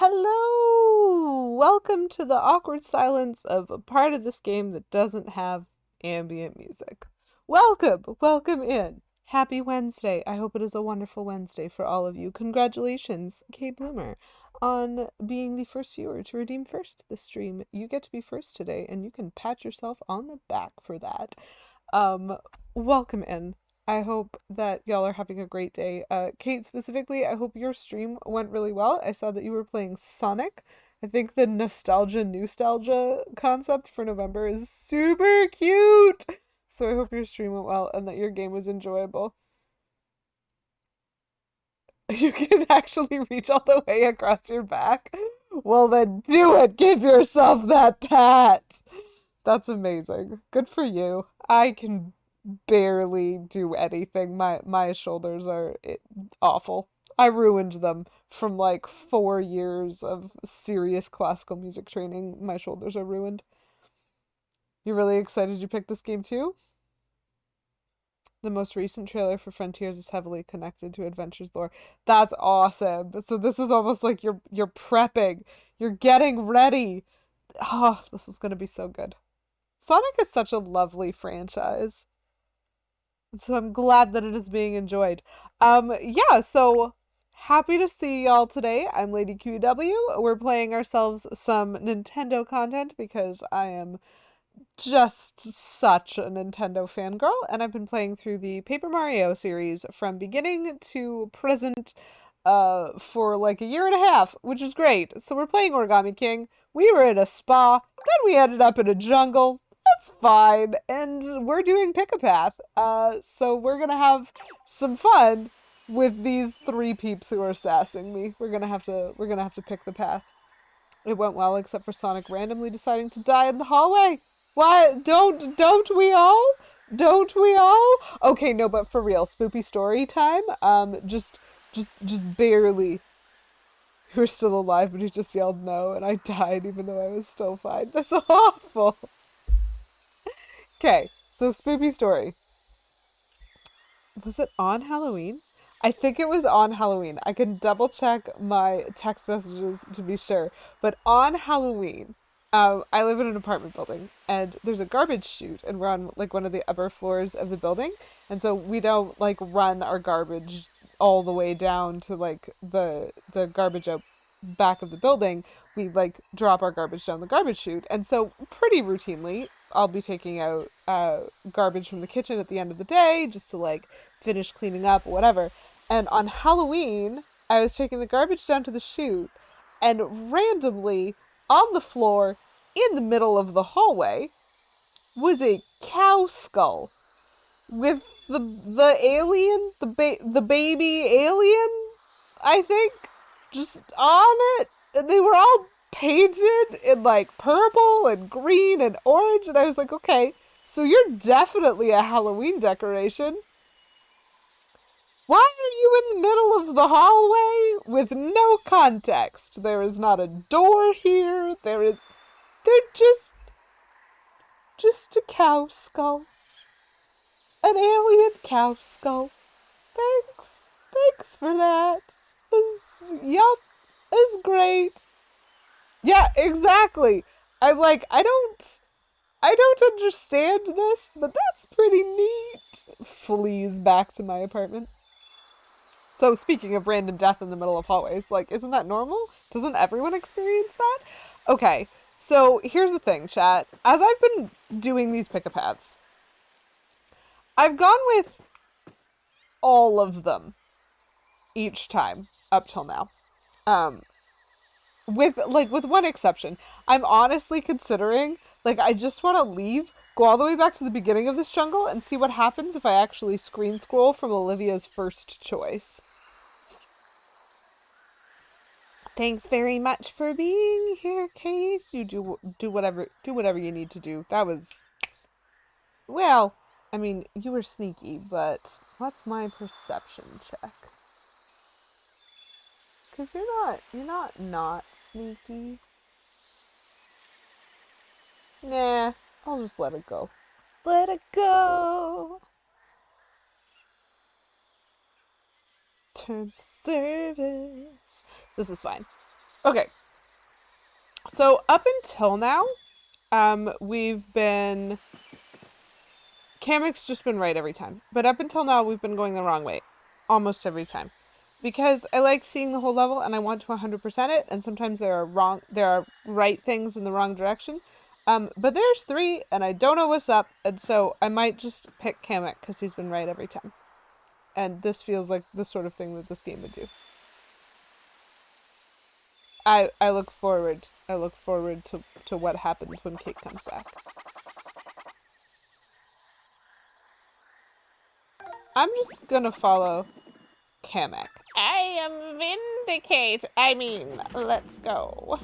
Hello! Welcome to the awkward silence of a part of this game that doesn't have ambient music. Welcome in. Happy Wednesday. I hope it is a wonderful Wednesday for all of you. Congratulations, Kay Bloomer, on being the first viewer to redeem first this stream. You get to be first today, and you can pat yourself on the back for that. Um, Welcome in. I hope that y'all are having a great day. Kate, specifically, I hope your stream went really well. I saw that you were playing Sonic. I think the nostalgia concept for November is super cute. So I hope your stream went well and that your game was enjoyable. You can actually reach all the way across your back. Well, then do it. Give yourself that pat. That's amazing. Good for you. I can barely do anything. My shoulders are awful. I ruined them from like 4 years of serious classical music training. My shoulders are ruined. You really excited you picked this game too? The most recent trailer for Frontiers is heavily connected to Adventure's lore. That's awesome. So this is almost like you're prepping. You're getting ready. Oh, this is gonna be so good. Sonic is such a lovely franchise. So I'm glad that it is being enjoyed. Yeah, so happy to see y'all today. I'm Lady QW. We're playing ourselves some Nintendo content because I am just such a Nintendo fangirl, and I've been playing through the Paper Mario series from beginning to present for like a year and a half, which is great. So we're playing Origami King. We were in a spa, then we ended up in a jungle. That's fine. And we're doing Pick a Path. So we're gonna have some fun with these three peeps who are sassing me. We're gonna have to pick the path. It went well, except for Sonic randomly deciding to die in the hallway. Why? Don't we all? Don't we all? Okay, no, but for real, spoopy story time. Just barely. We were still alive, but he just yelled no, and I died even though I was still fine. That's awful. Okay, so spoopy story. Was it on Halloween? I think it was on Halloween. I can double check my text messages to be sure. But on Halloween, I live in an apartment building, and there's a garbage chute, and we're on like one of the upper floors of the building, and so we don't like run our garbage all the way down to like the garbage out back of the building. We like drop our garbage down the garbage chute, and so pretty routinely, I'll be taking out garbage from the kitchen at the end of the day just to like finish cleaning up, whatever. And on Halloween, I was taking the garbage down to the chute, and randomly on the floor in the middle of the hallway was a cow skull with the alien, the baby alien, I think, just on it. And they were all painted in like purple and green and orange, and I was like, okay, so you're definitely a Halloween decoration. Why are you in the middle of the hallway with no context? There is not a door here. They're just a cow skull. An alien cow skull. Thanks for that. Yup, it's great. Yeah, exactly. I'm like, I don't understand this, but that's pretty neat. Flees back to my apartment. So speaking of random death in the middle of hallways, like, isn't that normal? Doesn't everyone experience that? Okay, so here's the thing, chat. As I've been doing these pick-a-paths, I've gone with all of them each time up till now. Um, with one exception. I'm honestly considering, like, I just want to leave, go all the way back to the beginning of this jungle, and see what happens if I actually screen scroll from Olivia's first choice. Thanks very much for being here, Kate. You do whatever you need to do. That was, well, I mean, you were sneaky, but what's my perception check? Cause you're not sneaky. Nah, I'll just let it go. Let it go. Terms of service. This is fine. Okay. So up until now, we've been Kamek's just been right every time. But up until now, we've been going the wrong way almost every time. Because I like seeing the whole level and I want to 100% it, and sometimes there are right things in the wrong direction. But there's 3 and I don't know what's up, and so I might just pick Kamek because he's been right every time. And this feels like the sort of thing that this game would do. I look forward. I look forward to what happens when Kate comes back. I'm just gonna follow Kamek. I am Vindicate. I mean, let's go.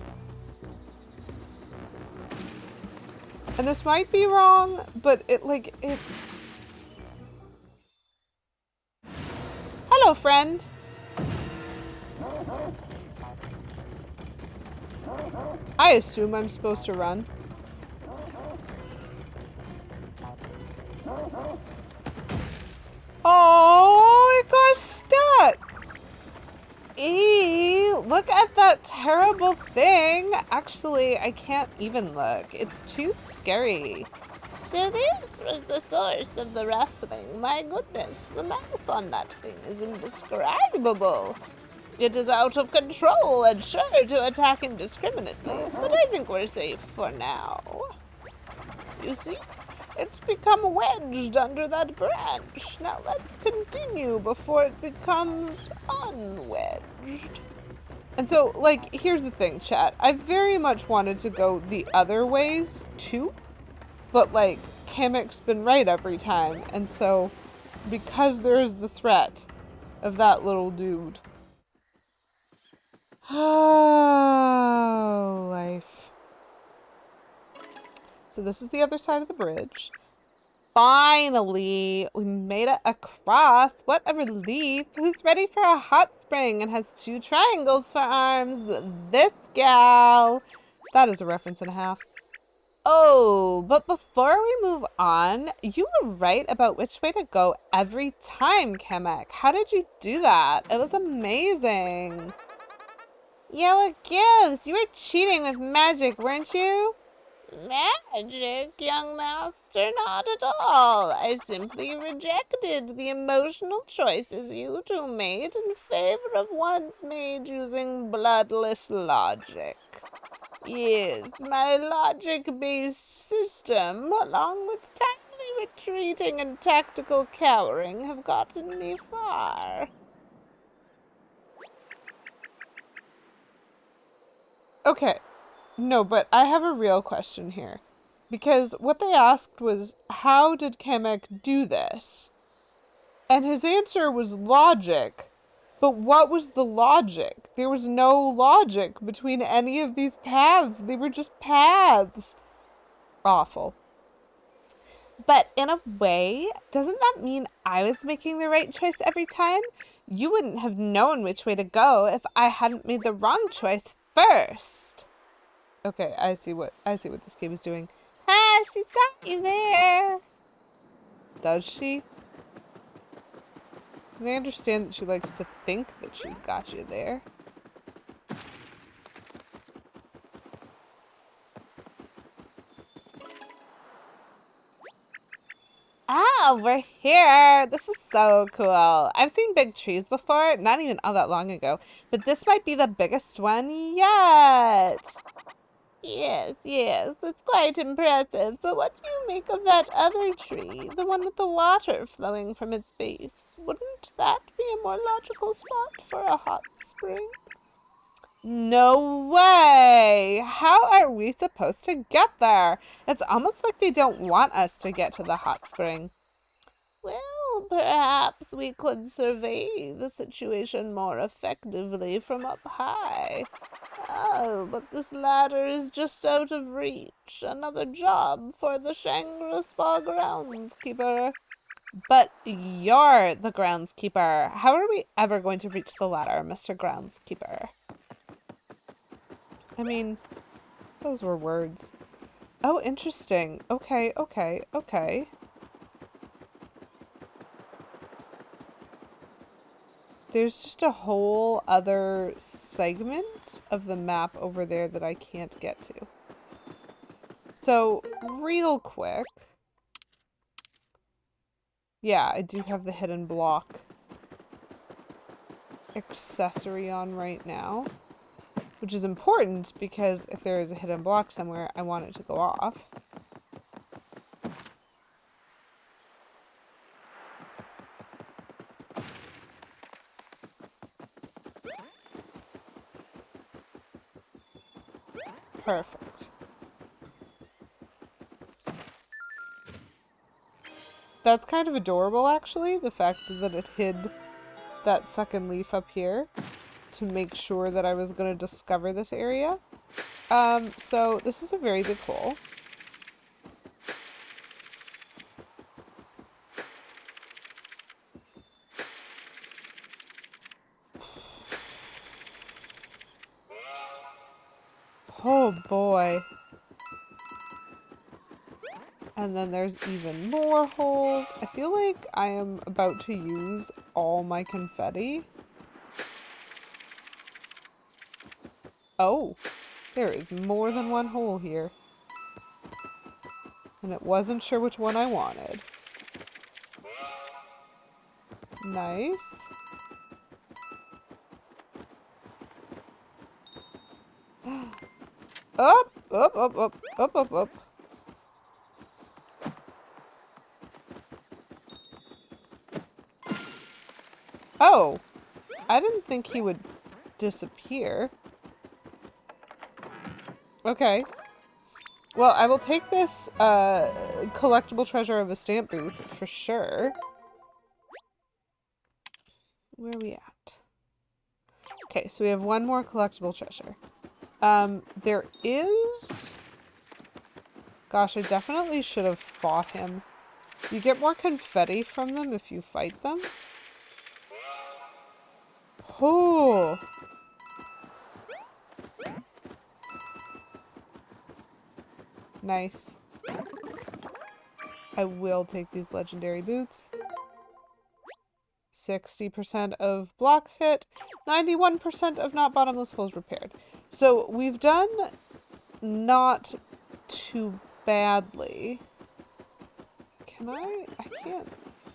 And this might be wrong, but it. Hello, friend. I assume I'm supposed to run. Oh, it got stuck. Look at that terrible thing. Actually, I can't even look. It's too scary. So this was the source of the rustling. My goodness, the mouth on that thing is indescribable. It is out of control and sure to attack indiscriminately, but I think we're safe for now. You see? It's become wedged under that branch. Now let's continue before it becomes unwedged. And so, like, here's the thing, chat. I very much wanted to go the other ways, too. But, like, Kamek's been right every time. And so, because there's the threat of that little dude. Oh, life. So this is the other side of the bridge. Finally, we made it across. What a relief. Who's ready for a hot spring and has 2 triangles for arms? This gal. That is a reference and a half. Oh, but before we move on, you were right about which way to go every time, Kamek. How did you do that? It was amazing. Yeah, what gives? You were cheating with magic, weren't you? Magic, young master, not at all. I simply rejected the emotional choices you 2 made in favor of ones made using bloodless logic. Yes, my logic-based system, along with timely retreating and tactical cowering, have gotten me far. Okay. No, but I have a real question here. Because what they asked was, how did Kamek do this? And his answer was logic. But what was the logic? There was no logic between any of these paths. They were just paths. Awful. But in a way, doesn't that mean I was making the right choice every time? You wouldn't have known which way to go if I hadn't made the wrong choice first. Okay, I see what this game is doing. Ah, she's got you there. Does she? I understand that she likes to think that she's got you there. Ah, we're here. This is so cool. I've seen big trees before, not even all that long ago, but this might be the biggest one yet. Yes, that's quite impressive. But what do you make of that other tree, the one with the water flowing from its base? Wouldn't that be a more logical spot for a hot spring? No way! How are we supposed to get there? It's almost like they don't want us to get to the hot spring. Well, perhaps we could survey the situation more effectively from up high. Oh, but this ladder is just out of reach. Another job for the Shangri-Spa groundskeeper. But you're the groundskeeper. How are we ever going to reach the ladder, Mr. Groundskeeper? I mean, those were words. Oh, interesting. Okay. there's just a whole other segment of the map over there that I can't get to. So, real quick. Yeah, I do have the hidden block accessory on right now. Which is important because if there is a hidden block somewhere, I want it to go off. Perfect. That's kind of adorable, actually, the fact that it hid that second leaf up here to make sure that I was going to discover this area. So this is a very big hole. Oh boy. And then there's even more holes. I feel like I am about to use all my confetti. Oh, there is more than one hole here. And it wasn't sure which one I wanted. Nice. Up, up, up, up, up, up, up. Oh, I didn't think he would disappear. Okay. Well, I will take this collectible treasure of a stamp booth for sure. Where are we at? Okay, so we have one more collectible treasure. There is... Gosh, I definitely should have fought him. You get more confetti from them if you fight them. Oh! Nice. I will take these legendary boots. 60% of blocks hit. 91% of not bottomless holes repaired. So we've done not too badly. Can I?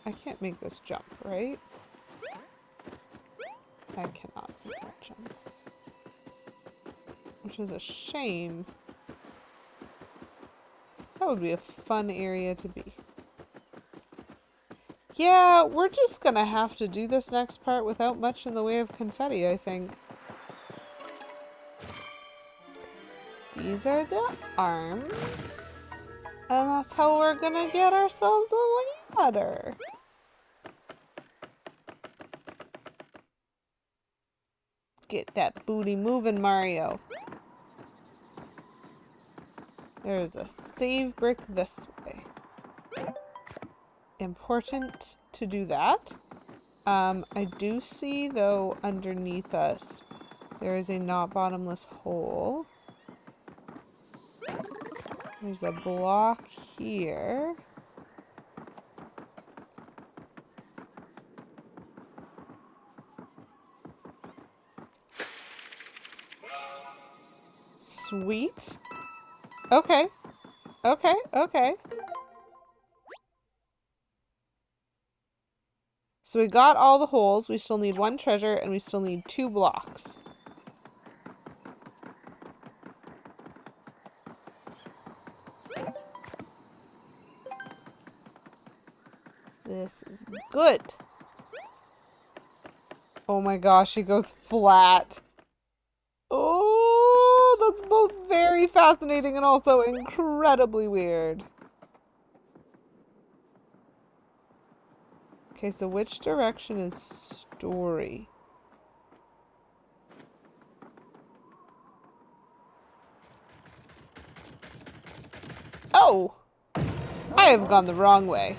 I can't make this jump, right? I cannot make that jump. Which is a shame. That would be a fun area to be. Yeah, we're just gonna have to do this next part without much in the way of confetti, I think. These are the arms. And that's how we're gonna get ourselves a ladder. Get that booty moving, Mario. There's a save brick this way. Important to do that. I do see, though, underneath us, there is a not bottomless hole. There's a block here. Sweet. Okay. Okay, okay. So we got all the holes. We still need one treasure, and we still need 2 blocks. This is good. Oh my gosh, it goes flat. Oh, that's both very fascinating and also incredibly weird. Okay, so which direction is story? Oh! I have gone the wrong way.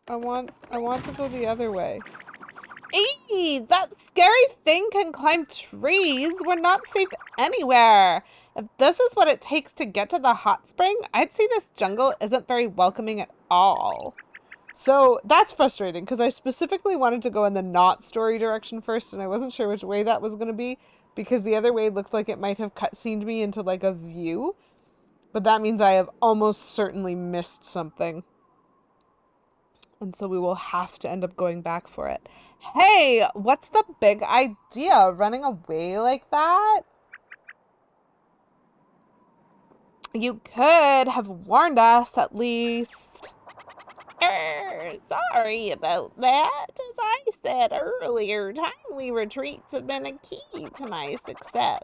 I want to go the other way. Eee! That scary thing can climb trees! We're not safe anywhere. If this is what it takes to get to the hot spring, I'd say this jungle isn't very welcoming at all. So that's frustrating because I specifically wanted to go in the not story direction first, and I wasn't sure which way that was going to be because the other way looked like it might have cutscened me into like a view. But that means I have almost certainly missed something. And so we will have to end up going back for it. Hey, what's the big idea? Running away like that? You could have warned us at least. Sorry about that. As I said earlier, timely retreats have been a key to my success.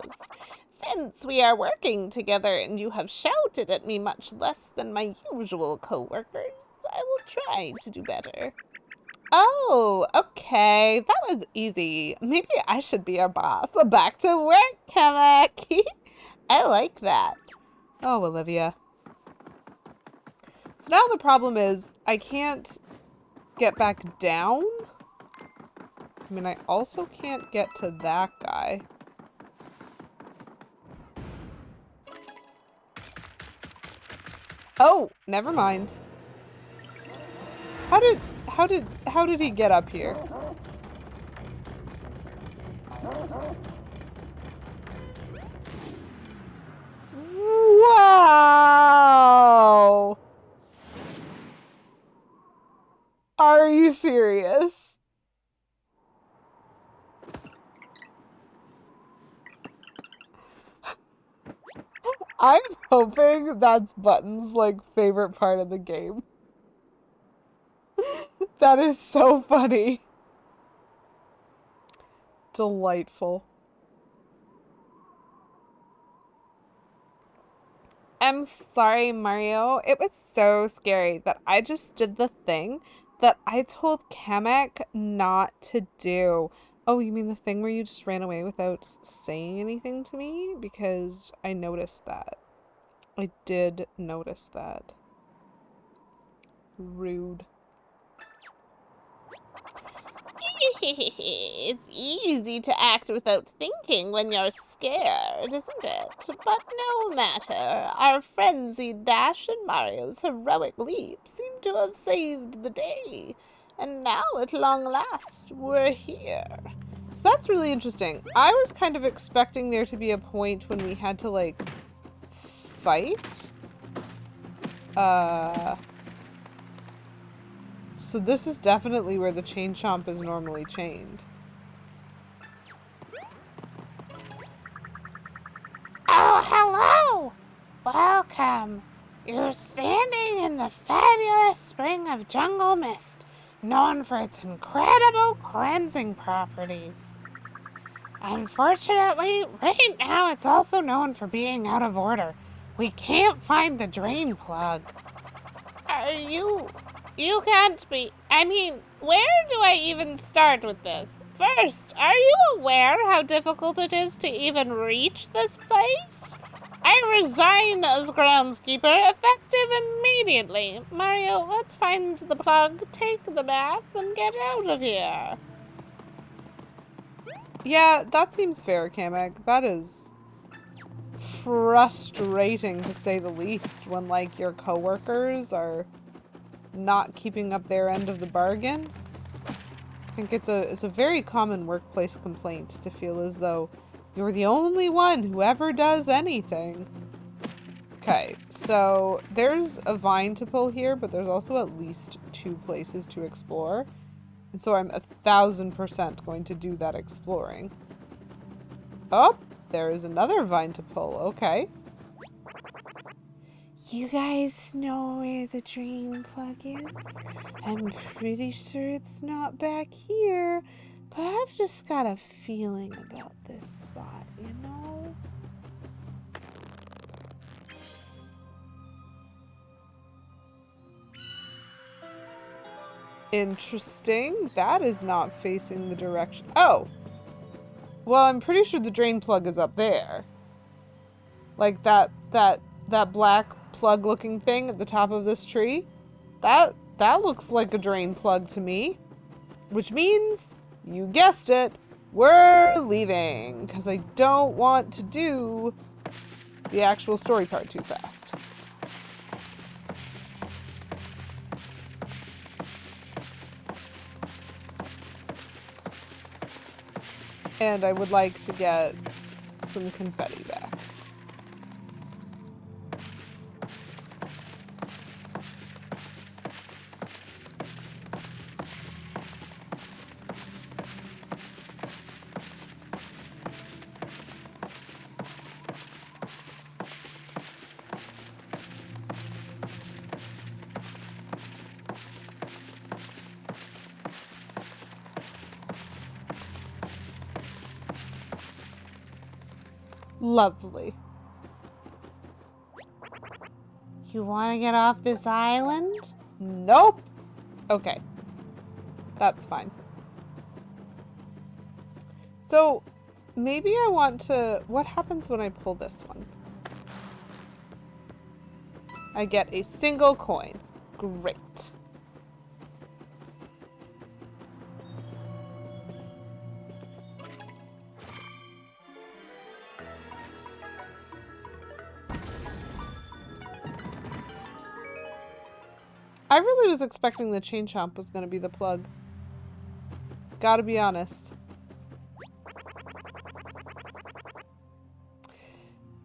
Since we are working together and you have shouted at me much less than my usual co-workers, I will try to do better. Oh, okay. That was easy. Maybe I should be our boss. Back to work, Kamek. I like that. Oh, Olivia. So now the problem is I can't get back down. I mean, I also can't get to that guy. Oh, never mind. How did he get up here? Wow! Are you serious? I'm hoping that's Button's, like, favorite part of the game. That is so funny. Delightful. I'm sorry, Mario. It was so scary that I just did the thing that I told Kamek not to do. Oh, you mean the thing where you just ran away without saying anything to me? Because I noticed that. I did notice that. Rude. It's easy to act without thinking when you're scared, isn't it? But no matter. Our frenzied dash and Mario's heroic leap seem to have saved the day. And now, at long last, we're here. So that's really interesting. I was kind of expecting there to be a point when we had to, like, fight. So this is definitely where the chain chomp is normally chained. Oh, hello! Welcome. You're standing in the fabulous spring of jungle mist, known for its incredible cleansing properties. Unfortunately, right now it's also known for being out of order. We can't find the drain plug. You can't be. I mean, where do I even start with this? First, are you aware how difficult it is to even reach this place? I resign as groundskeeper, effective immediately. Mario, let's find the plug, take the bath, and get out of here. Yeah, that seems fair, Kamek. That is frustrating, to say the least, when, like, your coworkers are not keeping up their end of the bargain. I think it's a very common workplace complaint to feel as though you're the only one who ever does anything. Okay, so there's a vine to pull here, but there's also at least 2 places to explore. And so I'm 1000% going to do that exploring. Oh, there is another vine to pull. Okay. You guys know where the drain plug is? I'm pretty sure it's not back here, but I've just got a feeling about this spot, you know? Interesting. That is not facing the direction. Oh. Well, I'm pretty sure the drain plug is up there. Like that black plug looking thing at the top of this tree. That looks like a drain plug to me. Which means, you guessed it, we're leaving because I don't want to do the actual story part too fast. And I would like to get some confetti back. Lovely. You want to get off this island? Nope. Okay. That's fine. So, maybe I want to... What happens when I pull this one? I get a single coin. Great. I really was expecting the chain chomp was going to be the plug. Gotta be honest.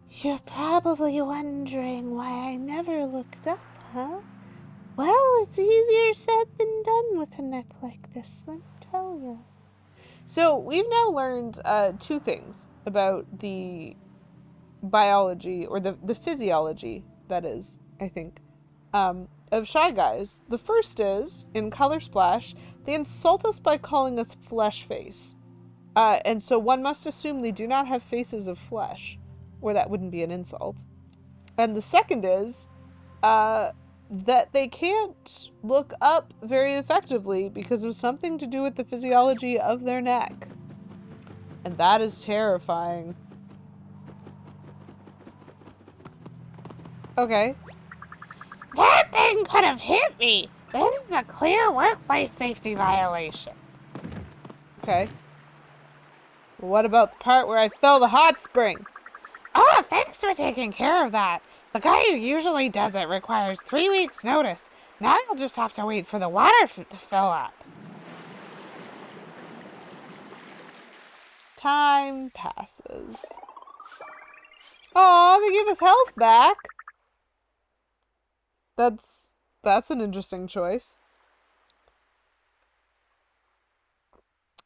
You're probably wondering why I never looked up, huh? Well, it's easier said than done with a neck like this, let me tell you. So, we've now learned two things about the biology, or the physiology, that is, I think, of Shy Guys. The first is, in Color Splash, they insult us by calling us flesh face. And so one must assume they do not have faces of flesh, or that wouldn't be an insult. And the second is that they can't look up very effectively because of something to do with the physiology of their neck. And that is terrifying. Okay. That thing could have hit me. This is a clear workplace safety violation. Okay. What about the part where I fell the hot spring? Oh, thanks for taking care of that. The guy who usually does it requires 3 weeks' notice. Now you'll just have to wait for the water to fill up. Time passes. Oh, they give us health back. That's an interesting choice.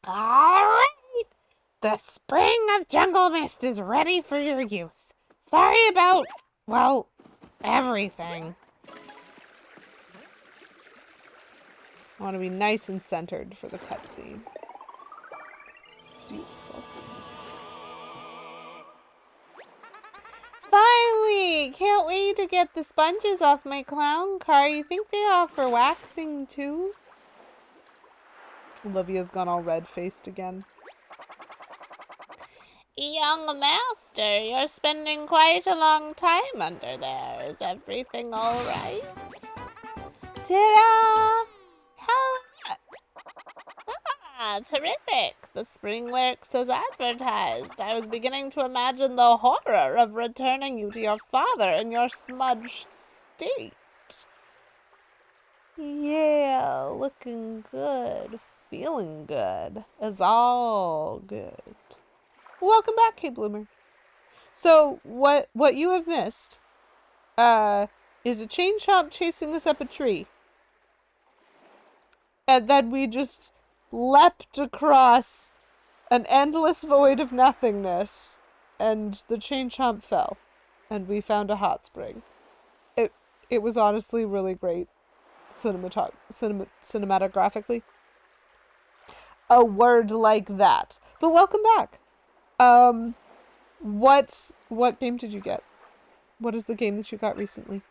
All right. The spring of jungle mist is ready for your use. Sorry about, well, everything. I want to be nice and centered for the cutscene. Beautiful. Finally! Can't wait to get the sponges off my clown car. You think they offer waxing too? Olivia's gone all red-faced again. Young master, you're spending quite a long time under there. Is everything all right? Ta-da! How? Ah, terrific. The spring works as advertised. I was beginning to imagine the horror of returning you to your father in your smudged state. Yeah, looking good, feeling good. It's all good. Welcome back, Kate Bloomer. So, what you have missed, is a chain chomp chasing us up a tree. And then we just leapt across an endless void of nothingness, and the chain chomp fell, and we found a hot spring. It was honestly really great, cinematographically. A word like that. But welcome back. What game did you get? What is the game that you got recently?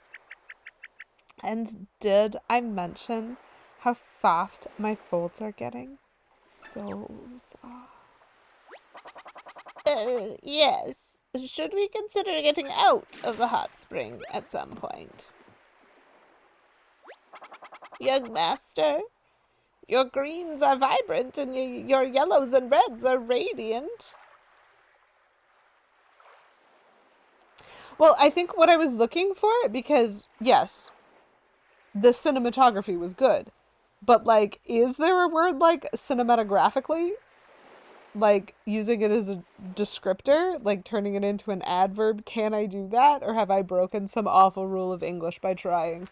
And did I mention how soft my folds are getting? So soft. Yes. Should we consider getting out of the hot spring at some point? Young master, Your greens are vibrant and your yellows and reds are radiant. Well, I think what I was looking for, because, yes, the cinematography was good, but, like, is there a word like cinematographically? Like, using it as a descriptor? Like, turning it into an adverb? Can I do that? Or have I broken some awful rule of English by trying?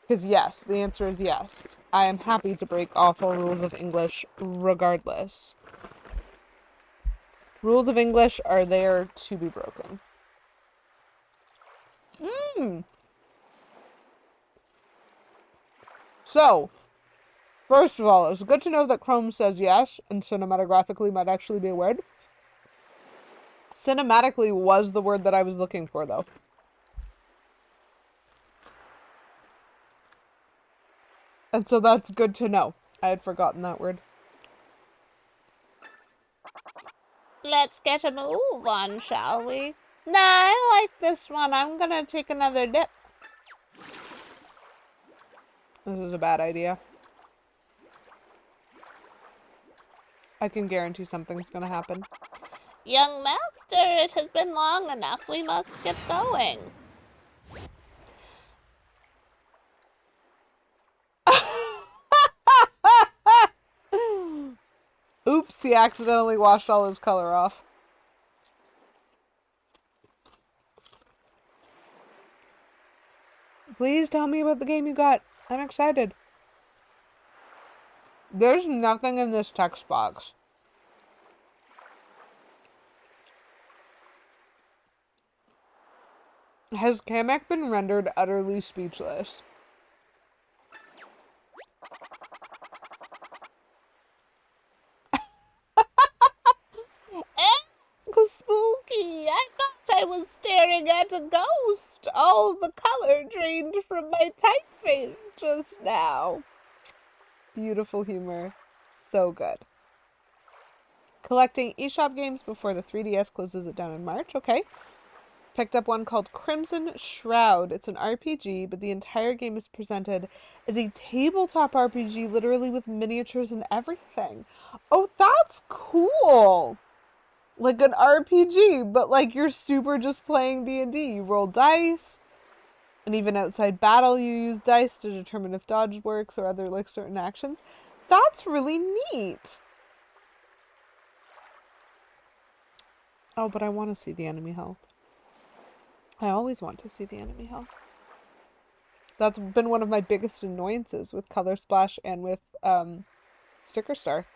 Because, yes, the answer is yes. I am happy to break awful rules of English regardless. Rules of English are there to be broken. So, first of all, it's good to know that Chrome says yes, and cinematographically might actually be a word. Cinematically was the word that I was looking for, though. And so that's good to know. I had forgotten that word. Let's get a move on, shall we? Nah, I like this one. I'm gonna take another dip. This is a bad idea. I can guarantee something's gonna happen. Young master, it has been long enough. We must get going. Oops, he accidentally washed all his color off. Please tell me about the game you got. I'm excited. There's nothing in this text box. Has Kamek been rendered utterly speechless? Spooky! I thought I was staring at a ghost. All the color drained from my typeface just now. Beautiful humor. So good. Collecting eShop games before the 3DS closes it down in March. Okay. Picked up one called Crimson Shroud. It's an RPG, but the entire game is presented as a tabletop RPG, literally with miniatures and everything. Oh, that's cool! Like an RPG, but like you're super just playing D&D. You roll dice, and even outside battle you use dice to determine if dodge works or other like certain actions. That's really neat. Oh, but I want to see the enemy health. I always want to see the enemy health. That's been one of my biggest annoyances with Color Splash and with Sticker Star.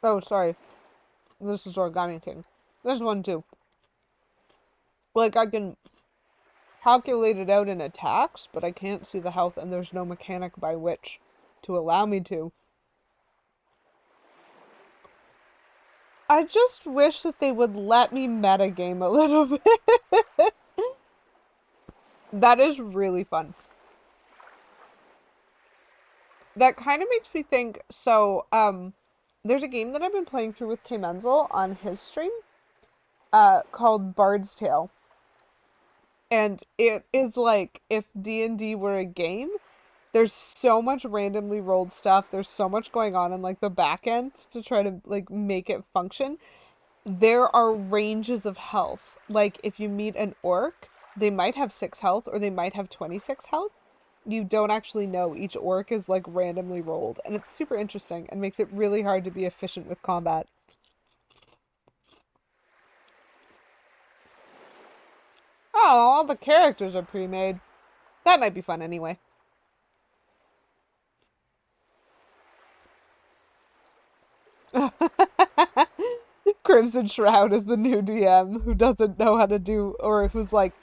Oh, sorry. This is Origami King. There's one too. Like, I can calculate it out in attacks, but I can't see the health, and there's no mechanic by which to allow me to. I just wish that they would let me metagame a little bit. That is really fun. That kind of makes me think, so, there's a game that I've been playing through with K Menzel on his stream, called Bard's Tale. And it is like if D&D were a game. There's so much randomly rolled stuff. There's so much going on in like the back end to try to like make it function. There are ranges of health. Like if you meet an orc, they might have 6 health or they might have 26 health. You don't actually know. Each orc is like randomly rolled, and it's super interesting and makes it really hard to be efficient with combat. Oh, all the characters are pre-made. That might be fun anyway. Crimson Shroud is the new DM who doesn't know how to do, or who's like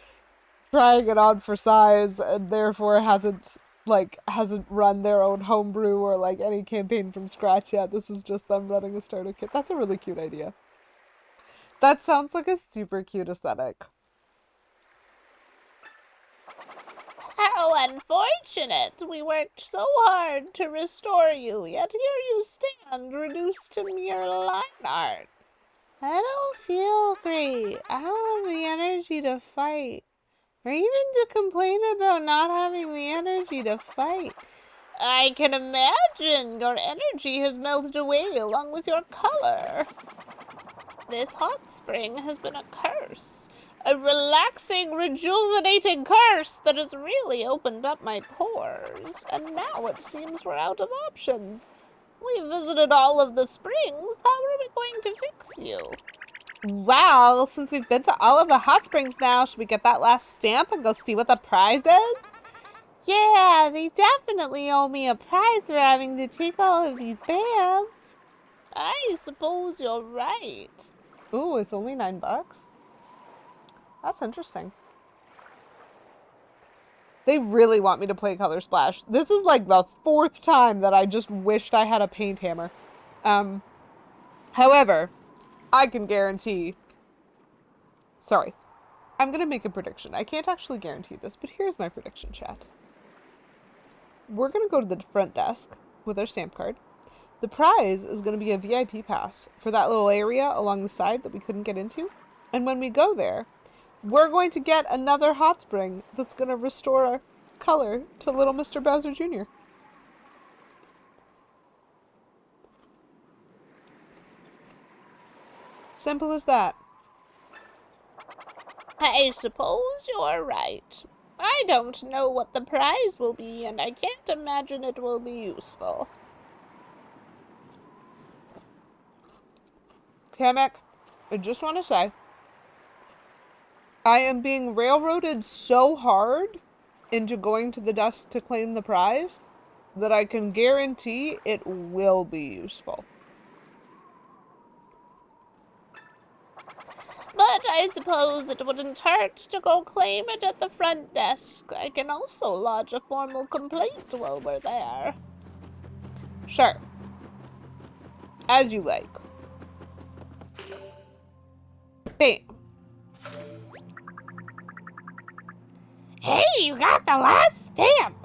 trying it on for size and therefore hasn't run their own homebrew or like any campaign from scratch yet. This is just them running a starter kit. That's a really cute idea. That sounds like a super cute aesthetic. How unfortunate! We worked so hard to restore you, yet here you stand, reduced to mere line art. I don't feel great. I don't have the energy to fight. Or even to complain about not having the energy to fight. I can imagine your energy has melted away along with your color. This hot spring has been a curse. A relaxing, rejuvenating curse that has really opened up my pores. And now it seems we're out of options. We visited all of the springs. How are we going to fix you? Well, since we've been to all of the hot springs now, should we get that last stamp and go see what the prize is? Yeah, they definitely owe me a prize for having to take all of these baths. I suppose you're right. Ooh, it's only $9. That's interesting. They really want me to play Color Splash. This is like the 4th time that I just wished I had a paint hammer. However, I can guarantee... Sorry. I'm going to make a prediction. I can't actually guarantee this, but here's my prediction, chat. We're going to go to the front desk with our stamp card. The prize is going to be a VIP pass for that little area along the side that we couldn't get into. And when we go there, we're going to get another hot spring that's going to restore color to little Mr. Bowser Jr. Simple as that. I suppose you're right. I don't know what the prize will be, and I can't imagine it will be useful. Kamek, I just want to say, I am being railroaded so hard into going to the desk to claim the prize that I can guarantee it will be useful. But I suppose it wouldn't hurt to go claim it at the front desk. I can also lodge a formal complaint while we're there. Sure. As you like. Bam. Hey, you got the last stamp!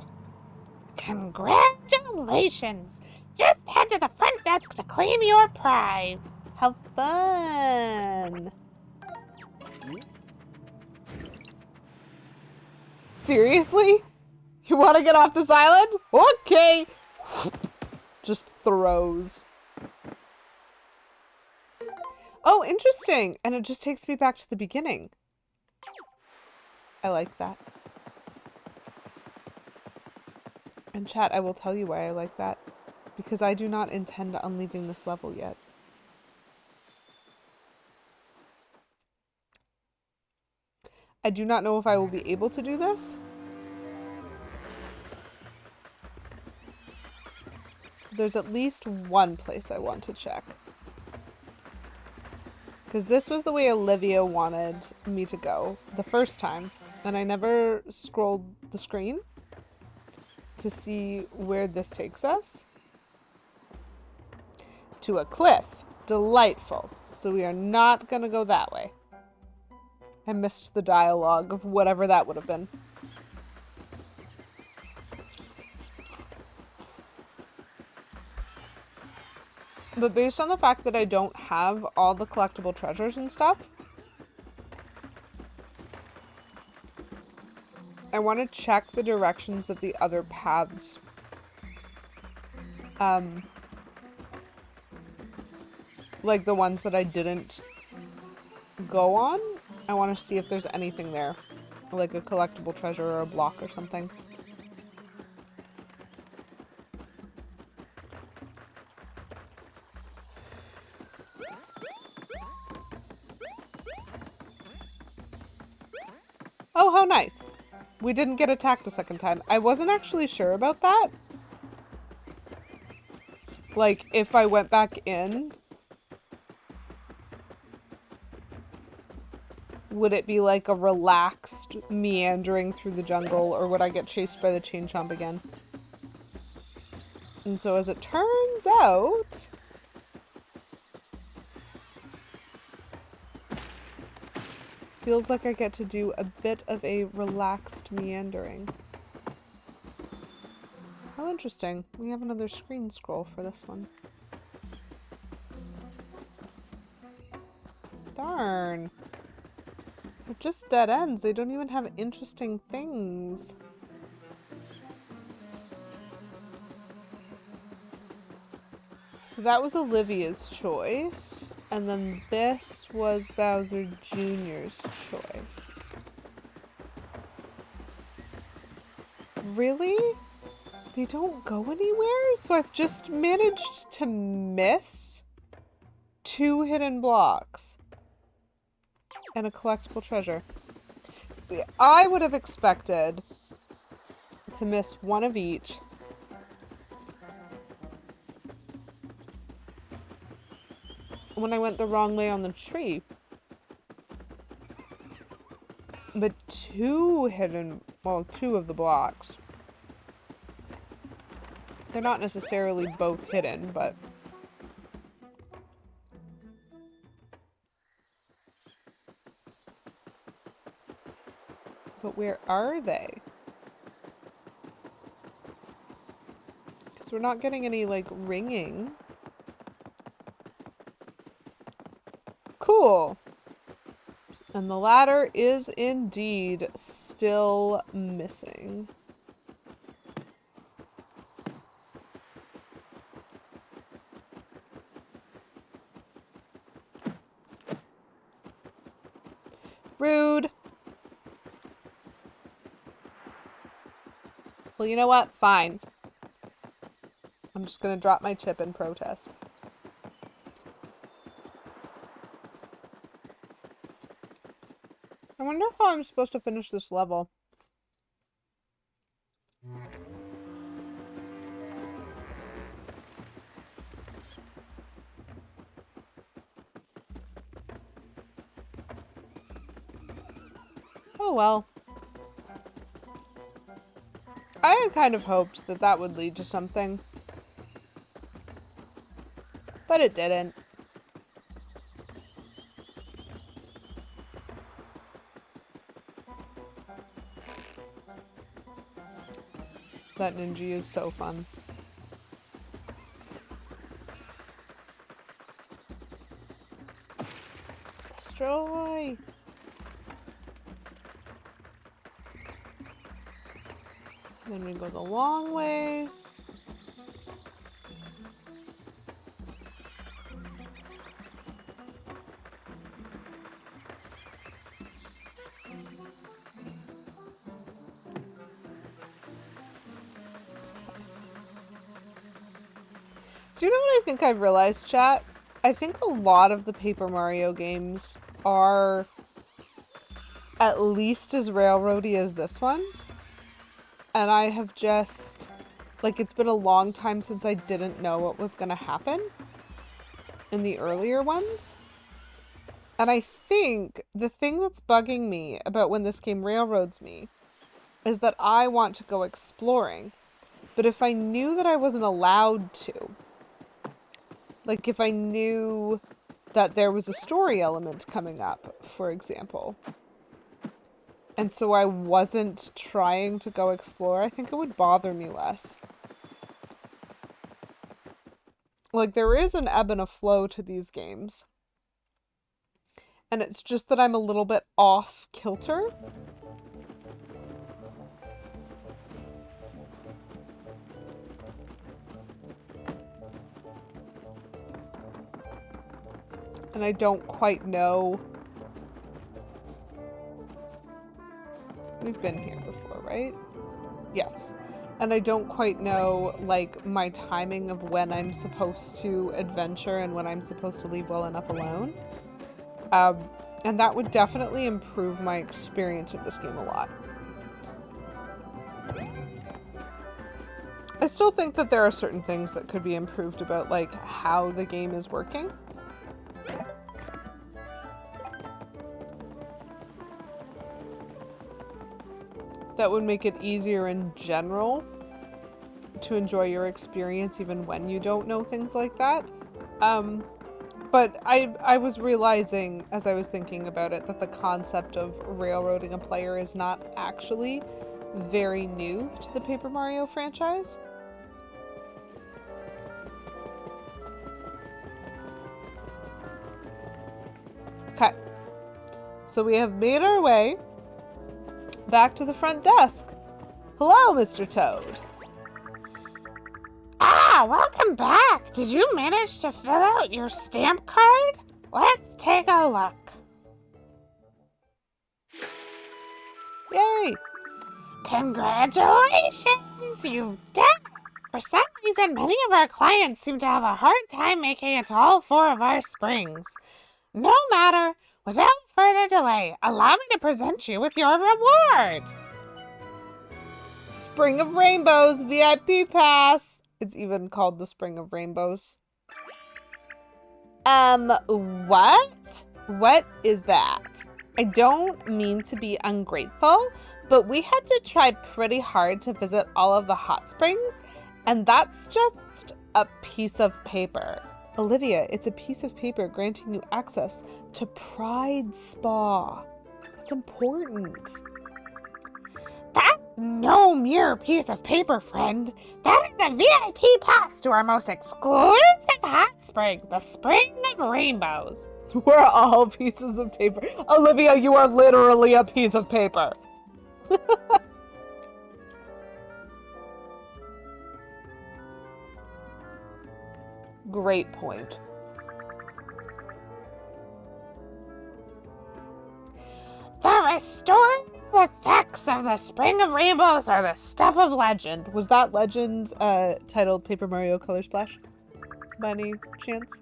Congratulations! Just head to the front desk to claim your prize. How fun. Seriously? You want to get off this island? Okay. Just throws. Oh, interesting. And it just takes me back to the beginning. I like that. And chat, I will tell you why I like that. Because I do not intend on leaving this level yet. I do not know if I will be able to do this. There's at least one place I want to check. Because this was the way Olivia wanted me to go the first time. And I never scrolled the screen to see where this takes us. To a cliff. Delightful. So we are not going to go that way. I missed the dialogue of whatever that would have been. But based on the fact that I don't have all the collectible treasures and stuff, I want to check the directions that the other paths like the ones that I didn't go on. I want to see if there's anything there, like a collectible treasure or a block or something. Oh, how nice. We didn't get attacked a second time. I wasn't actually sure about that. Like, if I went back in, would it be like a relaxed meandering through the jungle, or would I get chased by the chain chomp again? And so as it turns out, feels like I get to do a bit of a relaxed meandering. How interesting. We have another screen scroll for this one. Darn. They're just dead ends. They don't even have interesting things. So that was Olivia's choice. And then this was Bowser Jr.'s choice. Really? They don't go anywhere? So I've just managed to miss 2 hidden blocks and a collectible treasure. See, I would have expected to miss 1 of each. When I went the wrong way on the tree. But 2 of the blocks. They're not necessarily both hidden, but... But where are they? Because we're not getting any, like, ringing. Cool. And the ladder is indeed still missing. Rude. Well, you know what? Fine. I'm just gonna drop my chip in protest. I wonder how I'm supposed to finish this level. Oh well. I had kind of hoped that that would lead to something. But it didn't. That ninja is so fun. Destroy! Then we go the long way. Do you know what I think I've realized, chat? I think a lot of the Paper Mario games are at least as railroady as this one. And I have just, like, it's been a long time since I didn't know what was gonna happen in the earlier ones. And I think the thing that's bugging me about when this game railroads me is that I want to go exploring. But if I knew that I wasn't allowed to, like if I knew that there was a story element coming up, for example, and so I wasn't trying to go explore, I think it would bother me less. Like, there is an ebb and a flow to these games. And it's just that I'm a little bit off kilter. And I don't quite know. We've been here before, right? Yes. And I don't quite know, like, my timing of when I'm supposed to adventure and when I'm supposed to leave well enough alone. And that would definitely improve my experience of this game a lot. I still think that there are certain things that could be improved about, like, how the game is working. That would make it easier in general to enjoy your experience even when you don't know things like that. But I was realizing as I was thinking about it that the concept of railroading a player is not actually very new to the Paper Mario franchise. Okay. So we have made our way back to the front desk. Hello, Mr. Toad. Ah! welcome back. Did you manage to fill out your stamp card? Let's take a look. Yay! Congratulations, you've done it. For some reason, many of our clients seem to have a hard time making it to all 4 of our springs. No matter, without further delay, allow me to present you with your reward. Spring of Rainbows VIP pass. It's even called the Spring of Rainbows. What? What is that? I don't mean to be ungrateful, but we had to try pretty hard to visit all of the hot springs, and that's just a piece of paper. Olivia, it's a piece of paper granting you access to Pride Spa. That's important. That's no mere piece of paper, friend. That is a VIP pass to our most exclusive hot spring, the Spring of Rainbows. We're all pieces of paper. Olivia, you are literally a piece of paper. Great point. The restorative effects of the Spring of Rainbows are the stuff of legend. Was that legend titled Paper Mario Color Splash? By any chance?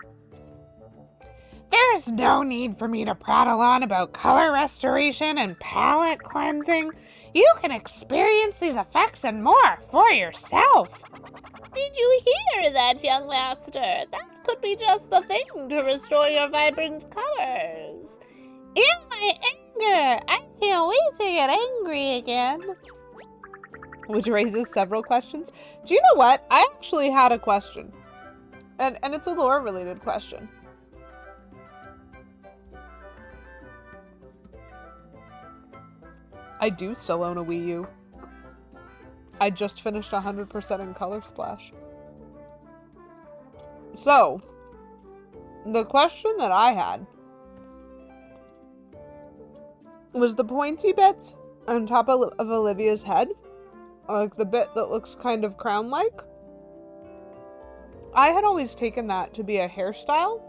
There's no need for me to prattle on about color restoration and palette cleansing. You can experience these effects and more for yourself. Did you hear that, young master? That could be just the thing to restore your vibrant colors. In my anger, I can't wait to get angry again. Which raises several questions. Do you know what? I actually had a question. And it's a lore-related question. I do still own a Wii U. I just finished 100% in Color Splash. So, the question that I had was the pointy bit on top of Olivia's head, like the bit that looks kind of crown-like. I had always taken that to be a hairstyle.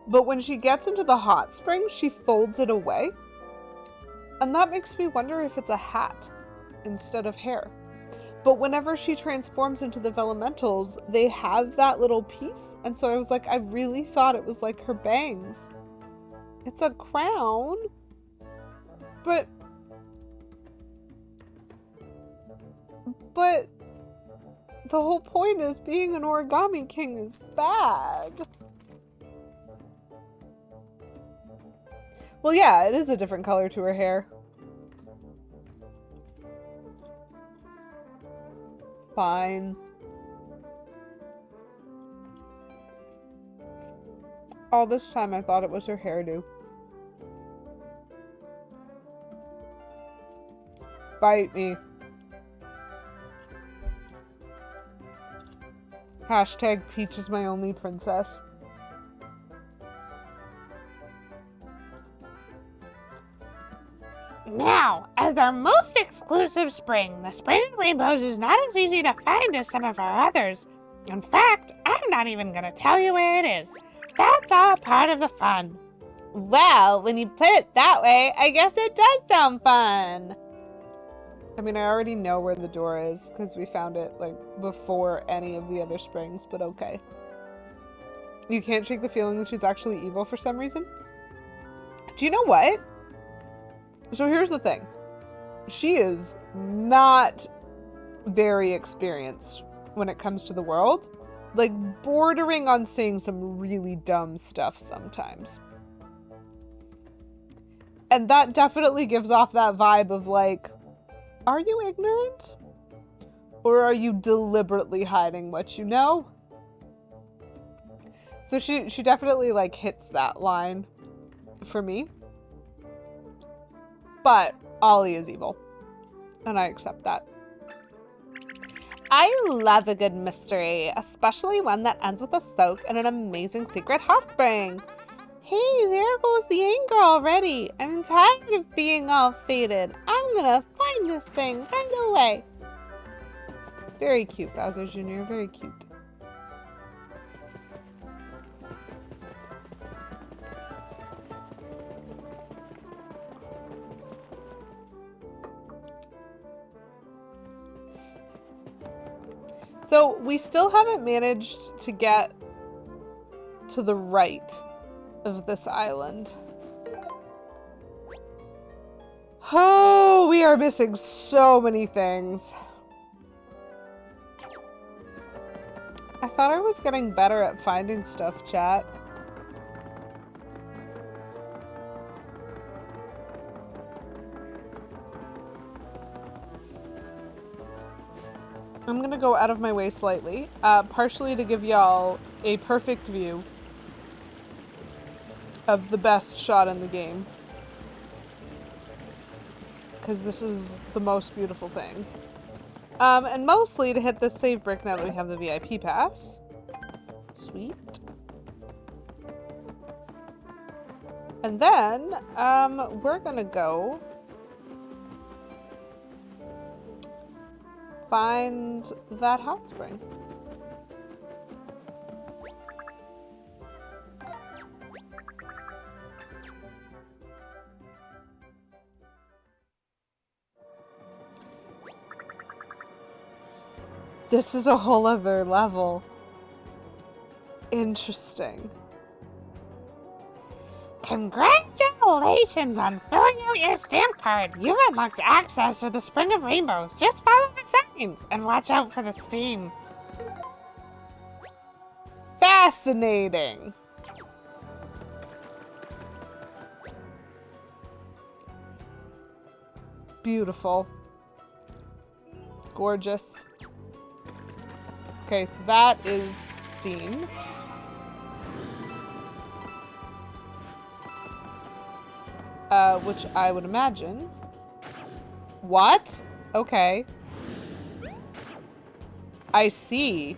But when she gets into the hot spring, she folds it away. And that makes me wonder if it's a hat instead of hair. But whenever she transforms into the Vellumentals, they have that little piece. And so I was like, I really thought it was like her bangs. It's a crown. But the whole point is being an Origami King is bad. Well, yeah, it is a different color to her hair. Fine. All this time I thought it was her hairdo. Bite me. Hashtag Peach is my only princess. Now, as our most exclusive spring, the Spring of Rainbows is not as easy to find as some of our others. In fact, I'm not even going to tell you where it is. That's all part of the fun. Well, when you put it that way, I guess it does sound fun. I mean, I already know where the door is because we found it, like, before any of the other springs, but okay. You can't shake the feeling that she's actually evil for some reason? Do you know what? So here's the thing. She is not very experienced when it comes to the world. Like, bordering on saying some really dumb stuff sometimes. And that definitely gives off that vibe of, like, are you ignorant? Or are you deliberately hiding what you know? So she definitely, like, hits that line for me. But Ollie is evil. And I accept that. I love a good mystery, especially one that ends with a soak and an amazing secret hot spring. Hey, there goes the anger already. I'm tired of being all faded. I'm gonna find this thing right away. Very cute, Bowser Jr., very cute. So, we still haven't managed to get to the right of this island. Oh, we are missing so many things. I thought I was getting better at finding stuff, chat. I'm gonna go out of my way slightly, partially to give y'all a perfect view of the best shot in the game. Because this is the most beautiful thing. And mostly to hit this save brick now that we have the VIP pass. Sweet. And then, we're gonna go find that hot spring. This is a whole other level. Interesting. Congratulations on filling out your stamp card. You've unlocked access to the Spring of Rainbows. Just follow the signs and watch out for the steam. Fascinating. Beautiful. Gorgeous. Okay, so that is steam. Which I would imagine. What? Okay. I see.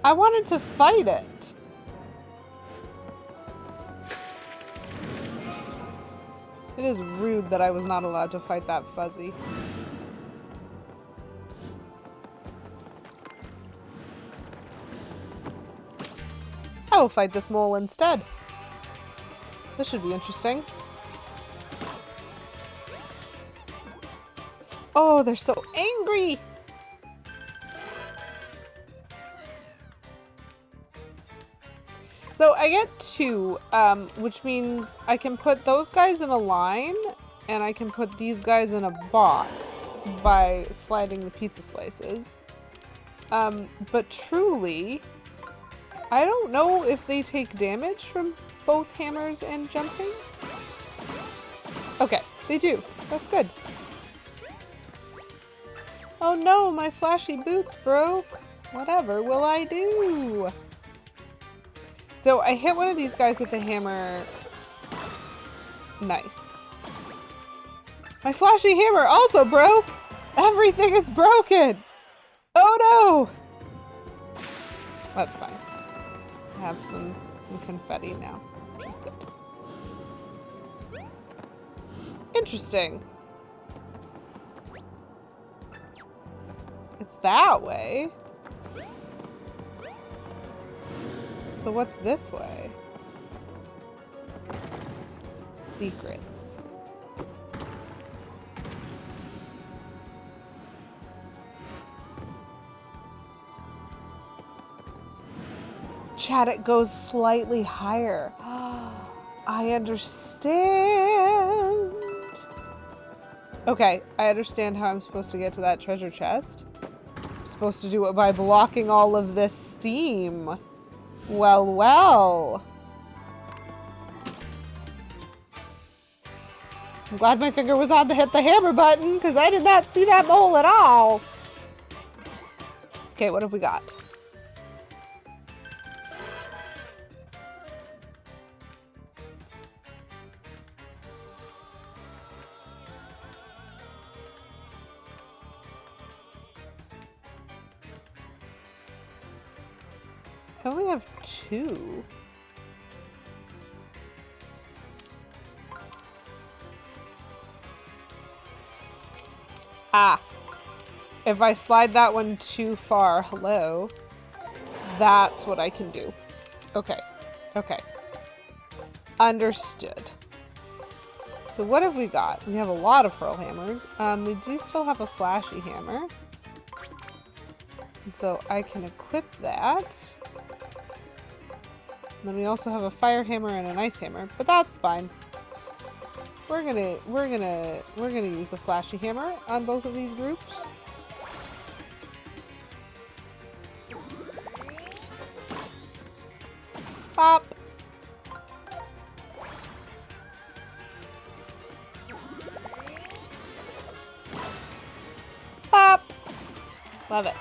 I wanted to fight it. It is rude that I was not allowed to fight that fuzzy. I will fight this mole instead. This should be interesting. Oh, they're so angry! So I get two, which means I can put those guys in a line, and I can put these guys in a box by sliding the pizza slices. But truly, I don't know if they take damage from both hammers and jumping. Okay, they do. That's good. Oh no, my flashy boots broke. Whatever will I do? So I hit one of these guys with the hammer. Nice. My flashy hammer also broke. Everything is broken. Oh no. That's fine. I have some confetti now, which is good. Interesting. It's that way. So what's this way? Secrets. Chat, it goes slightly higher. I understand. Okay, I understand how I'm supposed to get to that treasure chest. I'm supposed to do it by blocking all of this steam. Well, well. I'm glad my finger was on to hit the hammer button, because I did not see that mole at all. Okay, what have we got? I only have two. Ah. If I slide that one too far, hello, that's what I can do. Okay. Okay. Understood. So what have we got? We have a lot of hurl hammers. We do still have a flashy hammer. And so I can equip that. And then we also have a fire hammer and an ice hammer, but that's fine. We're gonna use the flashy hammer on both of these groups. Pop. Pop. Love it.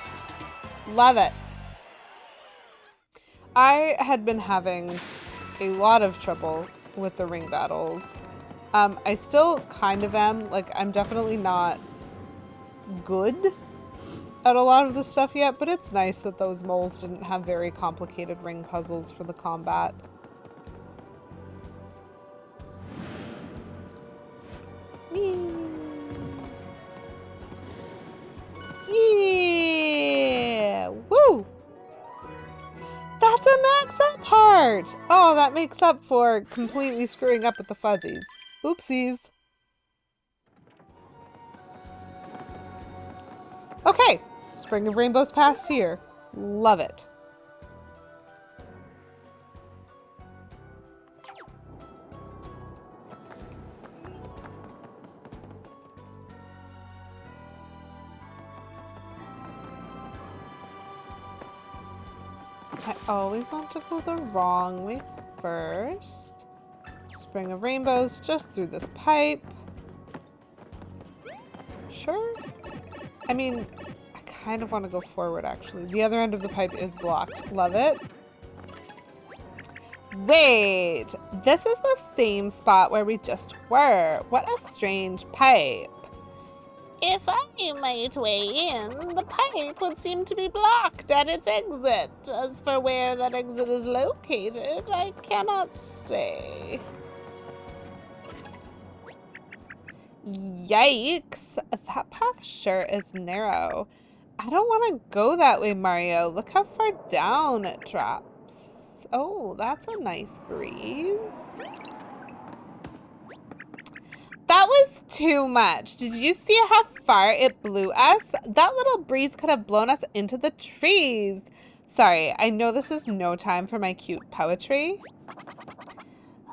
Love it. I had been having a lot of trouble with the ring battles. I still kind of am. Like, I'm definitely not good at a lot of the stuff yet, but it's nice that those moles didn't have very complicated ring puzzles for the combat. Yeah! Woo! That's a max up heart! Oh, that makes up for completely screwing up with the fuzzies. Oopsies. Okay, Spring of Rainbows passed here. Love it. I always want to go the wrong way first. Spring of Rainbows just through this pipe. Sure. I mean, I kind of want to go forward, actually. The other end of the pipe is blocked. Love it. Wait, this is the same spot where we just were. What a strange pipe. If I might weigh in, the pipe would seem to be blocked at its exit. As for where that exit is located, I cannot say. Yikes! That path sure is narrow. I don't want to go that way, Mario. Look how far down it drops. Oh, that's a nice breeze. That was too much. Did you see how far it blew us? That little breeze could have blown us into the trees. Sorry, I know this is no time for my cute poetry.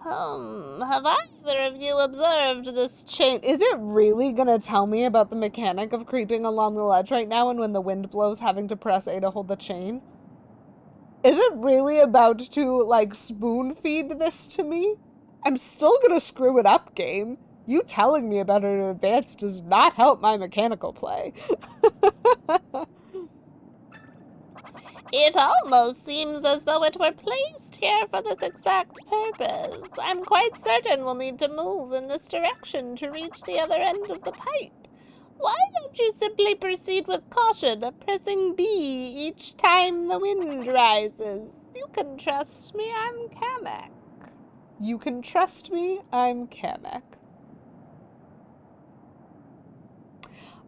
Have either of you observed this chain? Is it really gonna tell me about the mechanic of creeping along the ledge right now and when the wind blows having to press A to hold the chain? Is it really about to, like, spoon feed this to me? I'm still gonna screw it up, game. You telling me about it in advance does not help my mechanical play. It almost seems as though it were placed here for this exact purpose. I'm quite certain we'll need to move in this direction to reach the other end of the pipe. Why don't you simply proceed with caution, pressing B each time the wind rises? You can trust me, I'm Kamek. You can trust me, I'm Kamek.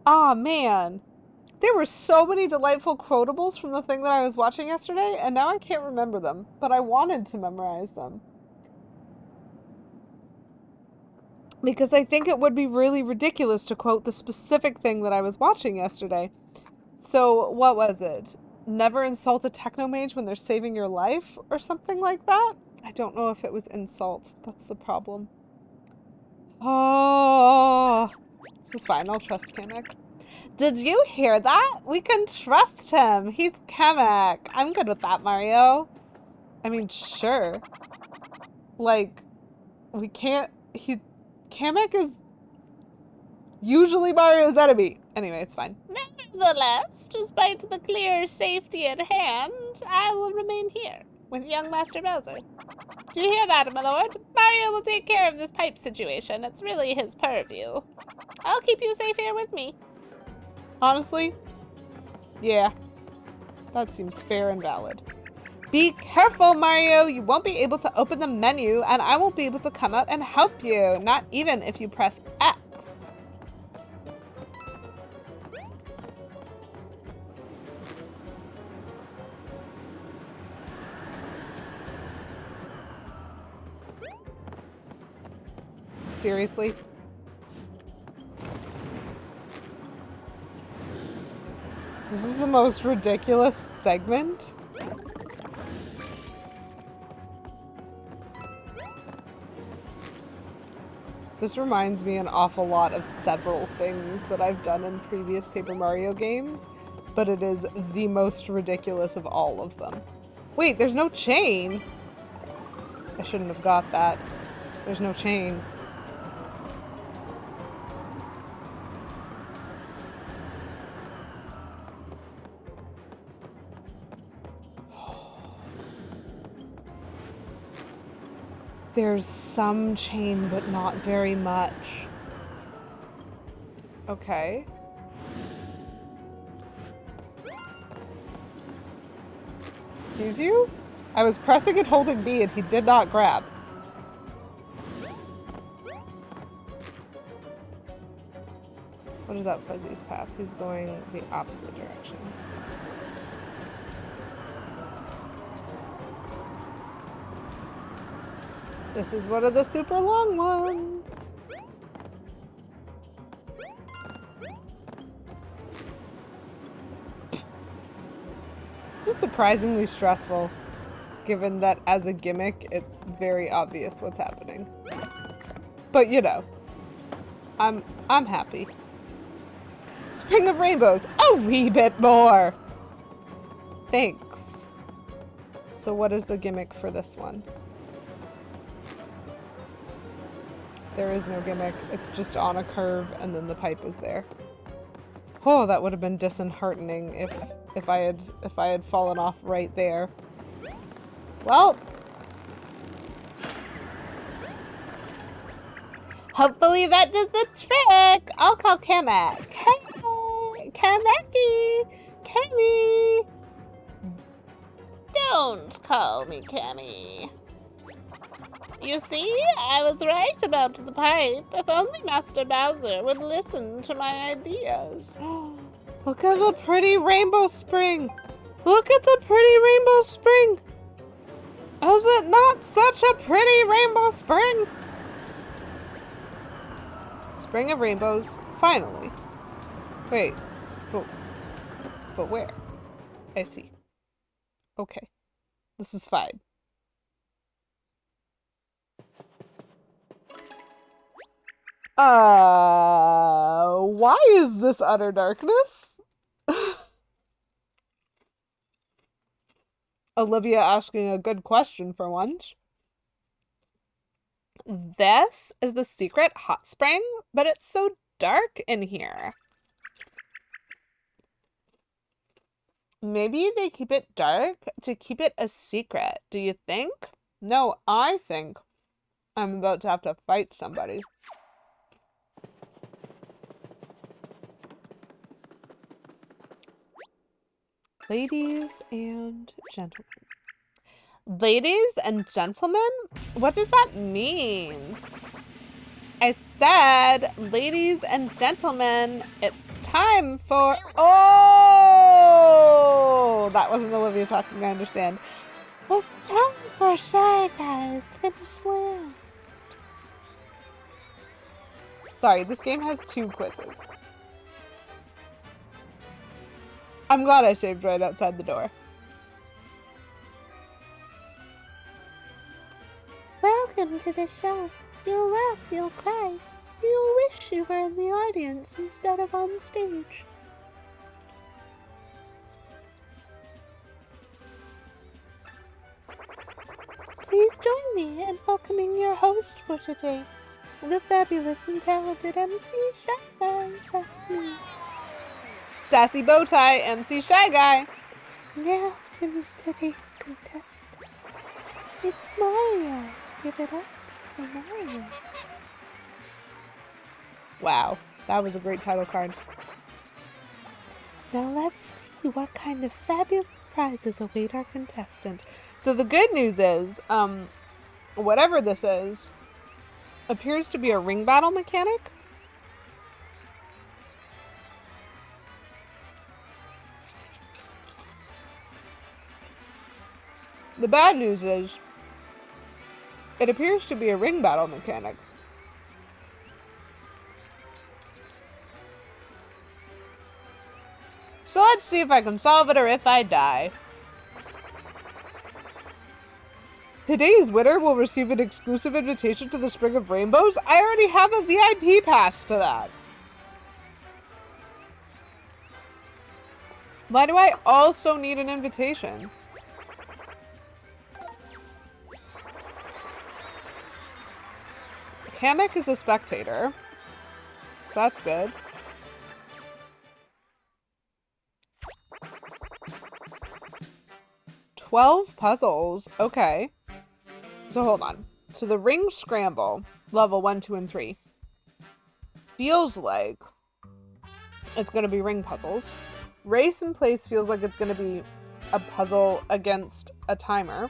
Aw, man. There were so many delightful quotables from the thing that I was watching yesterday, and now I can't remember them, but I wanted to memorize them. Because I think it would be really ridiculous to quote the specific thing that I was watching yesterday. So, what was it? Never insult a technomage when they're saving your life, or something like that? I don't know if it was insult. That's the problem. Oh, this is fine. I'll trust Kamek. Did you hear that? We can trust him. He's Kamek. I'm good with that, Mario. I mean, sure. Like, we can't... Kamek is usually Mario's enemy. Anyway, it's fine. Nevertheless, despite the clear safety at hand, I will remain here with young Master Bowser. Do you hear that, my lord? Mario will take care of this pipe situation. It's really his purview. I'll keep you safe here with me. Honestly, yeah, that seems fair and valid. Be careful, Mario! You won't be able to open the menu, and I won't be able to come out and help you. Not even if you press X. seriously? This is the most ridiculous segment. This reminds me an awful lot of several things that I've done in previous Paper Mario games, but it is the most ridiculous of all of them. Wait, there's no chain! I shouldn't have got that. There's no chain. There's some chain, but not very much. Okay. Excuse you? I was pressing and holding B and he did not grab. What is that Fuzzy's path? He's going the opposite direction. This is one of the super long ones. This is surprisingly stressful, given that as a gimmick, it's very obvious what's happening. But you know, I'm happy. Spring of Rainbows, a wee bit more. Thanks. So what is the gimmick for this one? There is no gimmick. It's just on a curve and then the pipe is there. Oh, that would have been disheartening if I had fallen off right there. Well, hopefully that does the trick. I'll call Kamek. Kameki, Kami. Don't call me Cammy. You see, I was right about the pipe. If only Master Bowser would listen to my ideas. Look at the pretty rainbow spring. Look at the pretty rainbow spring. Is it not such a pretty rainbow spring? Spring of rainbows, finally. Wait, but where? I see. Okay, this is fine. Why is this utter darkness? Olivia asking a good question for once. This is the secret hot spring, but it's so dark in here. Maybe they keep it dark to keep it a secret. Do you think? No, I think I'm about to have to fight somebody. Ladies and gentlemen. Ladies and gentlemen? What does that mean? I said, ladies and gentlemen, it's time for... Oh! That wasn't Olivia talking, I understand. It's time for Shy Guy's Finish List. Sorry, this game has 2 quizzes. I'm glad I saved right outside the door. Welcome to the show. You'll laugh, you'll cry. You'll wish you were in the audience instead of on stage. Please join me in welcoming your host for today, the fabulous and talented MC Shy Guy. Sassy Bowtie, MC Shy Guy. Now to meet today's contestant. It's Mario. Give it up for Mario. Wow, that was a great title card. Now let's see what kind of fabulous prizes await our contestant. So the good news is, whatever this is, appears to be a ring battle mechanic. The bad news is, it appears to be a ring battle mechanic. So let's see if I can solve it or if I die. Today's winner will receive an exclusive invitation to the Spring of Rainbows. I already have a VIP pass to that. Why do I also need an invitation? Kamek is a spectator, so that's good. $12 puzzles. Okay. So hold on. So the ring scramble, level 1, 2, and 3. Feels like it's going to be ring puzzles. Race in place feels like it's going to be a puzzle against a timer.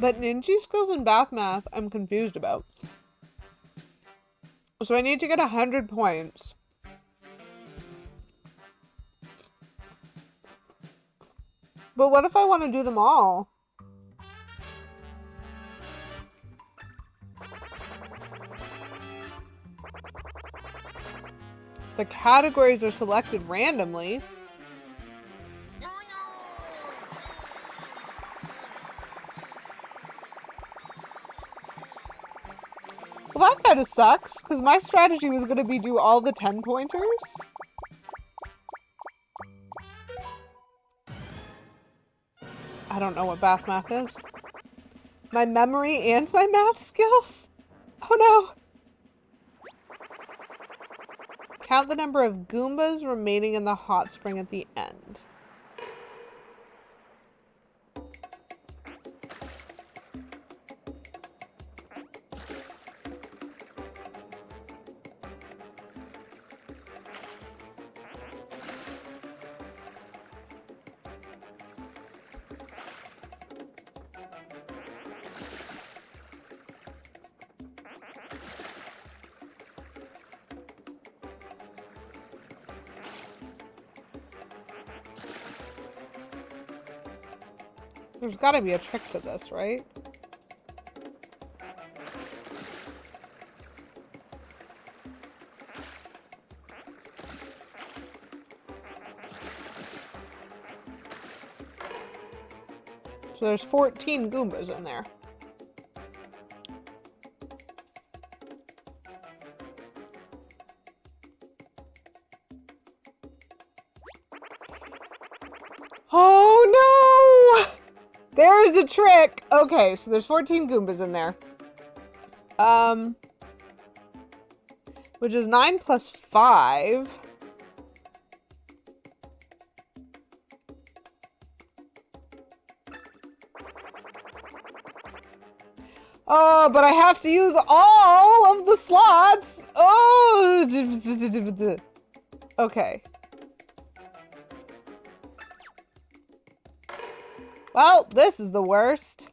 But ninja skills and bath math, I'm confused about. So I need to get 100 points. But what if I want to do them all? The categories are selected randomly. Well, that kind of sucks, because my strategy was going to be do all the 10 pointers. I don't know what bath math is. My memory and my math skills? Oh no! Count the number of Goombas remaining in the hot spring at the end. There's gotta be a trick to this, right? So there's 14 Goombas in there. Oh no! There is a trick! Okay, so there's 14 Goombas in there. Which is 9 plus 5. Oh, but I have to use all of the slots! Oh! Okay. Well, this is the worst.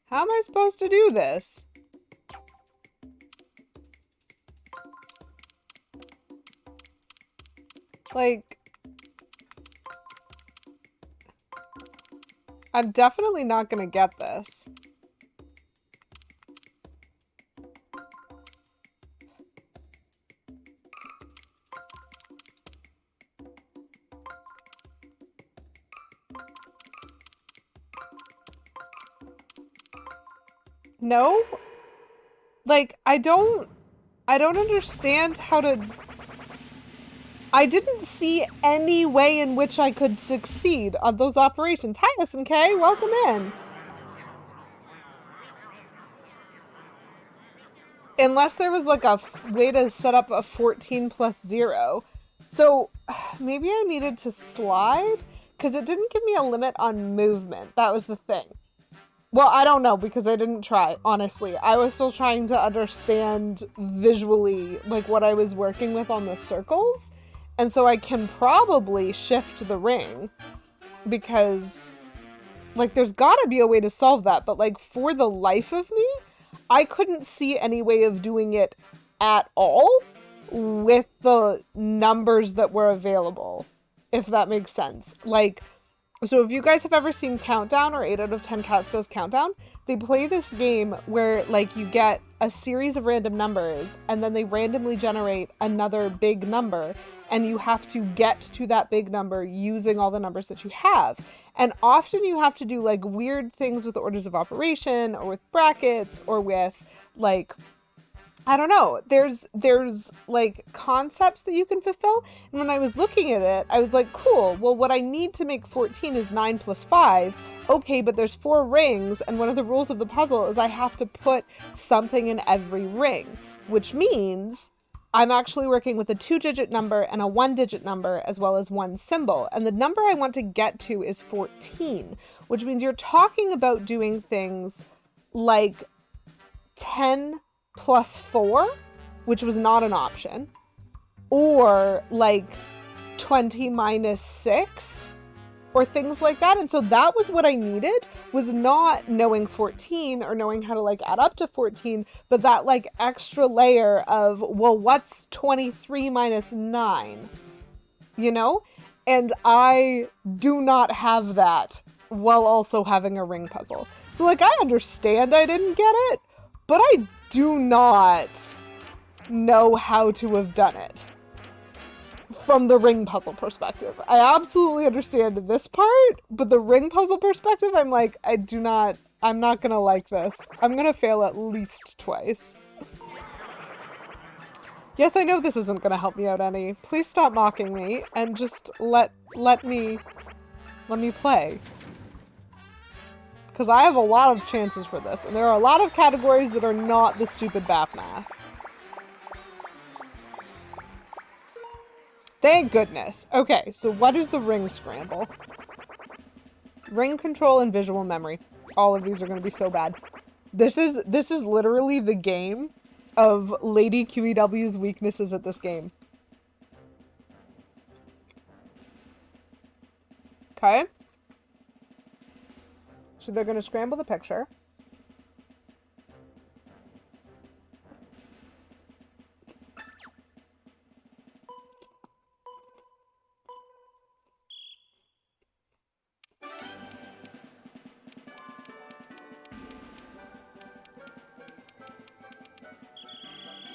How am I supposed to do this? Like, I'm definitely not gonna get this. No? Like, I don't understand how to... I didn't see any way in which I could succeed on those operations. Hi, SNK, welcome in. Unless there was like a way to set up a 14 plus 0. So maybe I needed to slide? Because it didn't give me a limit on movement. That was the thing. Well, I don't know because I didn't try, honestly. I was still trying to understand visually like what I was working with on the circles. And so I can probably shift the ring because like there's gotta be a way to solve that. But like for the life of me, I couldn't see any way of doing it at all with the numbers that were available, if that makes sense. Like So if you guys have ever seen Countdown or 8 out of 10 Cat Steals Countdown, they play this game where like you get a series of random numbers and then they randomly generate another big number and you have to get to that big number using all the numbers that you have. And often you have to do like weird things with the orders of operation or with brackets or with like I don't know. There's like concepts that you can fulfill. And when I was looking at it, I was like, cool. Well, what I need to make 14 is 9 plus 5. Okay, but there's 4 rings, and one of the rules of the puzzle is I have to put something in every ring, which means I'm actually working with a 2-digit number and a 1-digit number as well as one symbol. And the number I want to get to is 14, which means you're talking about doing things like 10 plus 4, which was not an option, or like 20 minus 6, or things like that. And so that was what I needed, was not knowing 14 or knowing how to like add up to 14, but that like extra layer of, well, what's 23 minus 9, you know? And I do not have that while also having a ring puzzle. So like I understand I didn't get it, but I do not know how to have done it from the ring puzzle perspective. I absolutely understand this part, but the ring puzzle perspective, I'm like, I'm not gonna like this. I'm gonna fail at least twice. Yes, I know this isn't gonna help me out any. Please stop mocking me and just let me play. Because I have a lot of chances for this, and there are a lot of categories that are not the stupid bath math. Thank goodness. Okay, so what is the ring scramble? Ring control and visual memory. All of these are going to be so bad. This is literally the game of Lady QEW's weaknesses at this game. Okay. So they're going to scramble the picture.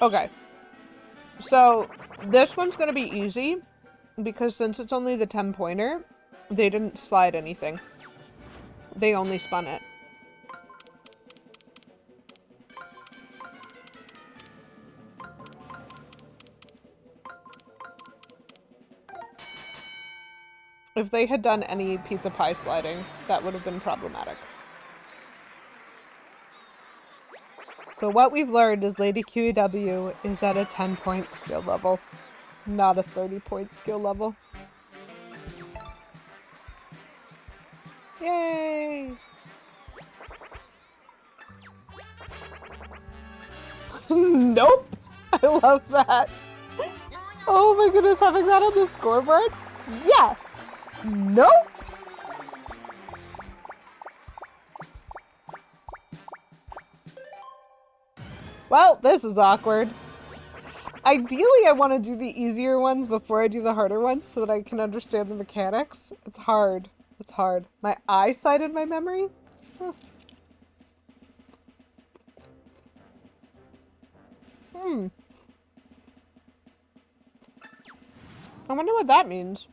Okay. So this one's going to be easy because since it's only the 10-pointer, they didn't slide anything. They only spun it. If they had done any pizza pie sliding, that would have been problematic. So what we've learned is Lady QEW is at a 10-point skill level, not a 30-point skill level. Yay! Nope! I love that. Oh my goodness, having that on the scoreboard? Yes! Nope! Well, this is awkward. Ideally, I want to do the easier ones before I do the harder ones so that I can understand the mechanics. It's hard. It's hard. My eyesight and my memory? Huh. I wonder what that means.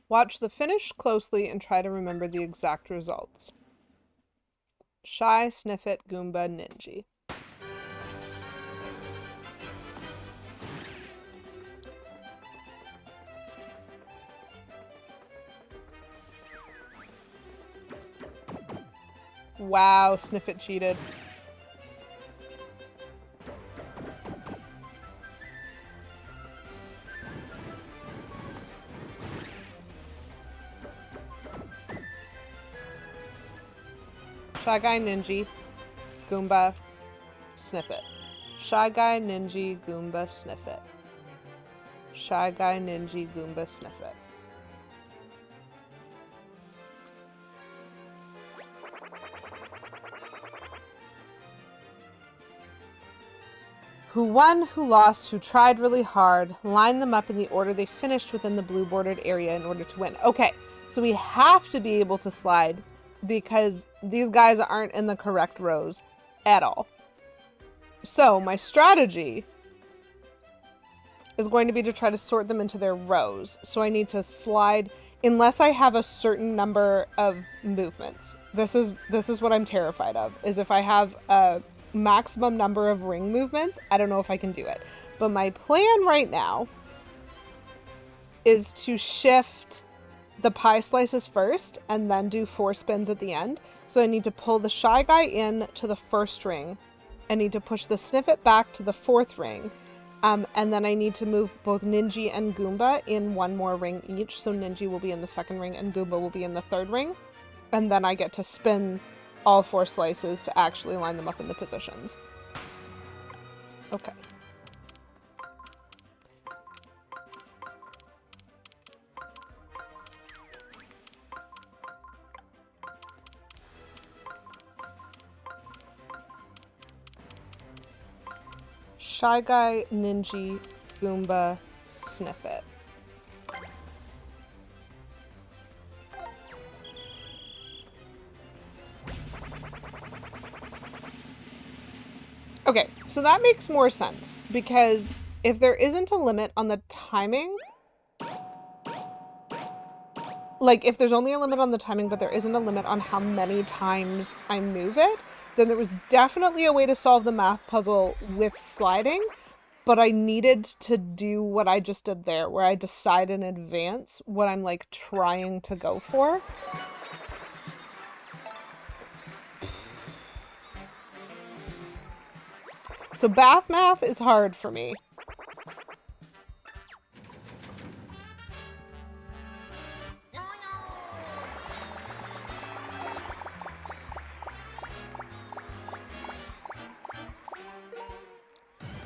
Watch the finish closely and try to remember the exact results. Shy, Sniffit, Goomba, Ninja. Wow, Sniffit cheated. Shy Guy, Ninja, Goomba, Sniffit. Shy Guy, Ninja, Goomba, Sniffit. Shy Guy, Ninja, Goomba, Sniffit. Who won, who lost, who tried really hard, line them up in the order they finished within the blue bordered area in order to win. Okay, so we have to be able to slide because these guys aren't in the correct rows at all. So my strategy is going to be to try to sort them into their rows. So I need to slide unless I have a certain number of movements. This is what I'm terrified of, is if I have a maximum number of ring movements, I don't know if I can do it. But my plan right now is to shift the pie slices first and then do 4 spins at the end. So I need to pull the shy guy in to the first ring. I need to push the sniffet back to the 4th ring. And then I need to move both Ninji and Goomba in 1 more ring each. So Ninji will be in the 2nd ring and Goomba will be in the 3rd ring. And then I get to spin all 4 slices to actually line them up in the positions. Okay. Shy Guy, Ninji, Goomba, Sniffet. Okay, so that makes more sense, because if there isn't a limit on the timing, like if there's only a limit on the timing, but there isn't a limit on how many times I move it, then there was definitely a way to solve the math puzzle with sliding, but I needed to do what I just did there, where I decide in advance what I'm like trying to go for. So bath math is hard for me.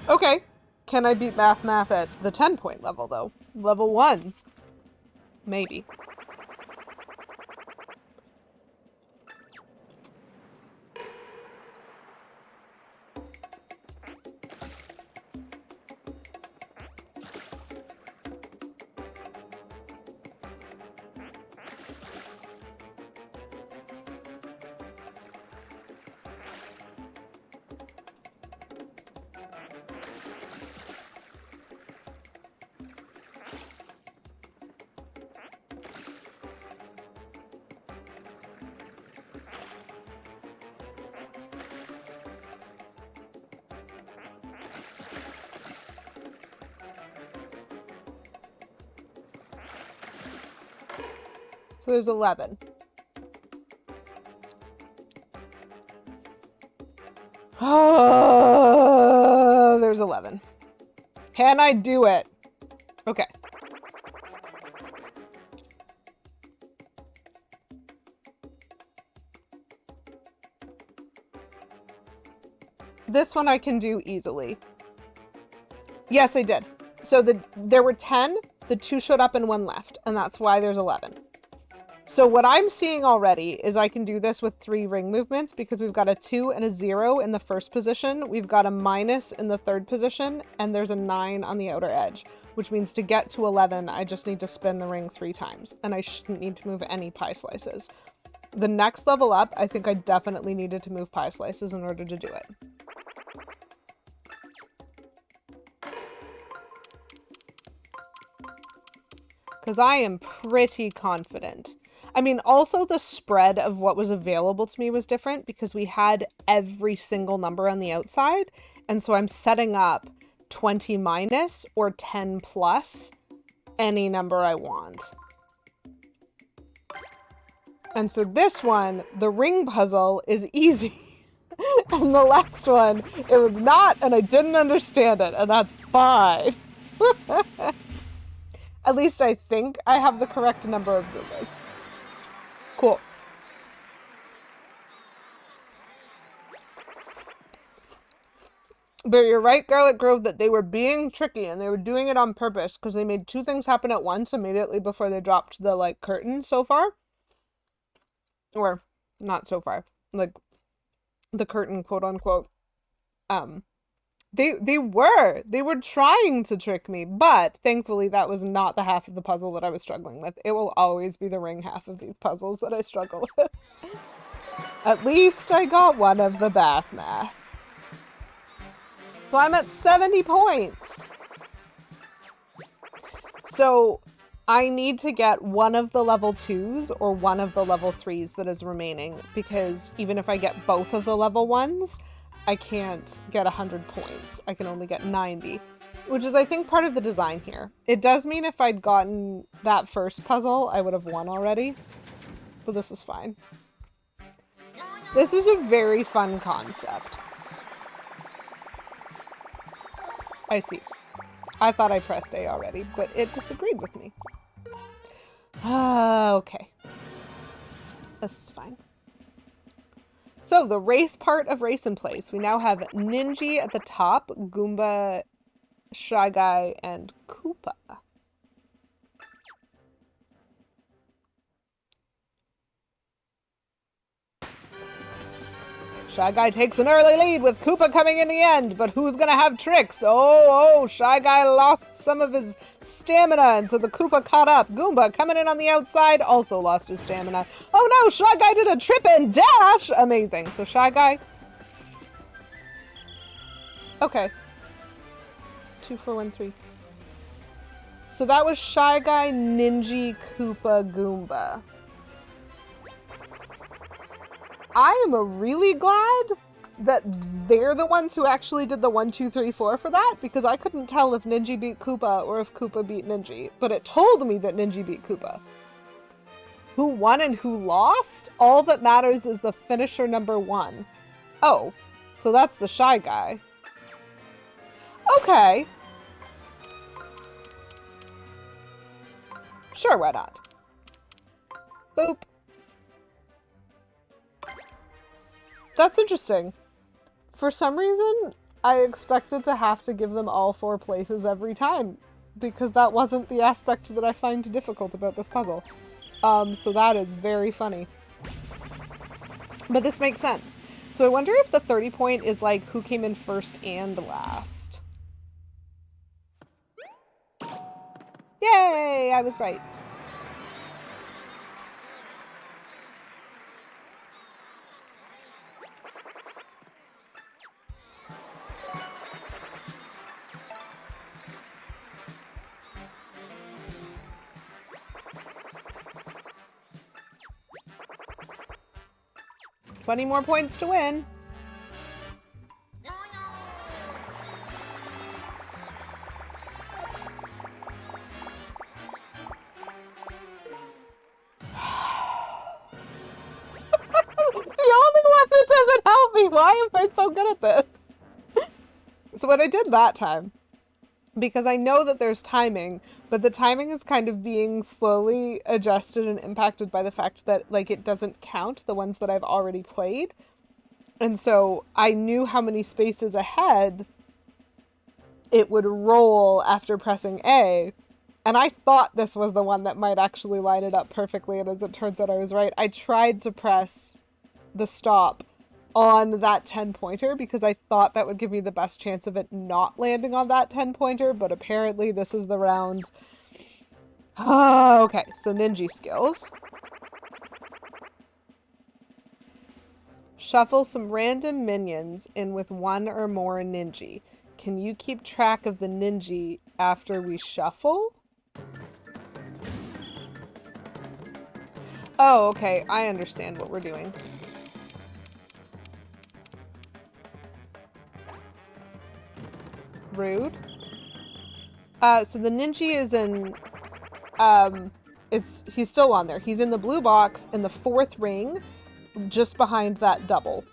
Okay. Can I beat math at the 10-point level, though? Level 1. Maybe. So there's 11. Oh, there's 11. Can I do it? Okay. This one I can do easily. Yes, I did. So there were 10, the 2 showed up and 1 left, and that's why there's 11. So what I'm seeing already is I can do this with 3 ring movements because we've got a 2 and a 0 in the first position, we've got a minus in the 3rd position, and there's a 9 on the outer edge, which means to get to 11, I just need to spin the ring 3 times, and I shouldn't need to move any pie slices. The next level up, I think I definitely needed to move pie slices in order to do it. Because I am pretty confident. I mean, also the spread of what was available to me was different because we had every single number on the outside. And so I'm setting up 20 minus or 10 plus any number I want. And so this one, the ring puzzle, is easy. And the last one, it was not, and I didn't understand it, and that's fine. At least I think I have the correct number of Goombas. Cool. But you're right, Garlic Grove, that they were being tricky and they were doing it on purpose because they made 2 things happen at once immediately before they dropped the, like, curtain so far. Or, not so far. Like, the curtain, quote unquote, They were. They were trying to trick me, but thankfully that was not the half of the puzzle that I was struggling with. It will always be the ring half of these puzzles that I struggle with. At least I got one of the bath math. So I'm at 70 points. So I need to get one of the level 2s or one of the level 3s that is remaining, because even if I get both of the level 1s, I can't get 100 points. I can only get 90, which is, I think, part of the design here. It does mean if I'd gotten that first puzzle, I would have won already, but this is fine. This is a very fun concept. I see. I thought I pressed A already, but it disagreed with me. Okay. This is fine. So, the race part of Race in Place. We now have Ninja at the top, Goomba, Shy Guy, and Koopa. Shy Guy takes an early lead with Koopa coming in the end, but who's gonna have tricks? Oh, Shy Guy lost some of his stamina, and so the Koopa caught up. Goomba coming in on the outside also lost his stamina. Oh no, Shy Guy did a trip and dash! Amazing. So Shy Guy... Okay. 2, 4, 1, 3. So that was Shy Guy, Ninja, Koopa, Goomba. I am really glad that they're the ones who actually did the 1, 2, 3, 4 for that, because I couldn't tell if Ninja beat Koopa or if Koopa beat Ninja, but it told me that Ninja beat Koopa. Who won and who lost? All that matters is the finisher number 1. Oh, so that's the Shy Guy. Okay. Sure, why not? Boop. That's interesting. For some reason, I expected to have to give them all 4 places every time, because that wasn't the aspect that I find difficult about this puzzle. So that is very funny. But this makes sense. So I wonder if the 30 point is like who came in first and last. Yay! I was right. $20 more points to win. The only one that doesn't help me. Why am I so good at this? So what I did that time, because I know that there's timing, but the timing is kind of being slowly adjusted and impacted by the fact that, like, it doesn't count the ones that I've already played. And so I knew how many spaces ahead it would roll after pressing A. And I thought this was the one that might actually line it up perfectly, and as it turns out I was right. I tried to press the stop on that 10-pointer because I thought that would give me the best chance of it not landing on that 10-pointer, but apparently this is the round. Okay, so Ninja skills. Shuffle some random minions in with 1 or more Ninja. Can you keep track of the Ninja after we shuffle? Oh, okay, I understand what we're doing. Rude. So the Ninja is in, he's still on there. He's in the blue box in the 4th ring, just behind that double.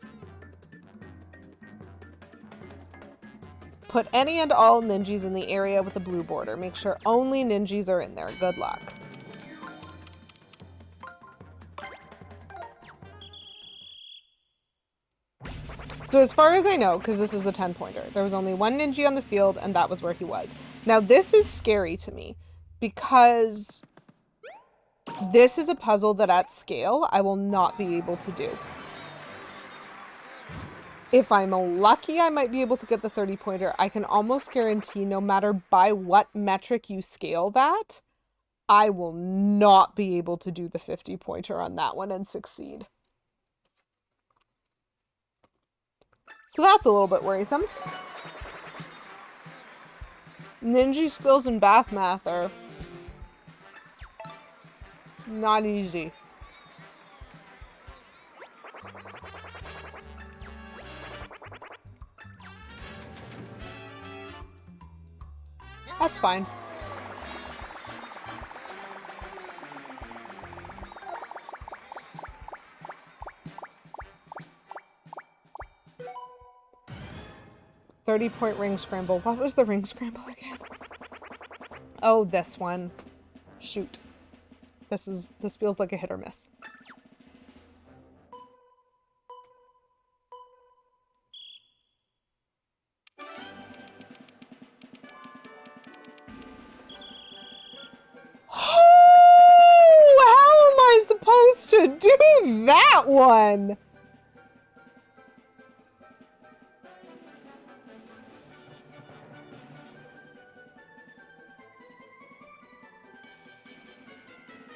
Put any and all Ninjas in the area with the blue border. Make sure only Ninjas are in there. Good luck. So as far as I know, because this is the 10-pointer, there was only 1 Ninja on the field, and that was where he was. Now, this is scary to me, because this is a puzzle that at scale, I will not be able to do. If I'm lucky, I might be able to get the 30-pointer. I can almost guarantee no matter by what metric you scale that, I will not be able to do the 50-pointer on that one and succeed. So that's a little bit worrisome. Ninja skills and bath math are not easy. That's fine. "30-point ring scramble." What was the ring scramble again? Oh, this one. Shoot. This feels like a hit or miss. How am I supposed to do that one?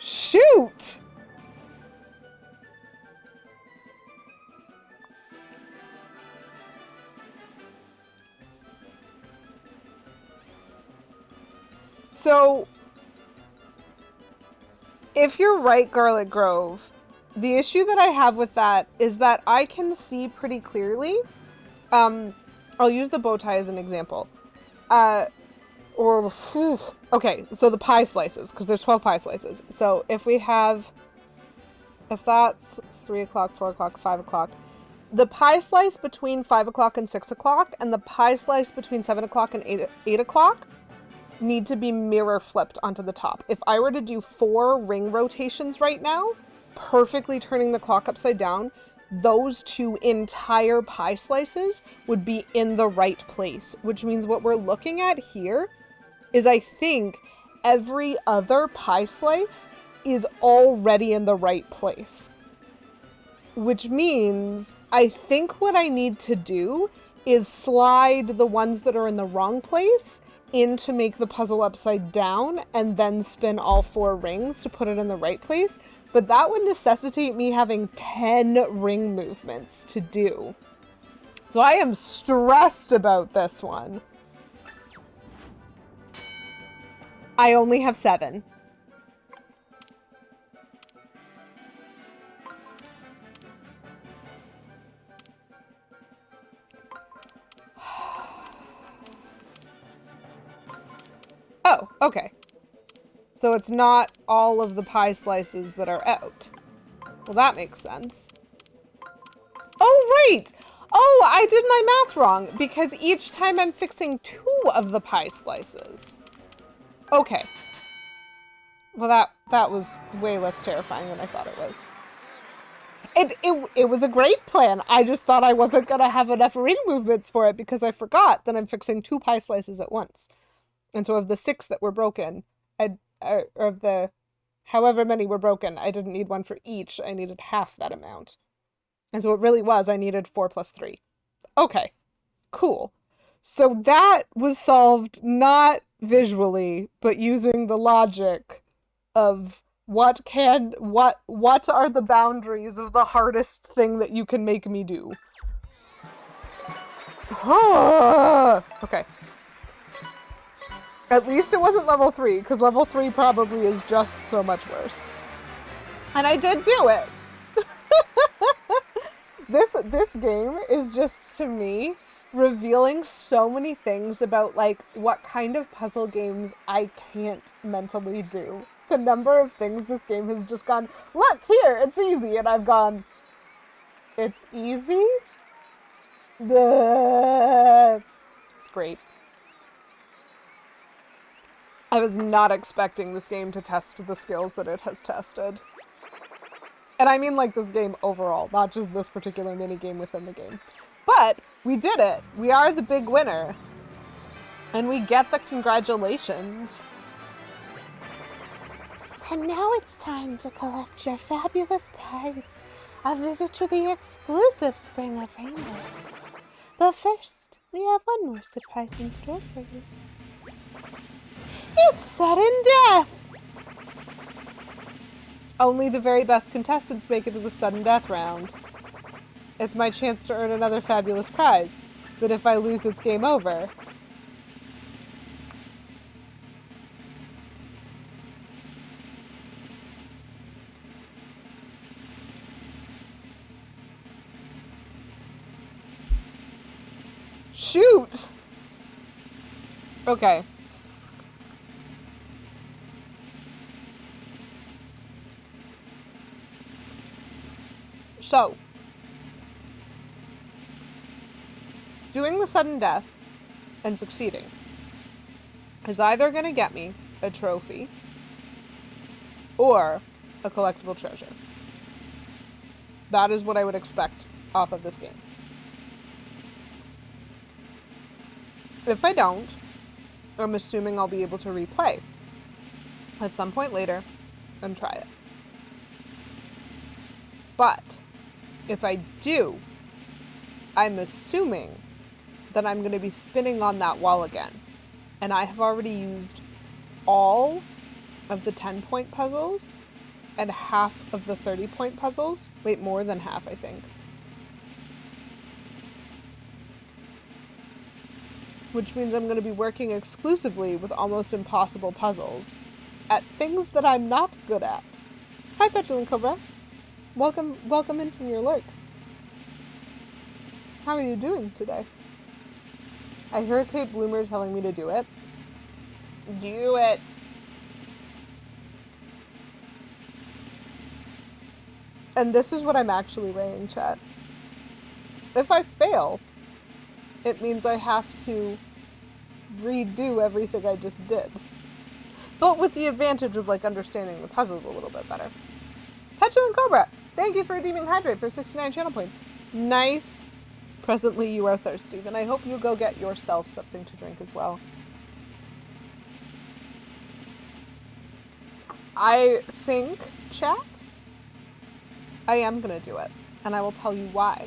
Shoot! So, if you're right, Garlic Grove, the issue that I have with that is that I can see pretty clearly. I'll use the bow tie as an example. Okay, so the pie slices, because there's 12 pie slices. So if that's 3 o'clock, 4 o'clock, 5 o'clock, the pie slice between 5 o'clock and 6 o'clock, and the pie slice between 7 o'clock and 8 o'clock need to be mirror flipped onto the top. If I were to do 4 ring rotations right now, perfectly turning the clock upside down, those 2 entire pie slices would be in the right place, which means what we're looking at here is, I think, every other pie slice is already in the right place. Which means I think what I need to do is slide the ones that are in the wrong place in to make the puzzle upside down and then spin all 4 rings to put it in the right place. But that would necessitate me having 10 ring movements to do. So I am stressed about this one. I only have 7. Oh, okay. So it's not all of the pie slices that are out. Well, that makes sense. Oh, right! Oh, I did my math wrong, because each time I'm fixing 2 of the pie slices. Okay. Well, that was way less terrifying than I thought it was. It was a great plan. I just thought I wasn't going to have enough ring movements for it because I forgot that I'm fixing 2 pie slices at once. And so of the 6 that were broken, of the however many were broken, I didn't need 1 for each. I needed half that amount. And so it really was, I needed 4 plus 3. Okay, cool. So that was solved not visually, but using the logic of what are the boundaries of the hardest thing that you can make me do. Okay. At least it wasn't level 3, because level 3 probably is just so much worse. And I did do it! This game is just, to me, revealing so many things about, like, what kind of puzzle games I can't mentally do. The number of things this game has just gone, look, here, it's easy, and I've gone, it's easy? Duh. It's great. I was not expecting this game to test the skills that it has tested. And I mean like this game overall, not just this particular minigame within the game. But we did it. We are the big winner. And we get the congratulations. And now it's time to collect your fabulous prize. A visit to the exclusive Spring of Rainbow. But first, we have one more surprise in store for you. It's sudden death! Only the very best contestants make it to the sudden death round. It's my chance to earn another fabulous prize, but if I lose, it's game over. Shoot! Okay. So, doing the sudden death and succeeding is either going to get me a trophy or a collectible treasure. That is what I would expect off of this game. If I don't, I'm assuming I'll be able to replay at some point later and try it. But if I do, I'm assuming that I'm going to be spinning on that wall again. And I have already used all of the 10-point puzzles and half of the 30-point puzzles. Wait, more than half, I think. Which means I'm going to be working exclusively with almost impossible puzzles at things that I'm not good at. Hi, Petulant Cobra. Welcome in from your lurk. How are you doing today? I hear Kate Bloomer telling me to do it. Do it. And this is what I'm actually weighing, chat. If I fail, it means I have to redo everything I just did. But with the advantage of, like, understanding the puzzles a little bit better. Petulant Cobra, thank you for redeeming Hydrate for 69 channel points. Nice. Presently you are thirsty, then I hope you go get yourself something to drink as well. I think, chat, I am gonna do it, and I will tell you why.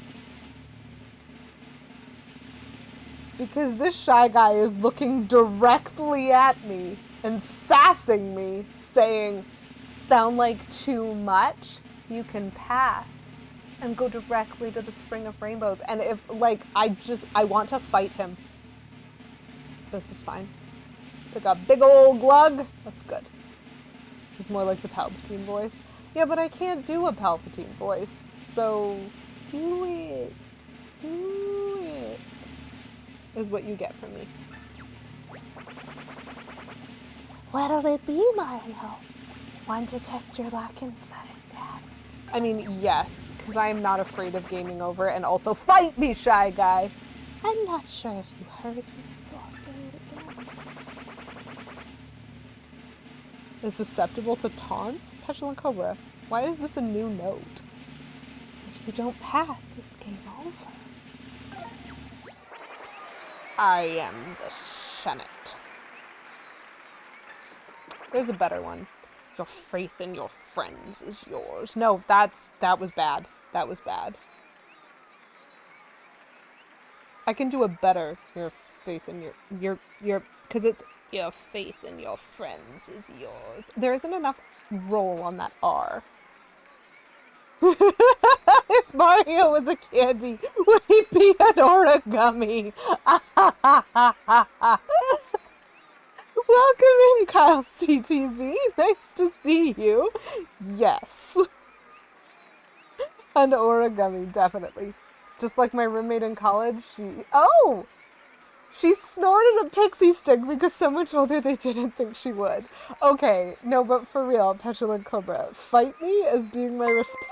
Because this shy guy is looking directly at me and sassing me, saying, sound like too much? You can pass and go directly to the Spring of Rainbows. And if, like, I want to fight him. This is fine. Took a big old glug. That's good. It's more like the Palpatine voice. Yeah, but I can't do a Palpatine voice. So, do it. Do it. Is what you get from me. What'll it be, Mario? Want to test your luck in sudden death? I mean, yes, because I am not afraid of gaming over, and also fight me, shy guy! I'm not sure if you heard me, so I'll say it again. Is susceptible to taunts? Petulant Cobra, why is this a new note? If you don't pass, it's game over. I am the Senate. There's a better one. Your faith in your friends is yours. No, that was bad. That was bad. I can do a better. Your faith in your because it's your faith in your friends is yours. There isn't enough roll on that R. If Mario was a candy, would he be an origami? Welcome in, Kyle's TTV. Nice to see you. Yes. An origami, definitely. Just like my roommate in college, she snorted a pixie stick because someone told her they didn't think she would. Okay, no, but for real, Petulant Cobra, fight me as being my response.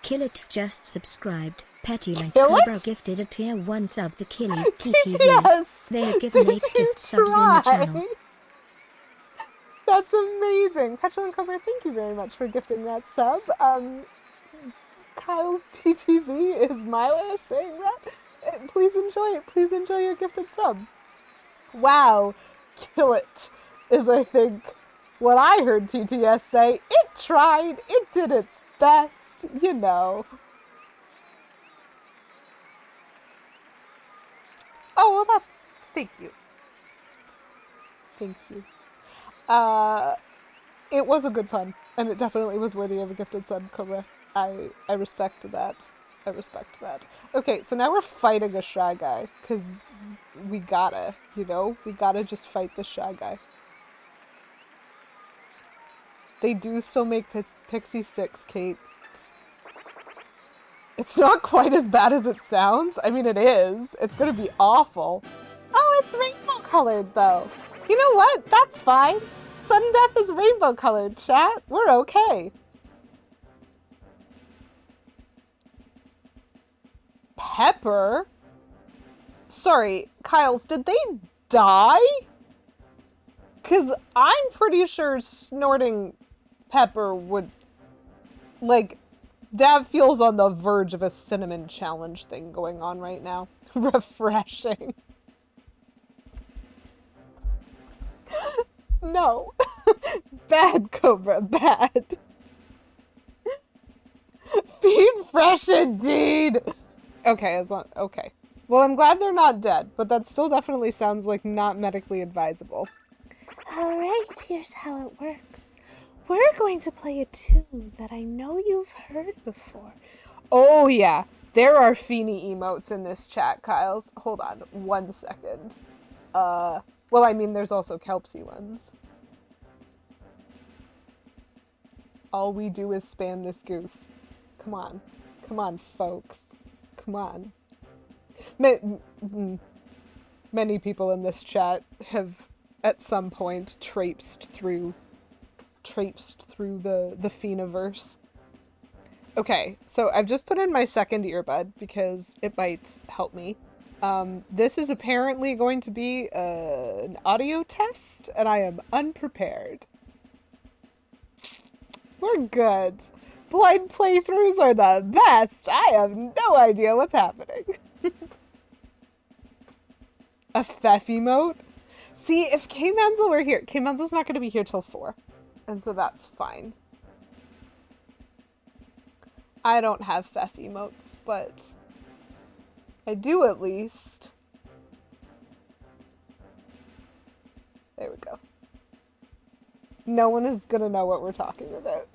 Killit just subscribed. Petulant Cobra gifted a tier 1 sub to Killy's TTV. Yes. They have given 8 gift subs in the channel. That's amazing. Petulant Cobra, thank you very much for gifting that sub. Kyle's TTV is my way of saying that. Please enjoy it. Please enjoy your gifted sub. Wow. Kill it is, I think, what I heard TTS say. It tried. It did its best. You know. Oh, well, thank you. Thank you. It was a good pun, and it definitely was worthy of a gifted sub, Cobra. I respect that. I respect that. Okay, so now we're fighting a shy guy, because we gotta, you know? We gotta just fight the shy guy. They do still make pixie sticks, Kate. It's not quite as bad as it sounds. I mean, it is. It's gonna be awful. Oh, it's rainbow colored, though. You know what? That's fine. Sudden death is rainbow colored, chat. We're okay. Pepper? Sorry, Kyles, did they die? Because I'm pretty sure snorting pepper would, like, that feels on the verge of a cinnamon challenge thing going on right now. Refreshing. No. Bad, Cobra, bad. Feed fresh indeed. Okay, okay. Well, I'm glad they're not dead, but that still definitely sounds like not medically advisable. Alright, here's how it works. We're going to play a tune that I know you've heard before. Oh yeah, there are Feeny emotes in this chat, Kyles. Hold on, 1 second. Well, I mean, there's also Kelpsy ones. All we do is spam this goose. Come on. Come on, folks. Come on. Many people in this chat have, at some point, traipsed through the Feeniverse. Okay, so I've just put in my second earbud because it might help me. This is apparently going to be an audio test, and I am unprepared. We're good. Blind playthroughs are the best. I have no idea what's happening. A Pfeff emote? See, if K Menzel were here, K Menzel's not going to be here till 4. And so that's fine. I don't have Pfeff emotes, but I do at least. There we go. No one is gonna know what we're talking about.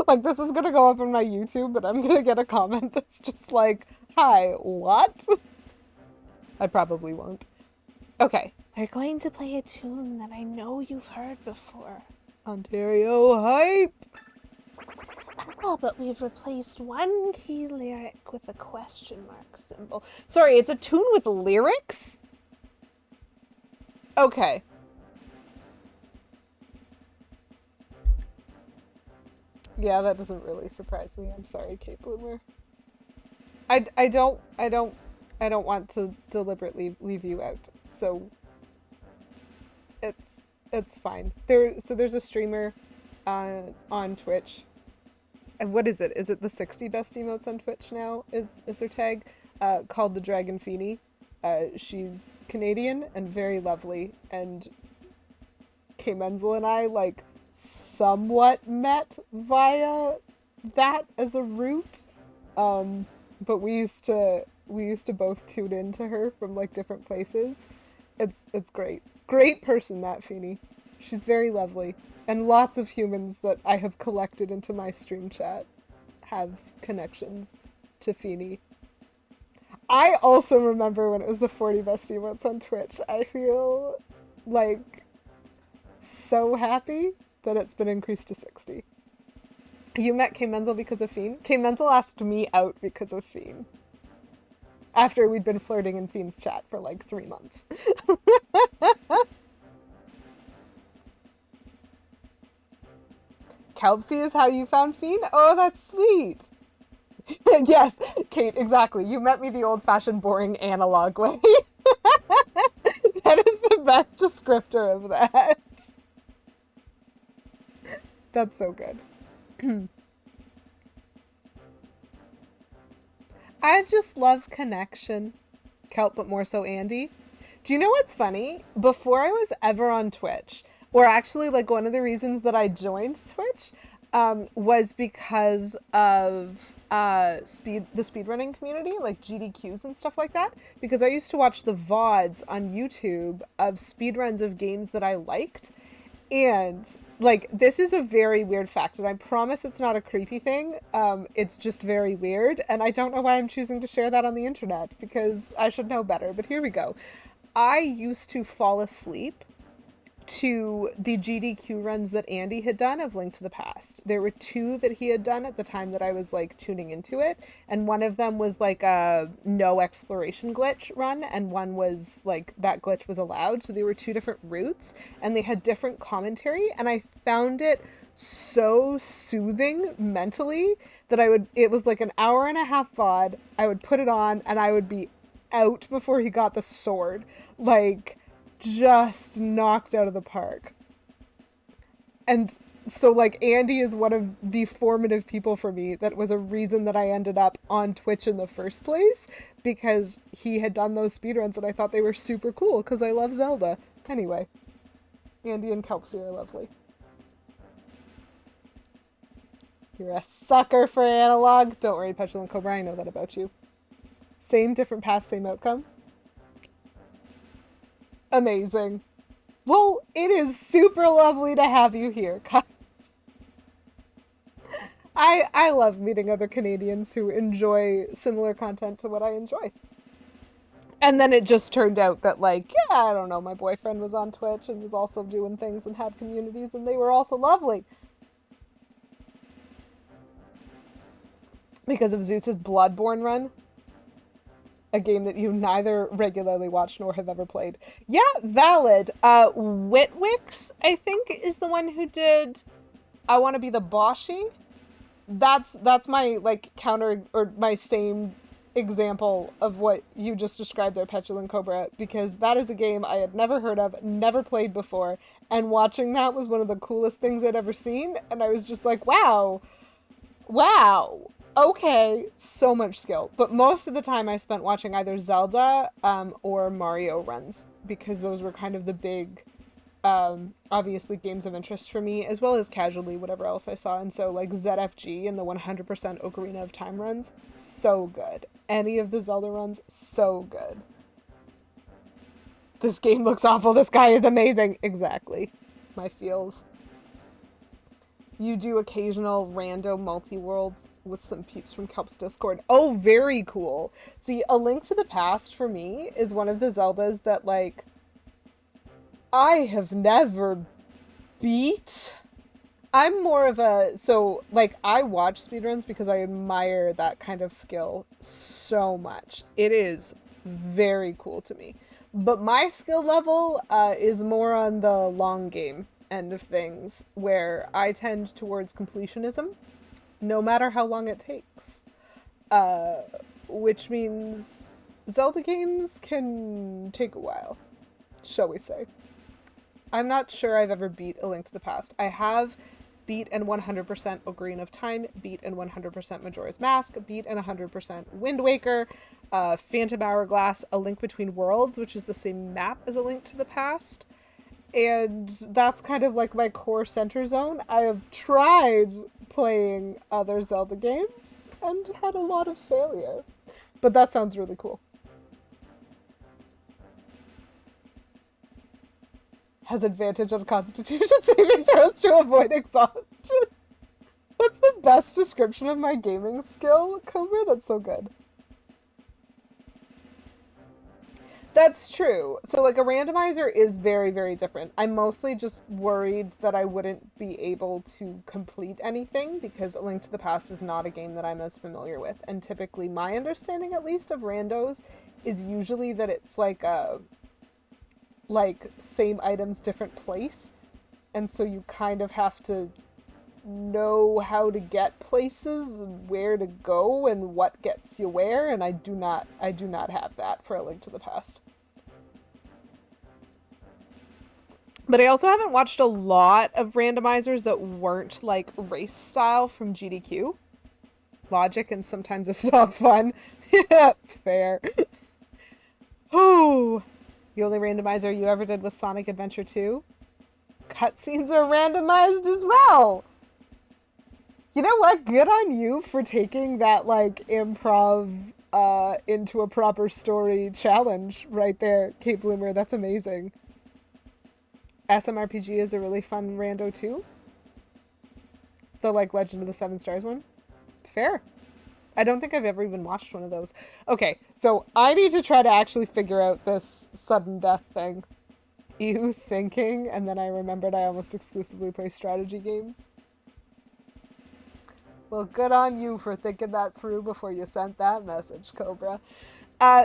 Like, this is gonna go up on my YouTube, but I'm gonna get a comment that's just like, hi, what? I probably won't. Okay. We're going to play a tune that I know you've heard before. Ontario hype! Oh, but we've replaced one key lyric with a question mark symbol. Sorry, it's a tune with lyrics? Okay. Yeah, that doesn't really surprise me. I'm sorry, Kate Bloomer. I don't want to deliberately leave you out. So it's fine. There's a streamer on Twitch. And what is it? Is it the 60 best emotes on Twitch now? Is her tag? Called the Dragon Feeny. She's Canadian and very lovely, and K Menzel and I like somewhat met via that as a route. But we used to both tune into her from like different places. It's great. Great person, that Feeny. She's very lovely. And lots of humans that I have collected into my stream chat have connections to Feeny. I also remember when it was the 40 best emotes on Twitch. I feel like so happy that it's been increased to 60. You met K Menzel because of Fiend? K Menzel asked me out because of Fiend. After we'd been flirting in Fiend's chat for like 3 months. Kelpsy is how you found Fiend? Oh, that's sweet. Yes, Kate, exactly. You met me the old-fashioned, boring, analog way. That is the best descriptor of that. That's so good. I just love connection. Kelp, but more so Andy. Do you know what's funny? Before I was ever on Twitch, or actually like one of the reasons that I joined Twitch, was because of the speedrunning community, like GDQs and stuff like that. Because I used to watch the VODs on YouTube of speedruns of games that I liked. And like, this is a very weird fact, and I promise it's not a creepy thing. It's just very weird, and I don't know why I'm choosing to share that on the internet, because I should know better, but here we go. I used to fall asleep to the GDQ runs that Andy had done of Link to the Past. There were two that he had done at the time that I was like tuning into it, and one of them was like a no exploration glitch run, and one was like that glitch was allowed. So there were two different routes, and they had different commentary, and I found it so soothing mentally that it was like an hour and a half VOD. I would put it on and I would be out before he got the sword. Like, just knocked out of the park. And so like Andy is one of the formative people for me. That was a reason that I ended up on Twitch in the first place, because he had done those speedruns and I thought they were super cool because I love Zelda. Anyway, Andy and Kelpsy are lovely. You're a sucker for analog. Don't worry, Petulant Cobra, I know that about you. Same, different path, same outcome. Amazing. Well, it is super lovely to have you here, guys. I love meeting other Canadians who enjoy similar content to what I enjoy. And then it just turned out that, like, yeah, I don't know, my boyfriend was on Twitch and was also doing things and had communities, and they were also lovely. Because of Zeus's Bloodborne run. A game that you neither regularly watch nor have ever played. Yeah, valid. Witwix, I think, is the one who did I Want to Be the Boshi. That's my, like, counter, or my same example of what you just described there, Petulant Cobra, because that is a game I had never heard of, never played before, and watching that was one of the coolest things I'd ever seen, and I was just like, wow, okay, so much skill. But most of the time I spent watching either Zelda or Mario runs, because those were kind of the big, obviously, games of interest for me, as well as casually whatever else I saw. And so, like, ZFG and the 100% Ocarina of Time runs, so good. Any of the Zelda runs, so good. This game looks awful, this guy is amazing. Exactly. My feels. You do occasional rando multi-worlds with some peeps from Kelp's Discord. Oh, very cool. See, A Link to the Past for me is one of the Zeldas that, like, I have never beat. I'm more of a, so, like, I watch speedruns because I admire that kind of skill so much. It is very cool to me. But my skill level is more on the long game end of things, where I tend towards completionism, no matter how long it takes. Which means Zelda games can take a while, shall we say. I'm not sure I've ever beat A Link to the Past. I have beat and 100% Ocarina of Time, beat and 100% Majora's Mask, beat and 100% Wind Waker, Phantom Hourglass, A Link Between Worlds, which is the same map as A Link to the Past. And that's kind of like my core center zone. I have tried playing other Zelda games and had a lot of failure. But that sounds really cool. Has advantage on Constitution saving throws to avoid exhaustion. What's the best description of my gaming skill, Cobra? That's so good. That's true. So, like, a randomizer is very, very different. I'm mostly just worried that I wouldn't be able to complete anything, because A Link to the Past is not a game that I'm as familiar with. And typically, my understanding, at least, of randos is usually that it's like a, like, same items, different place. And so you kind of have to know how to get places and where to go and what gets you where, and I do not have that for A Link to the Past. But I also haven't watched a lot of randomizers that weren't like race style from GDQ. Logic, and sometimes it's not fun. Fair. Oh, the only randomizer you ever did was Sonic Adventure 2. Cutscenes are randomized as well. You know what? Good on you for taking that, like, improv into a proper story challenge right there, Kate Bloomer. That's amazing. SMRPG is a really fun rando too. The, like, Legend of the Seven Stars one. Fair. I don't think I've ever even watched one of those. Okay, so I need to try to actually figure out this sudden death thing. You thinking, and then I remembered I almost exclusively play strategy games. Well, good on you for thinking that through before you sent that message, Cobra.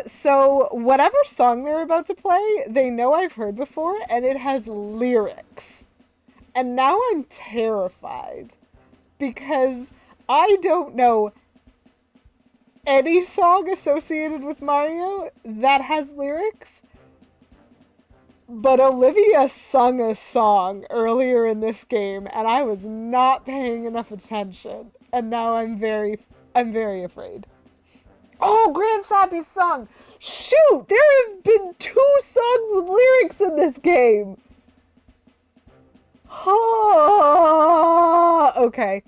So whatever song they're about to play, they know I've heard before, and it has lyrics. And now I'm terrified because I don't know any song associated with Mario that has lyrics. But Olivia sung a song earlier in this game, and I was not paying enough attention. And now I'm very afraid. Oh, Grand Sappy's song! Shoot! There have been 2 songs with lyrics in this game! Oh, okay.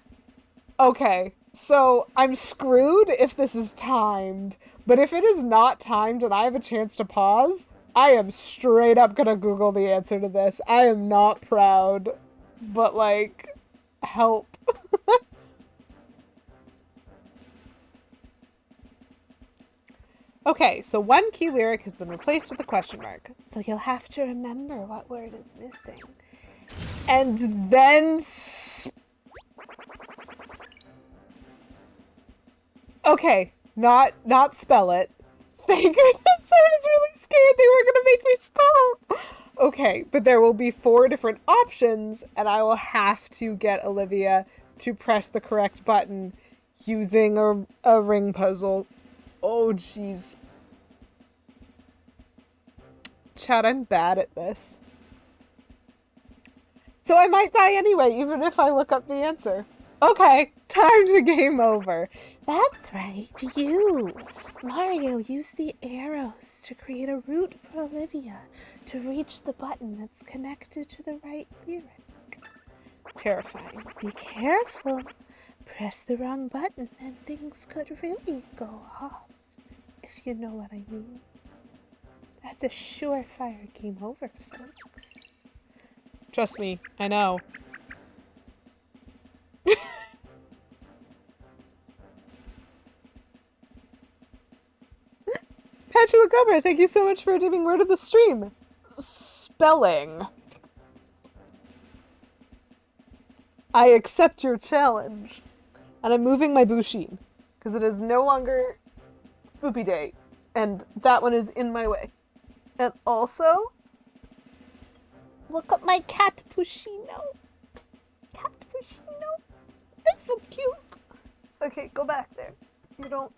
Okay. So, I'm screwed if this is timed. But if it is not timed and I have a chance to pause, I am straight up gonna Google the answer to this. I am not proud. But, like, help. Okay, so one key lyric has been replaced with a question mark. So you'll have to remember what word is missing. And then... Okay, not spell it. Thank goodness, I was really scared they were gonna make me spell. Okay, but there will be 4 different options, and I will have to get Olivia to press the correct button using a ring puzzle. Oh, jeez. Chad, I'm bad at this. So I might die anyway, even if I look up the answer. Okay, time to game over. That's right, you. Mario used the arrows to create a route for Olivia to reach the button that's connected to the right lyric. Terrifying. Be careful. Press the wrong button and things could really go off, if you know what I mean. That's a surefire game over, folks. Trust me, I know. Petulant Cobra, thank you so much for redeeming word of the stream. Spelling. I accept your challenge. And I'm moving my Bushin, because it is no longer Spoopy Day, and that one is in my way. And also, Look at my cat Pushino. Cat Pushino. It's so cute. okay, go back there. You don't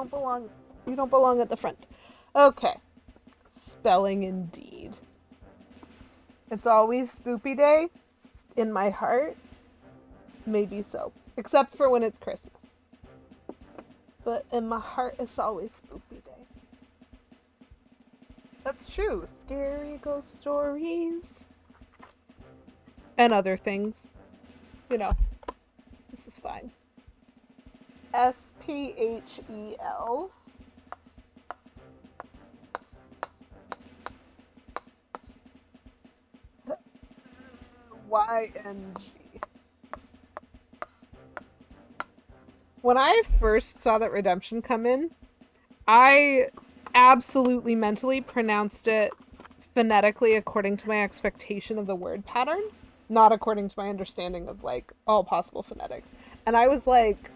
belong at the front. Okay. Spelling indeed. It's always Spoopy Day in my heart. Maybe so. Except for when it's Christmas. But in my heart, it's always Spoopy Day. That's true. Scary ghost stories. And other things. You know. This is fine. SPHEL. YNG. When I first saw that redemption come in, I absolutely mentally pronounced it phonetically according to my expectation of the word pattern, not according to my understanding of, like, all possible phonetics. And I was like,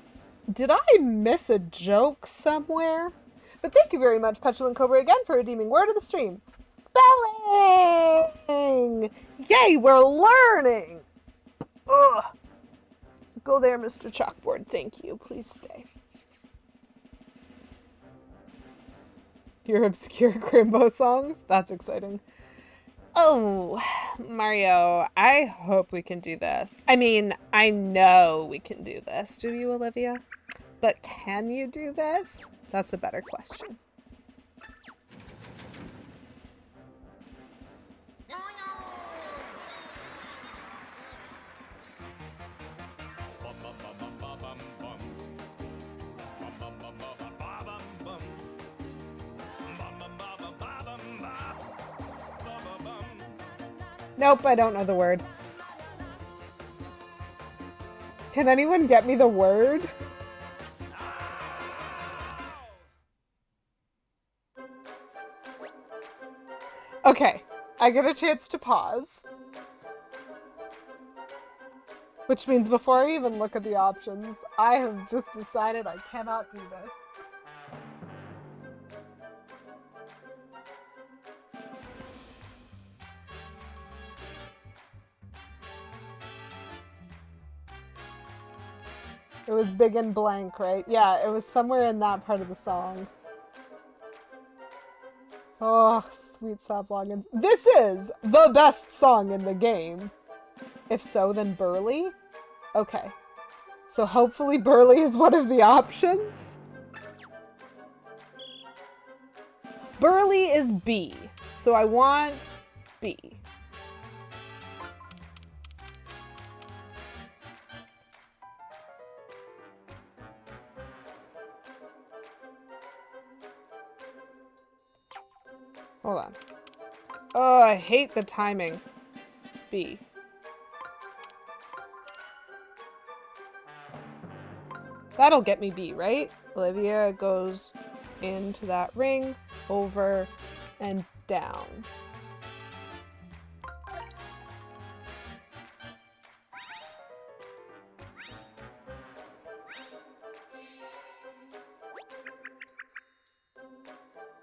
did I miss a joke somewhere? But thank you very much, Petulant Cobra, again for redeeming word of the stream. Spelling! Yay, we're learning! Ugh. Go there, Mr. Chalkboard. Thank you. Please stay. Your obscure Crimbo songs? That's exciting. Oh, Mario, I hope we can do this. I mean, I know we can do this. Do you, Olivia? But can you do this? That's a better question. Nope, I don't know the word. Can anyone get me the word? Okay, I get a chance to pause. Which means before I even look at the options, I have just decided I cannot do this. It was Big and Blank, right? Yeah, it was somewhere in that part of the song. Oh, sweet stop login. This is the best song in the game. If so, then Burly? Okay. So hopefully Burly is one of the options. Burly is B. So I want B. Hold on. Oh, I hate the timing. B. That'll get me B, right? Olivia goes into that ring, over, and down.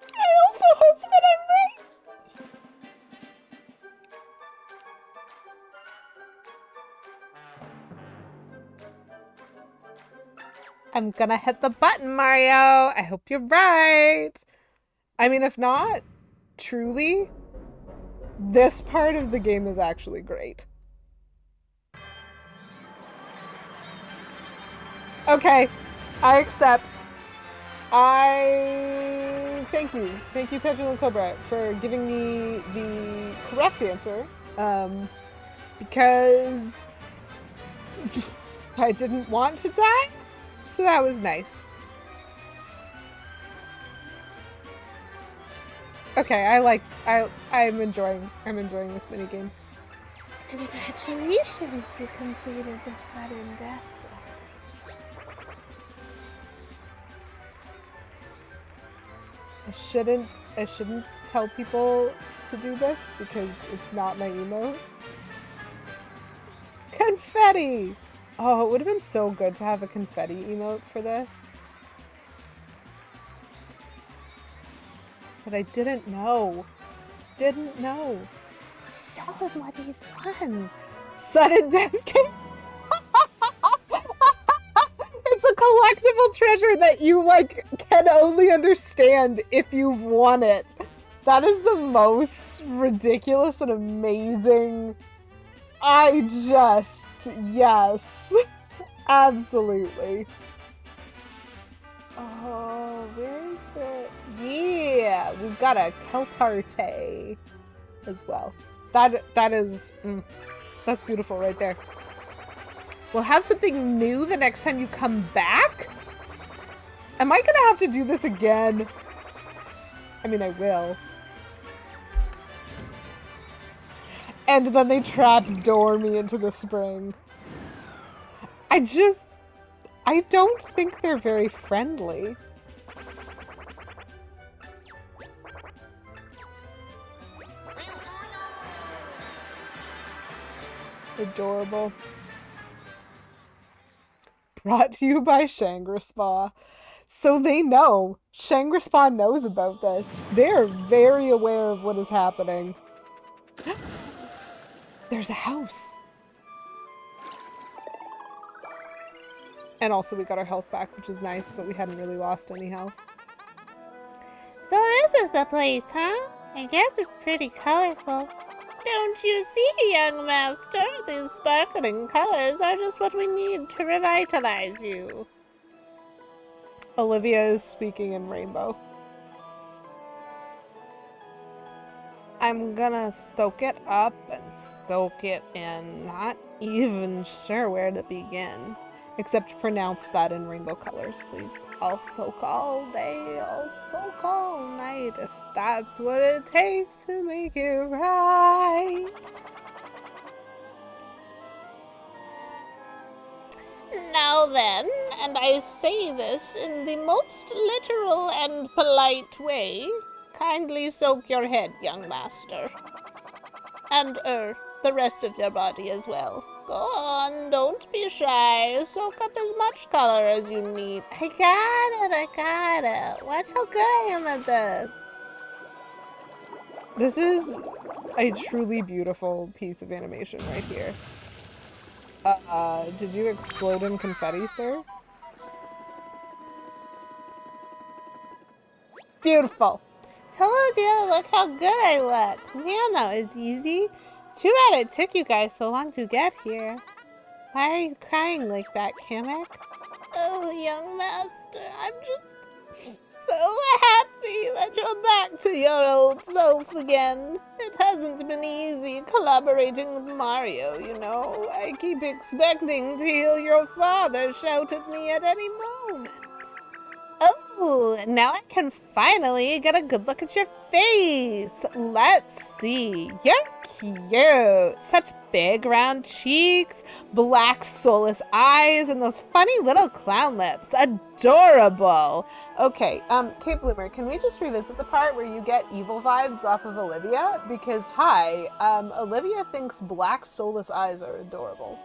I also hope that I'm right! I'm gonna hit the button, Mario! I hope you're right! I mean, if not, truly, this part of the game is actually great. Okay, I accept. Thank you, Petulant Cobra, for giving me the correct answer. Because I didn't want to die, so that was nice. Okay, I'm enjoying this minigame. Congratulations, you completed the sudden death. I shouldn't tell people to do this because it's not my emote. Confetti! Oh, it would have been so good to have a confetti emote for this. But I didn't know. Show him what he's won. Sudden death game. It's a collectible treasure that you, like, can only understand if you've won it. That is the most ridiculous and amazing. Yes. Absolutely. Oh, where is the... Yeah, we've got a Kelparte as well. That is... that's beautiful right there. We'll have something new the next time you come back? Am I gonna have to do this again? I mean, I will. And then they trapdoor me into the spring. I don't think they're very friendly. Adorable. Brought to you by Shangri-Spa. So they know. Shangri-Spa knows about this. They're very aware of what is happening. There's a house. And also we got our health back, which is nice, but we hadn't really lost any health. So this is the place, huh? I guess it's pretty colorful. Don't you see, young master? These sparkling colors are just what we need to revitalize you. Olivia is speaking in rainbow. I'm gonna soak it up and soak it in. Not even sure where to begin. Except pronounce that in rainbow colors, please. I'll soak all day, I'll soak all night, if that's what it takes to make it right. Well then, and I say this in the most literal and polite way, kindly soak your head, young master. And, the rest of your body as well. Go on, don't be shy. Soak up as much color as you need. I got it. Watch how good I am at this. This is a truly beautiful piece of animation right here. Did you explode in confetti, sir? Beautiful. Told you, look how good I look. Man, that was easy. Too bad it took you guys so long to get here. Why are you crying like that, Kamek? Oh, young master, I'm just so happy that you're back to your old self again. It hasn't been easy collaborating with Mario, you know. I keep expecting to hear your father shout at me at any moment. Oh, now I can finally get a good look at your face. Let's see. You're cute. Such big round cheeks, black soulless eyes, and those funny little clown lips. Adorable. Okay, Kate Bloomer, can we just revisit the part where you get evil vibes off of Olivia? Because, hi, Olivia thinks black soulless eyes are adorable.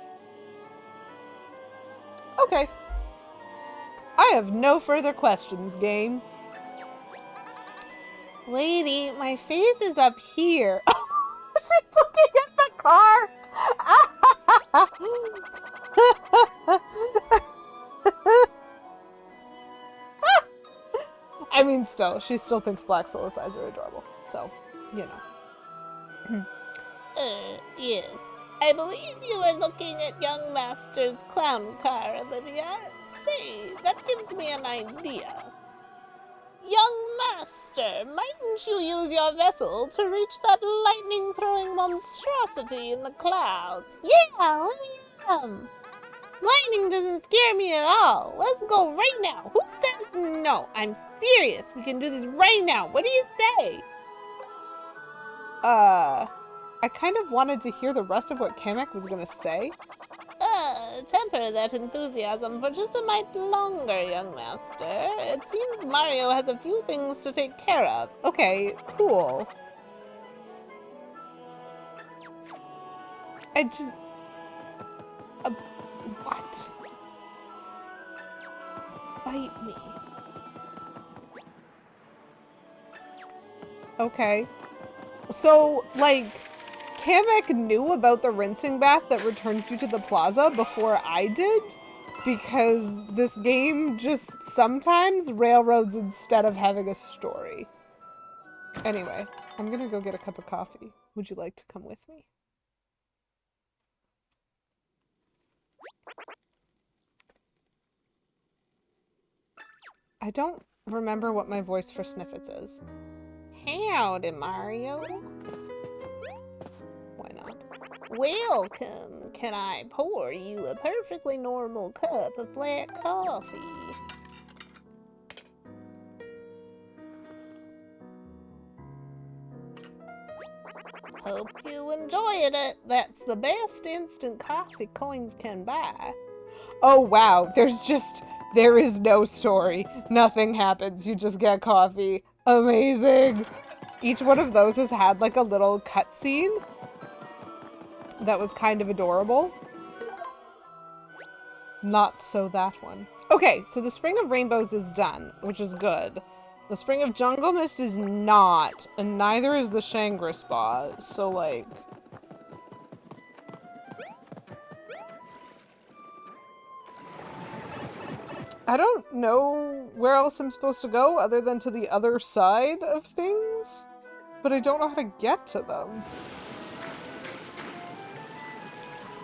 Okay. I have no further questions, game. Lady, my face is up here. She's looking at the car. I mean, still, she still thinks black soulless eyes are adorable. So, you know. Yes. I believe you were looking at young master's clown car, Olivia. Say, that gives me an idea. Young master, mightn't you use your vessel to reach that lightning-throwing monstrosity in the clouds? Yeah, let me come. Lightning doesn't scare me at all. Let's go right now. Who says no? I'm serious. We can do this right now. What do you say? I kind of wanted to hear the rest of what Kamek was gonna say. Temper that enthusiasm for just a mite longer, young master. It seems Mario has a few things to take care of. Okay, cool. I just... what? Bite me. Okay. So, like, Kamek knew about the rinsing bath that returns you to the plaza before I did, because this game just sometimes railroads instead of having a story. Anyway, I'm gonna go get a cup of coffee. Would you like to come with me? I don't remember what my voice for Sniffits is. Howdy, Mario. Why not? Welcome. Can I pour you a perfectly normal cup of black coffee? Hope you enjoyed it. That's the best instant coffee coins can buy. Oh wow, there is no story. Nothing happens. You just get coffee. Amazing. Each one of those has had like a little cutscene that was kind of adorable. Not so that one. Okay, so the Spring of Rainbows is done, which is good. The Spring of Jungle Mist is not, and neither is the Shangri-Spa, so like... I don't know where else I'm supposed to go other than to the other side of things, but I don't know how to get to them.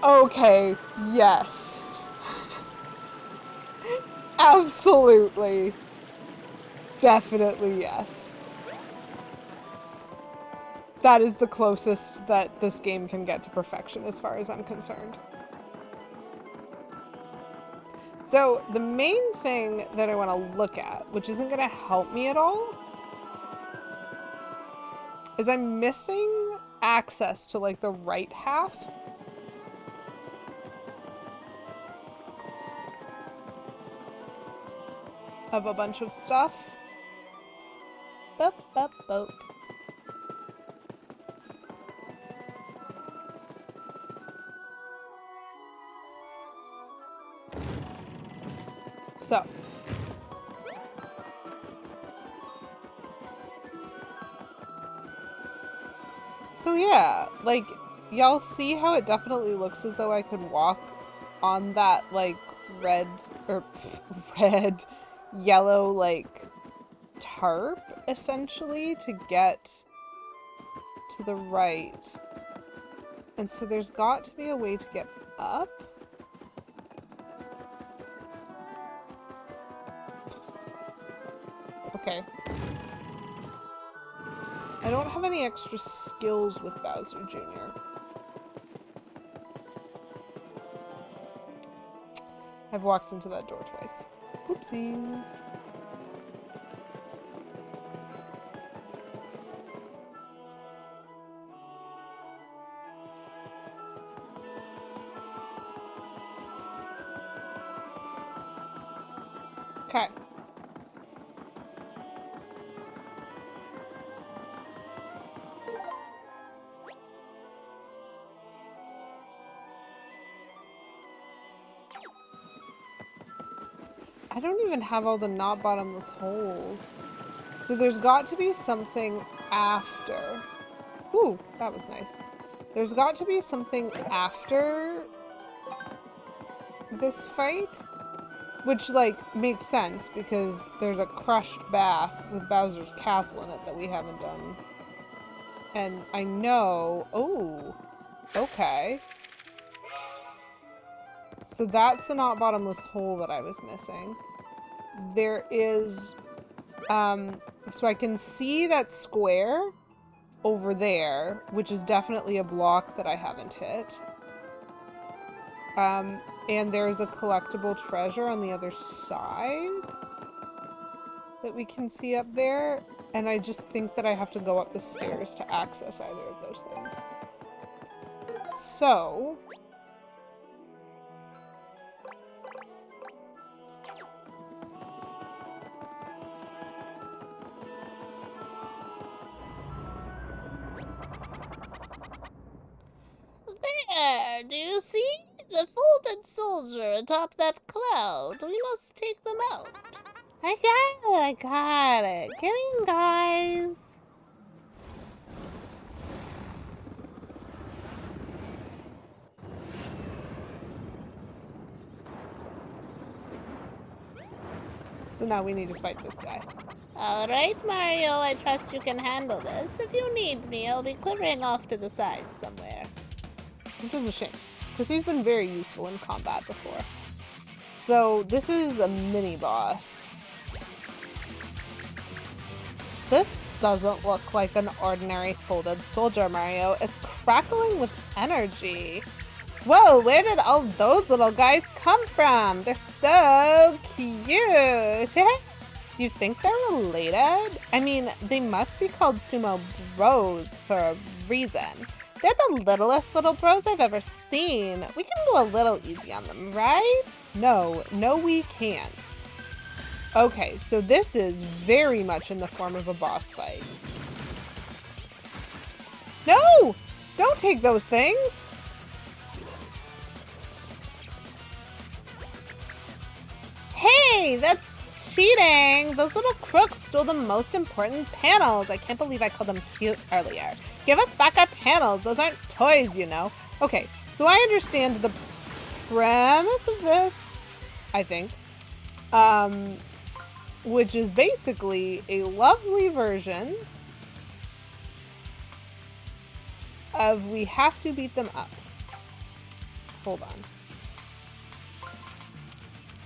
Okay, yes. Absolutely. Definitely yes. That is the closest that this game can get to perfection as far as I'm concerned. So, the main thing that I want to look at, which isn't going to help me at all, is I'm missing access to, like, the right half. of a bunch of stuff. Boop, boop, boop. So yeah, like, y'all see how it definitely looks as though I could walk on that, like, red, yellow, like, tarp, essentially, to get to the right. And so there's got to be a way to get up. Okay. I don't have any extra skills with Bowser Jr. I've walked into that door twice. Oopsies. Okay. I don't even have all the not bottomless holes. So there's got to be something after. Ooh, that was nice. There's got to be something after this fight, which, like, makes sense because there's a crushed bath with Bowser's castle in it that we haven't done. And I know... Oh, okay. So that's the not bottomless hole that I was missing. There is... so I can see that square over there, which is definitely a block that I haven't hit. And there's a collectible treasure on the other side that we can see up there. And I just think that I have to go up the stairs to access either of those things. So... There, do you see? The folded soldier atop that cloud. We must take them out. I got it. Get in, guys. So now we need to fight this guy. Alright, Mario, I trust you can handle this. If you need me, I'll be quivering off to the side somewhere. Which is a shame, because he's been very useful in combat before. So this is a mini-boss. This doesn't look like an ordinary folded soldier, Mario. It's crackling with energy. Whoa, where did all those little guys come from? They're so cute. Do you think they're related? I mean, they must be called Sumo Bros for a reason. They're the littlest little bros I've ever seen. We can go a little easy on them, right? No, we can't. Okay, so this is very much in the form of a boss fight. No! Don't take those things! Hey, that's cheating! Those little crooks stole the most important panels. I can't believe I called them cute earlier. Give us back our panels. Those aren't toys, you know. Okay, so I understand the premise of this, I think. Which is basically a lovely version of we have to beat them up. Hold on.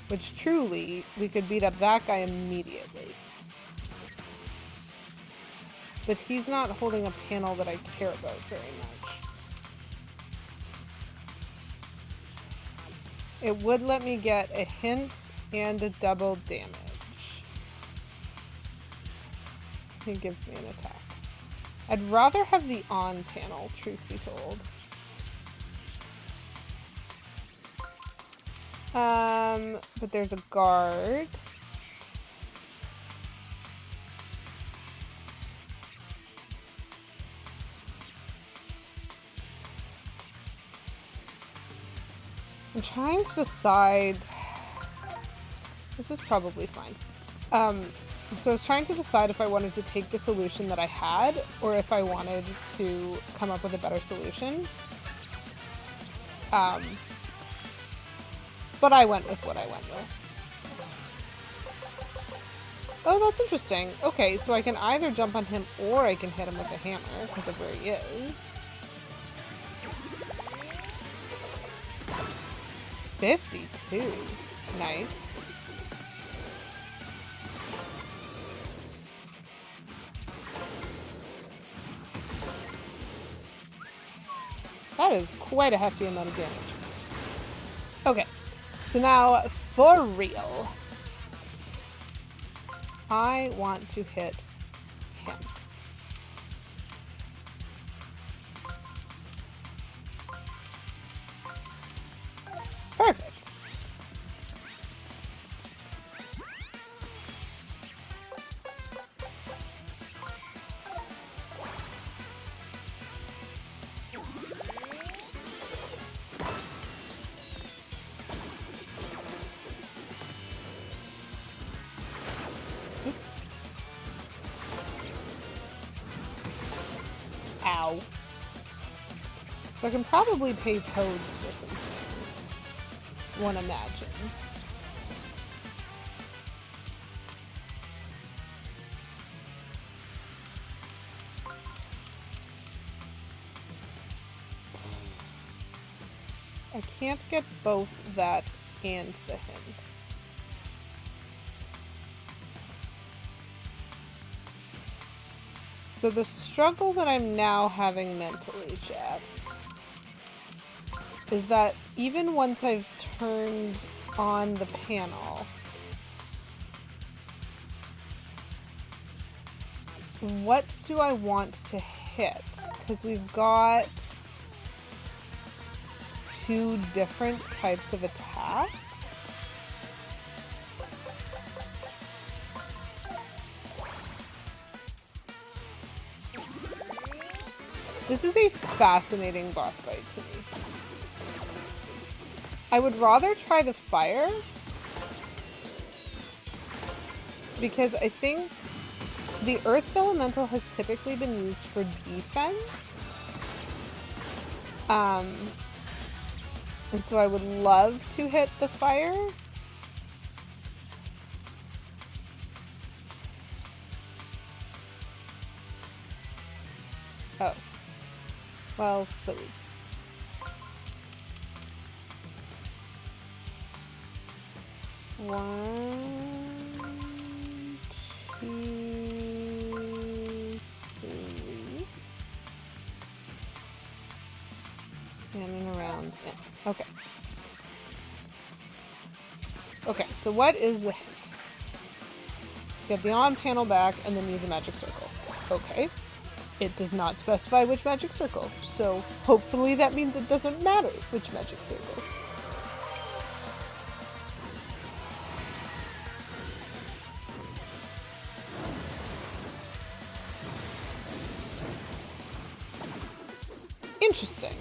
Which truly, we could beat up that guy immediately. But he's not holding a panel that I care about very much. It would let me get a hint and a double damage. He gives me an attack. I'd rather have the on panel, truth be told. But there's a guard. I'm trying to decide. This is probably fine. So I was trying to decide if I wanted to take the solution that I had or if I wanted to come up with a better solution. But I went with what I went with. Oh, that's interesting. Okay, so I can either jump on him or I can hit him with a hammer because of where he is. 52. Nice. That is quite a hefty amount of damage. Okay, so now for real. I want to hit him. Perfect. Oops. Ow. So I can probably pay toads for some things. One imagines. I can't get both that and the hint. So the struggle that I'm now having mentally, chat, is that even once I've turned on the panel, what do I want to hit? Because we've got two different types of attacks. This is a fascinating boss fight to me. I would rather try the fire because I think the Earth Elemental has typically been used for defense. And so I would love to hit the fire. Oh. Well, silly. One, two, three. Standing around. Yeah. Okay. Okay, so what is the hint? Get the on panel back and then use a magic circle. Okay. It does not specify which magic circle, so hopefully that means it doesn't matter which magic circle. Interesting.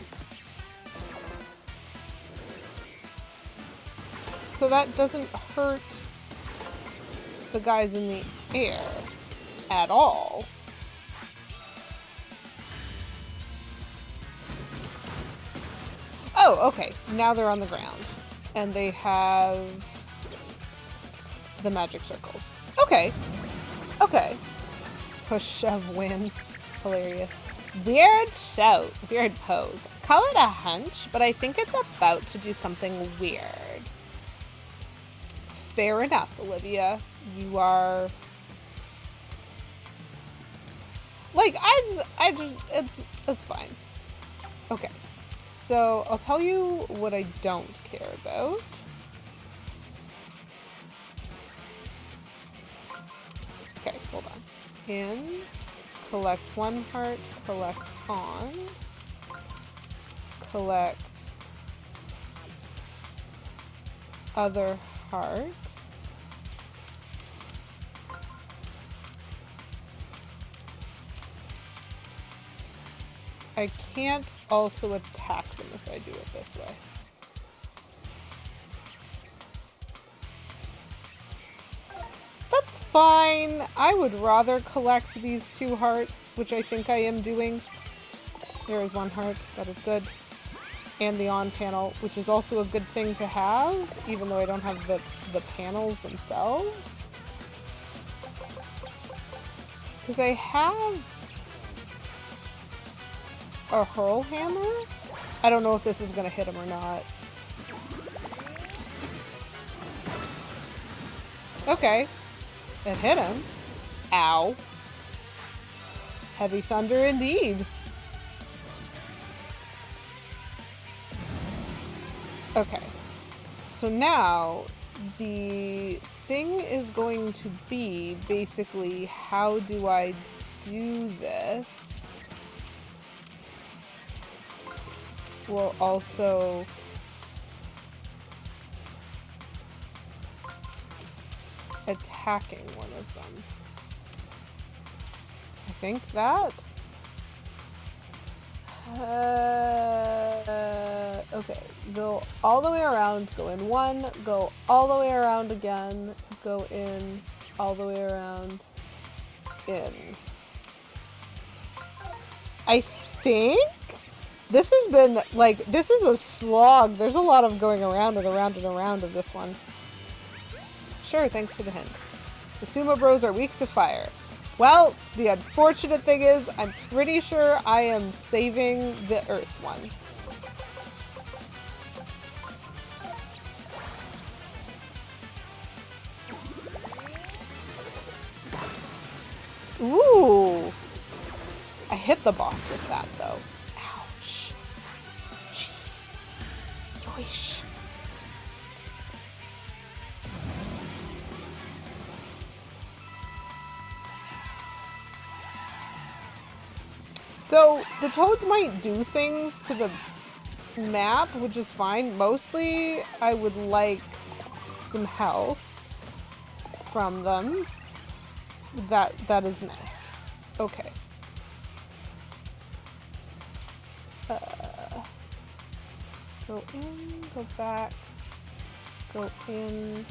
So that doesn't hurt the guys in the air at all. Oh, okay. Now they're on the ground. And they have the magic circles. Okay. Okay. Push, shove, win. Hilarious. Weird shout. Weird pose. Call it a hunch, but I think it's about to do something weird. Fair enough, Olivia. You are... Like, it's fine. Okay. So, I'll tell you what I don't care about. Okay, hold on. In, collect one heart, collect on, collect other heart. I can't also attack them if I do it this way. fine. I would rather collect these 2 hearts, which I think I am doing. There is 1 heart. That is good. And the on panel, which is also a good thing to have, even though I don't have the panels themselves. Because I have a hurl hammer. I don't know if this is going to hit him or not. Okay. It hit him. Ow. Heavy thunder indeed. Okay. So now the thing is going to be basically, how do I do this? While also attacking one of them. I think that. Okay, go all the way around, go in 1, go all the way around again, go in, all the way around, in. I think this has been, like, this is a slog. There's a lot of going around and around and around of this one. Sure, thanks for the hint. The Sumo Bros are weak to fire. Well, the unfortunate thing is, I'm pretty sure I am saving the Earth one. Ooh! I hit the boss with that, though. Ouch. Jeez. Yoish. So, the toads might do things to the map, which is fine. Mostly, I would like some health from them. That is nice. Okay. Go in, go back, go in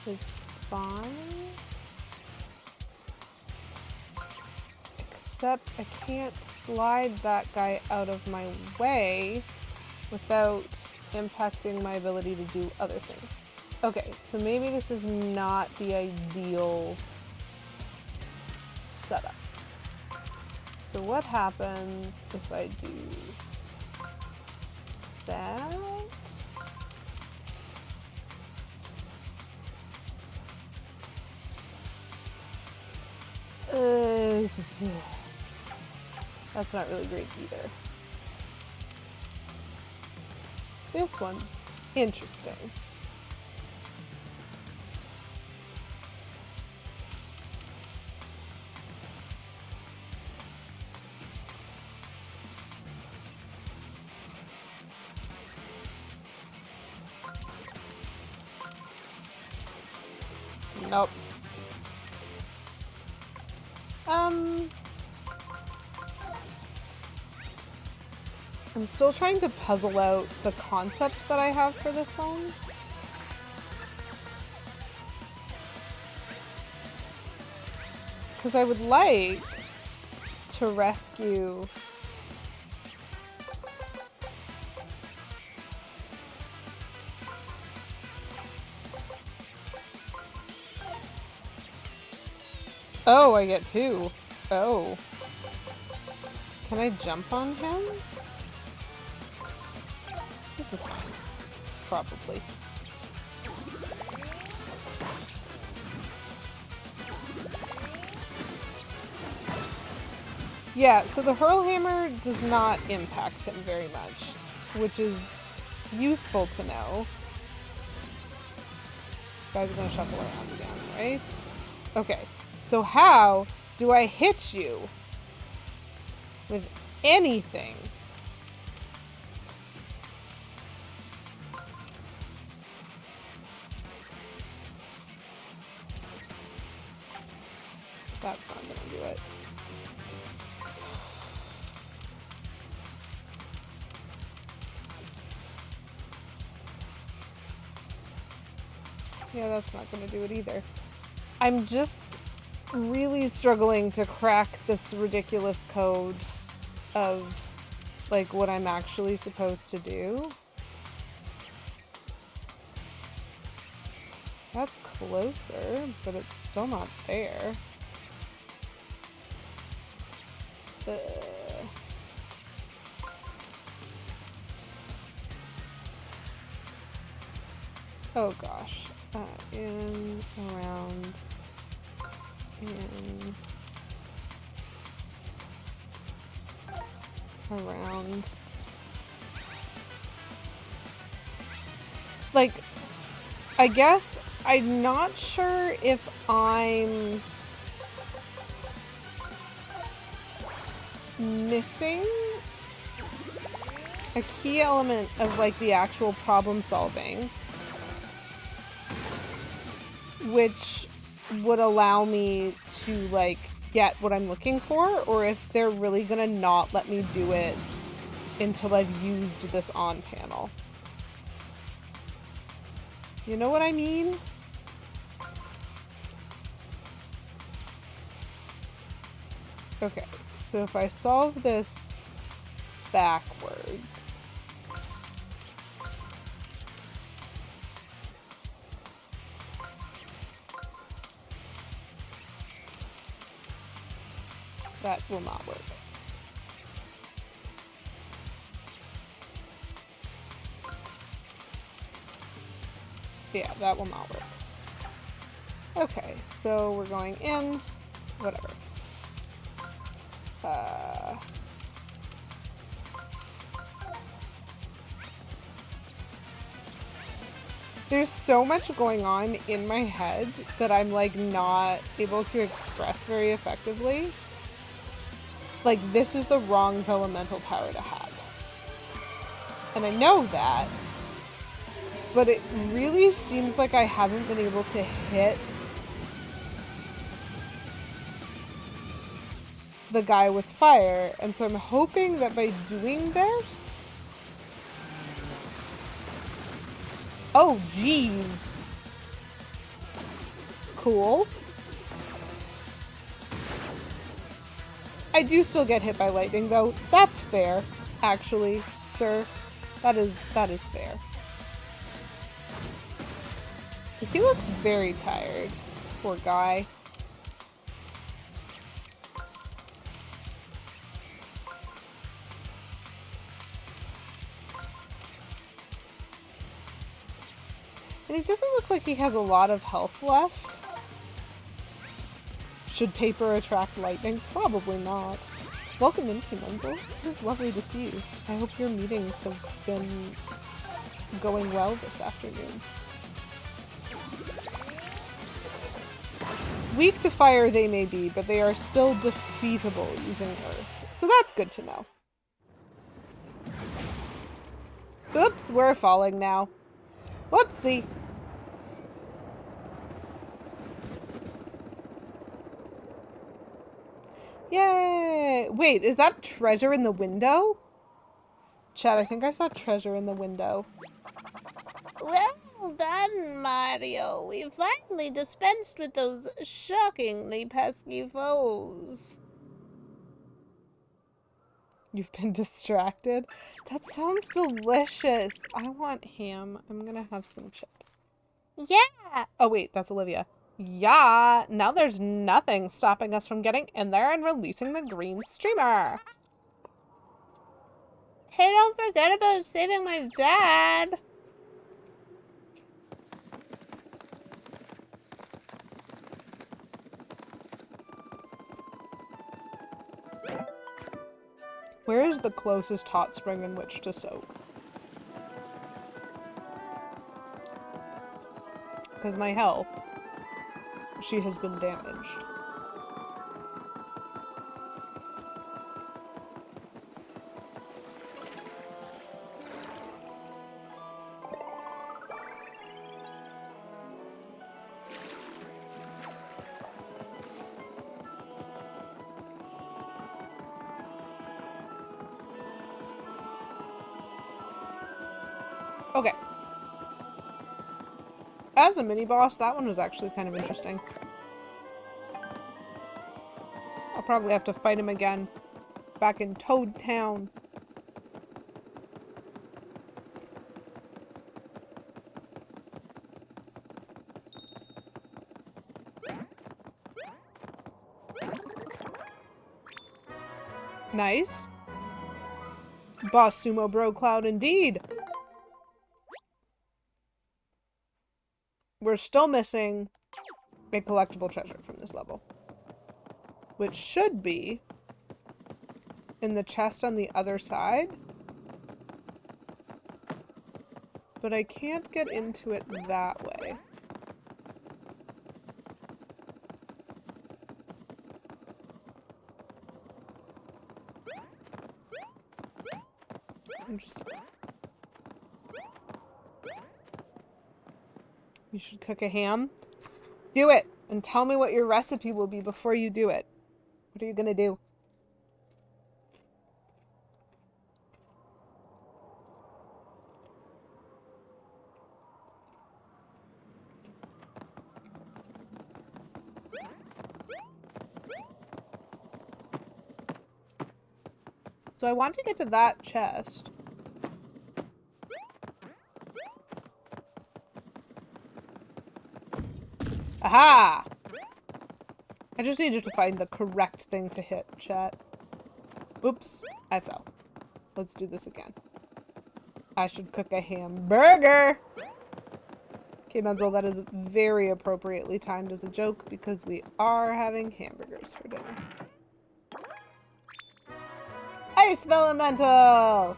is fine. Except I can't slide that guy out of my way without impacting my ability to do other things. Okay, so maybe this is not the ideal setup. So what happens if I do that? That's not really great either. This one's interesting. Nope. I'm still trying to puzzle out the concept that I have for this one. Because I would like to rescue Oh, I get 2. Oh. Can I jump on him? This is fine. Probably. Yeah, so the hurl hammer does not impact him very much, which is useful to know. This guy's gonna shuffle around again, right? Okay, so how do I hit you with anything? That's not gonna do it. Yeah, that's not gonna do it either. I'm just really struggling to crack this ridiculous code of, like, what I'm actually supposed to do. That's closer, but it's still not there. Oh gosh. In, around, in, around. Like, I guess I'm not sure if I'm missing a key element of, like, the actual problem solving, which would allow me to, like, get what I'm looking for, or if they're really gonna not let me do it until I've used this on panel. You know what I mean? Okay, so if I solve this backwards, that will not work. Yeah, that will not work. Okay, so we're going in, whatever. There's so much going on in my head that I'm, like, not able to express very effectively. Like, this is the wrong elemental power to have. And I know that, but it really seems like I haven't been able to hit the guy with fire, and so I'm hoping that by doing this... Oh, jeez. Cool. I do still get hit by lightning, though. That's fair, actually, sir. That is fair. So he looks very tired. Poor guy. And he doesn't look like he has a lot of health left. Should paper attract lightning? Probably not. Welcome in, Kimenzel. It is lovely to see you. I hope your meetings have been going well this afternoon. Weak to fire they may be, but they are still defeatable using earth. So that's good to know. Oops, we're falling now. Whoopsie. Yay! Wait, is that treasure in the window? Chad, I think I saw treasure in the window. Well done, Mario. We finally dispensed with those shockingly pesky foes. You've been distracted? That sounds delicious. I want ham. I'm gonna have some chips. Yeah! Oh wait, that's Olivia. Yeah! Now there's nothing stopping us from getting in there and releasing the green streamer. Hey, don't forget about saving my dad. Where is the closest hot spring in which to soak? Because my health, she has been damaged. Okay. As a mini-boss, that one was actually kind of interesting. probably have to fight him again. Back in Toad Town. Nice. Boss Sumo Bro Cloud indeed. We're still missing a collectible treasure from this level. Which should be in the chest on the other side. But I can't get into it that way. Interesting. You should cook a ham. Do it! And tell me what your recipe will be before you do it. What are you gonna do? So I want to get to that chest. Aha! I just needed to find the correct thing to hit, chat. Oops, I fell. Let's do this again. I should cook a hamburger! Okay, Menzel, that is very appropriately timed as a joke because we are having hamburgers for dinner. Ice Elemental!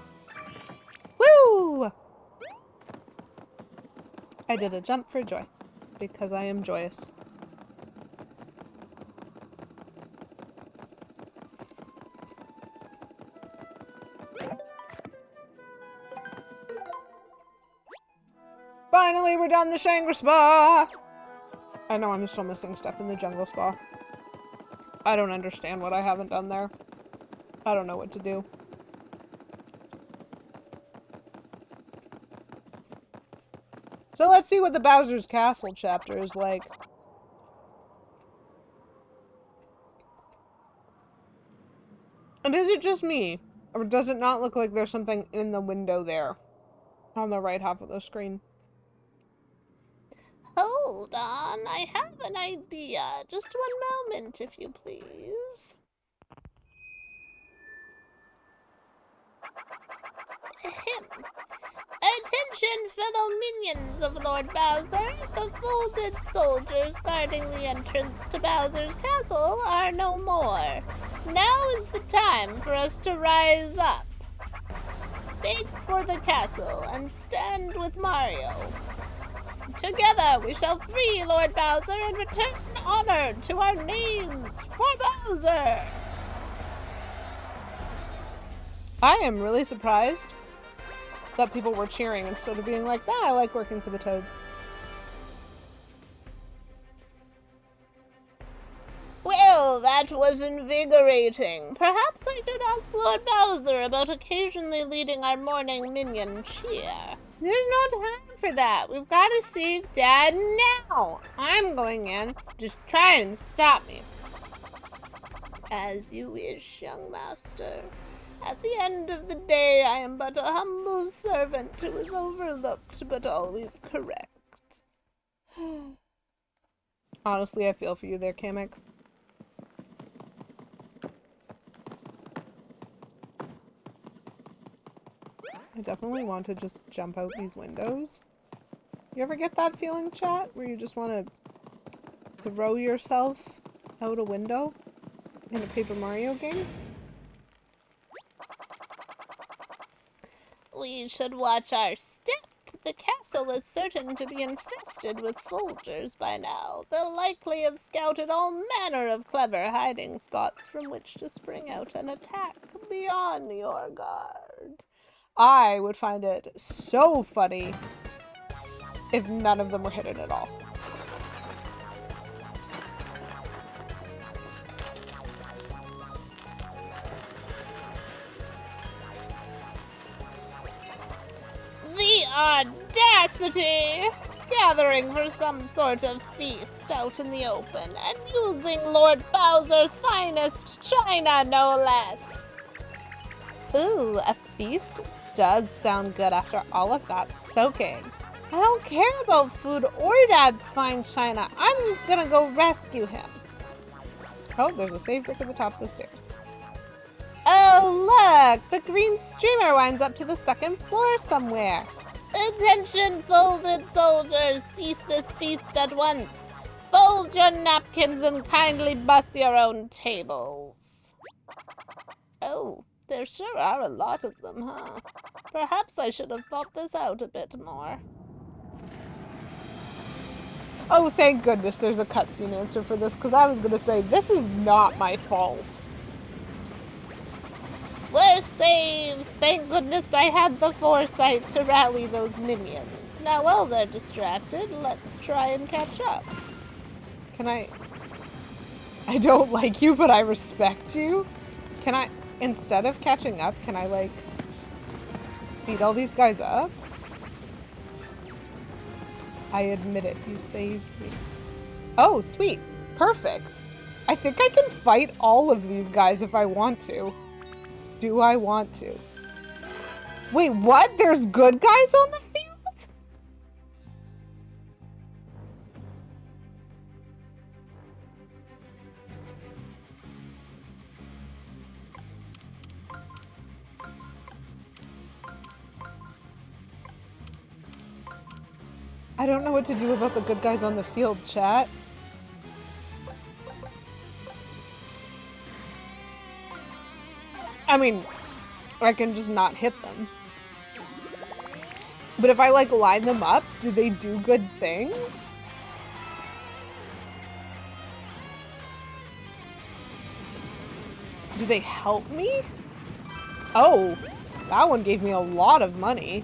Woo! I did a jump for joy because I am joyous. Finally, we're done the Shangri-Spa! I know I'm still missing stuff in the Jungle Spa. I don't understand what I haven't done there. I don't know what to do. So let's see what the Bowser's Castle chapter is like. And is it just me? Or does it not look like there's something in the window there? On the right half of the screen. Hold on, I have an idea. Just one moment, if you please. Ahem. Attention, fellow minions of Lord Bowser. The folded soldiers guarding the entrance to Bowser's castle are no more. Now is the time for us to rise up. Beg for the castle and stand with Mario. Together we shall free Lord Bowser and return honor to our names for Bowser. I am really surprised that people were cheering instead of being like, nah, I like working for the Toads. Well, that was invigorating. Perhaps I should ask Lord Bowser about occasionally leading our morning minion cheer. There's no time for that. We've got to save Dad now. I'm going in. Just try and stop me. As you wish, young master. At the end of the day, I am but a humble servant who is overlooked but always correct. Honestly, I feel for you there, Kamek. I definitely want to just jump out these windows. You ever get that feeling, chat? Where you just want to throw yourself out a window in a Paper Mario game? We should watch our step. The castle is certain to be infested with Folgers by now. They'll likely have scouted all manner of clever hiding spots from which to spring out an attack beyond your guard. I would find it so funny if none of them were hidden at all. The audacity! gathering for some sort of feast out in the open and using Lord Bowser's finest china, no less. Ooh, a feast does sound good after all of that soaking. I don't care about food or Dad's fine china. I'm just gonna go rescue him. Oh, there's a save brick at the top of the stairs. Oh, look! The green streamer winds up to the second floor somewhere. Attention, folded soldiers! Cease this feast at once. Fold your napkins and kindly bus your own tables. Oh, there sure are a lot of them, huh? Perhaps I should have thought this out a bit more. Oh, thank goodness there's a cutscene answer for this, because I was going to say, this is not my fault. We're saved! Thank goodness I had the foresight to rally those minions. Now while they're distracted, let's try and catch up. Can I don't like you, but I respect you. Can I, instead of catching up, can I, like, beat all these guys up? I admit it, you saved me. Oh, sweet. Perfect. I think I can fight all of these guys if I want to. Do I want to? Wait, what? There's good guys on the field? I don't know what to do about the good guys on the field, chat. I mean, I can just not hit them. But if I, like, line them up, do they do good things? Do they help me? Oh, that one gave me a lot of money.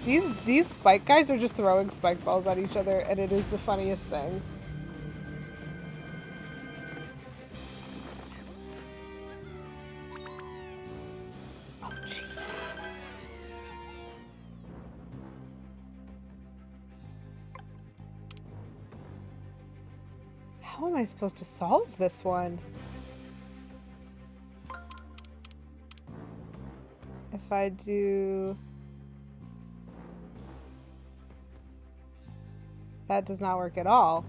These spike guys are just throwing spike balls at each other, and it is the funniest thing. Oh, jeez. How am I supposed to solve this one? If I do... That does not work at all.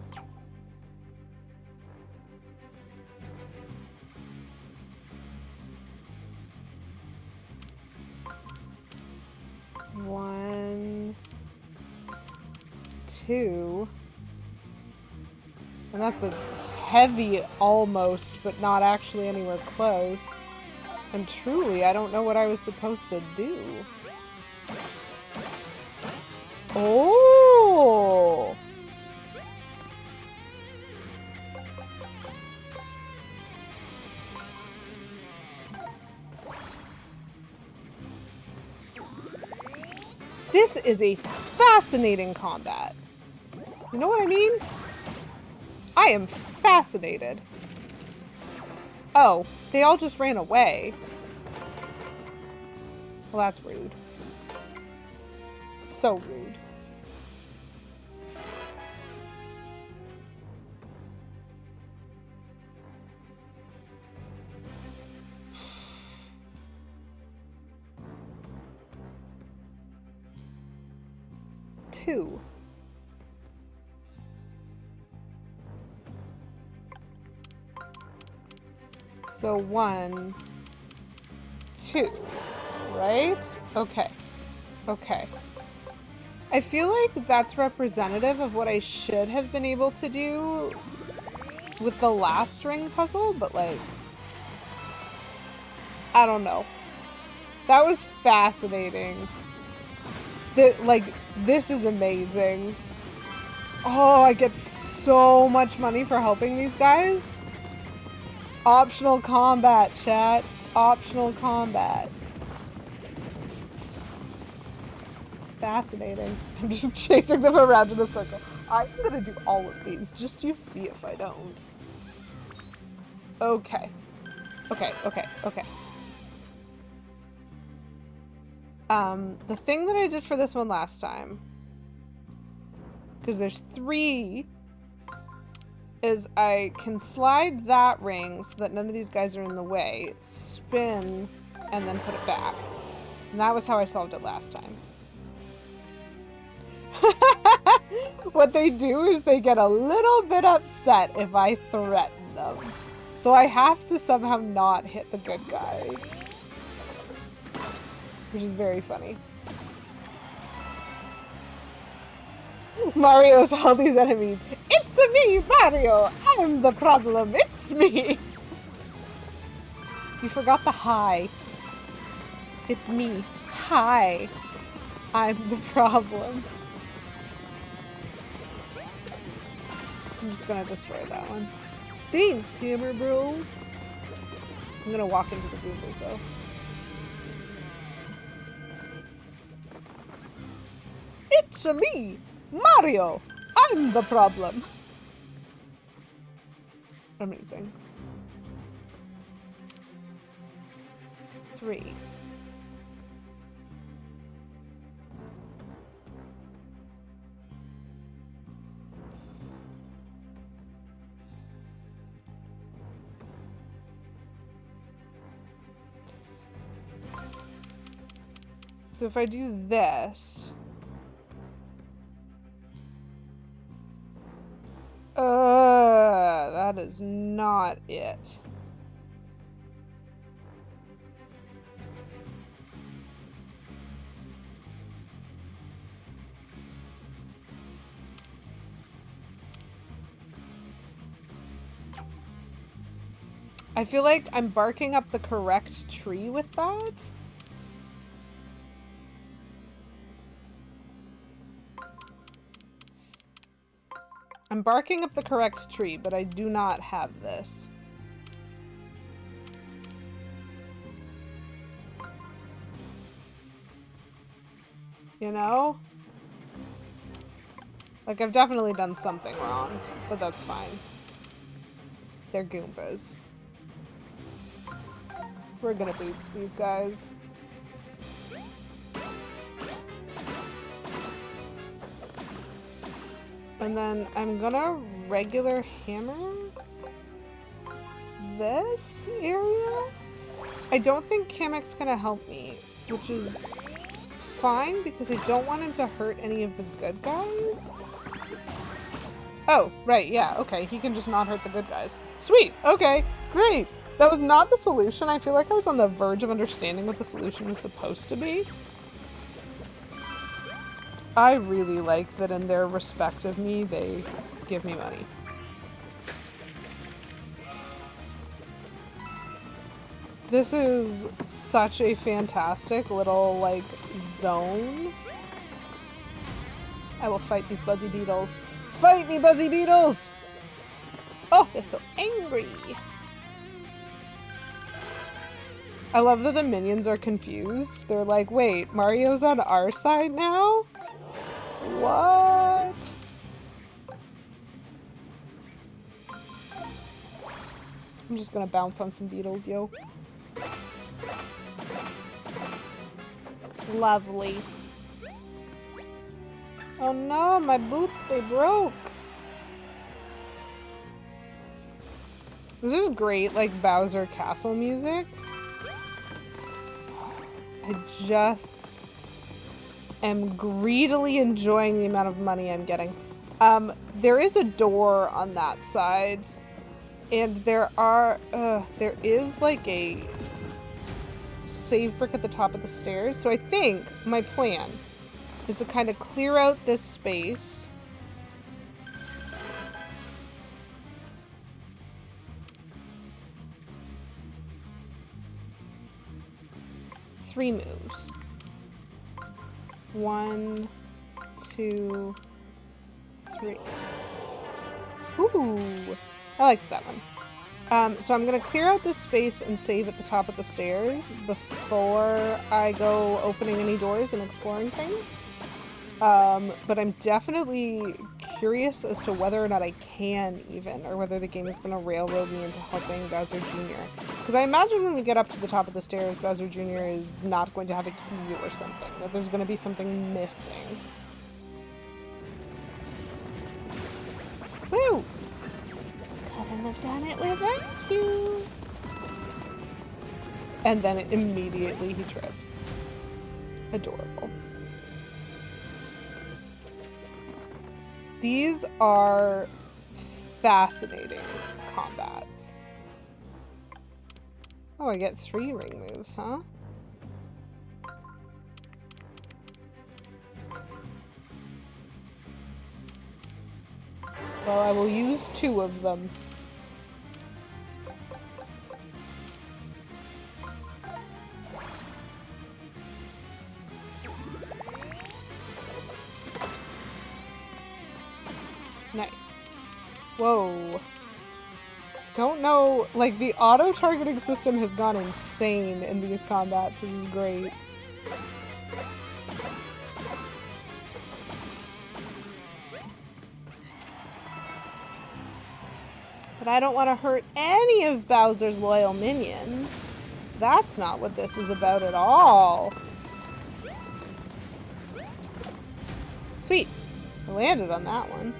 One, two, and that's a heavy almost, but not actually anywhere close. And truly, I don't know what I was supposed to do. Oh! This is a fascinating combat. You know what I mean? I am fascinated. Oh, they all just ran away. Well, that's rude. So rude. Two. So 1, 2, right? Okay. Okay. I feel like that's representative of what I should have been able to do with the last ring puzzle, but like, I don't know. That was fascinating. Like, this is amazing. Oh, I get so much money for helping these guys. Optional combat, chat. Optional combat. Fascinating. I'm just chasing them around in a circle. I'm gonna do all of these. Just you see if I don't. Okay. Okay, okay, okay. The thing that I did for this one last time because there's 3, is I can slide that ring so that none of these guys are in the way, spin, and then put it back. And that was how I solved it last time. What they do is they get a little bit upset if I threaten them. So I have to somehow not hit the good guys. Which is very funny. Mario to all these enemies. It's me, Mario! I'm the problem, it's me! You forgot the hi. It's me. Hi. I'm the problem. I'm just gonna destroy that one. Thanks, Hammer Bro! I'm gonna walk into the Goombas though. It's me! Mario! I'm the problem! Amazing. 3. So if I do this... that is not it. I feel like I'm barking up the correct tree with that. I'm barking up the correct tree, but I do not have this. You know? Like, I've definitely done something wrong, but that's fine. They're Goombas. We're gonna boots these guys. And then I'm gonna regular hammer this area. I don't think Kamek's gonna help me, which is fine because I don't want him to hurt any of the good guys. Oh, right, yeah, okay. He can just not hurt the good guys. Sweet, okay, great. That was not the solution. I feel like I was on the verge of understanding what the solution was supposed to be. I really like that in their respect of me, they give me money. This is such a fantastic little, like, zone. I will fight these Buzzy Beetles. Fight me, Buzzy Beetles! Oh, they're so angry. I love that the minions are confused. They're like, wait, Mario's on our side now? What? I'm just gonna bounce on some beetles, yo. Lovely. Oh no, my boots, they broke. This is great, like, Bowser Castle music. I just am greedily enjoying the amount of money I'm getting. There is a door on that side, and there is like a save brick at the top of the stairs. So I think my plan is to kind of clear out this space. Three moves. 1, 2, 3. Ooh, I liked that one. So I'm gonna clear out this space and save at the top of the stairs before I go opening any doors and exploring things. But I'm definitely curious as to whether or not I can even, or whether the game is gonna railroad me into helping Bowser Jr. Because I imagine when we get up to the top of the stairs, Bowser Jr. is not going to have a key or something, that there's gonna be something missing. have done it without you. And then immediately he trips. Adorable. These are fascinating combats. Oh, I get 3 ring moves, huh? Well, I will use 2 of them. Nice. Whoa. Don't know, like, the auto-targeting system has gone insane in these combats, which is great. But I don't want to hurt any of Bowser's loyal minions. That's not what this is about at all. Sweet. I landed on that one.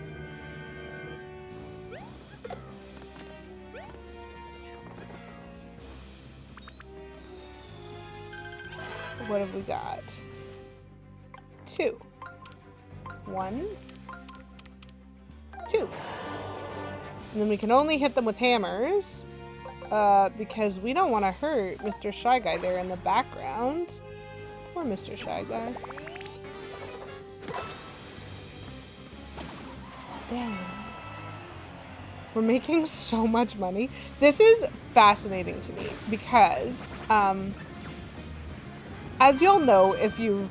What have we got? 2. 1. 2. And then we can only hit them with hammers, because we don't want to hurt Mr. Shy Guy there in the background. Poor Mr. Shy Guy. Damn. We're making so much money. This is fascinating to me because, as y'all know if you've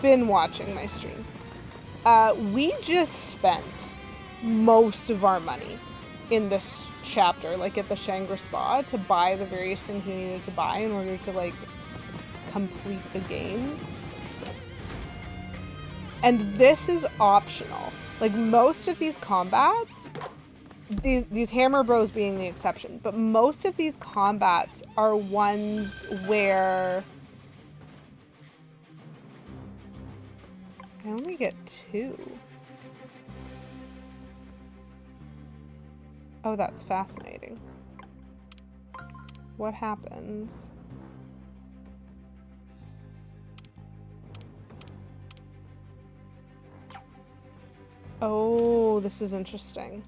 been watching my stream, we just spent most of our money in this chapter, like at the Shangri-Spa, to buy the various things we needed to buy in order to, like, complete the game. And this is optional. Like, most of these combats, these Hammer Bros being the exception, but most of these combats are ones where I only get 2. Oh, that's fascinating. What happens? Oh, this is interesting.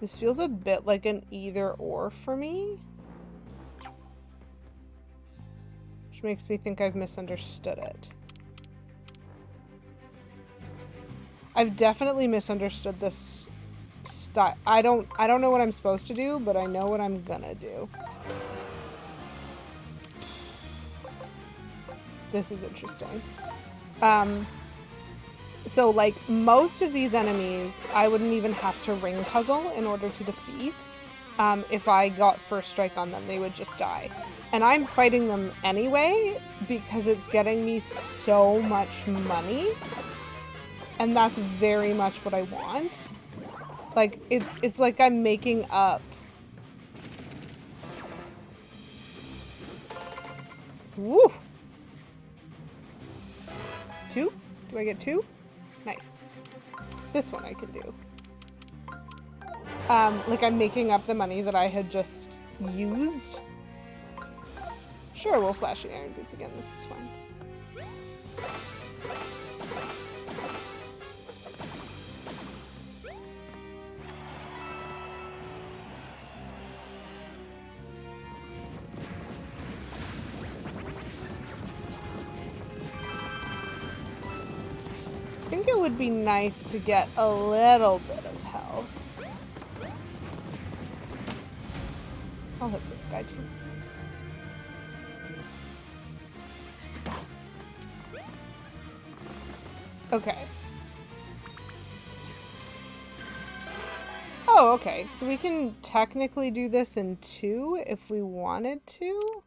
This feels a bit like an either or for me. Which makes me think I've misunderstood it. I've definitely misunderstood this style. I don't know what I'm supposed to do, but I know what I'm gonna do. This is interesting. So, like, most of these enemies, I wouldn't even have to ring puzzle in order to defeat. If I got first strike on them, they would just die. And I'm fighting them anyway because it's getting me so much money. And that's very much what I want. Like, it's like I'm making up. Woo! 2? Do I get 2? Nice. This one I can do. Like I'm making up the money that I had just used. Sure, we'll flash the iron boots again. This is fun. I think it would be nice to get a little bit of health. I'll hit this guy too. Okay. Oh, okay. So we can technically do this in 2 if we wanted to.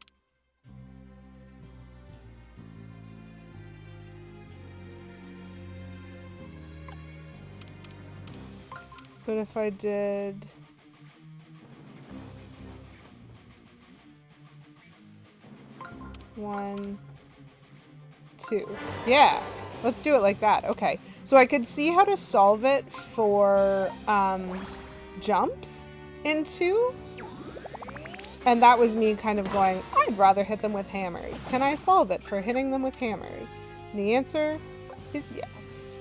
But if I did... One, 2. Yeah, let's do it like that. Okay, so I could see how to solve it for jumps into. And that was me kind of going, I'd rather hit them with hammers. Can I solve it for hitting them with hammers? And the answer is yes.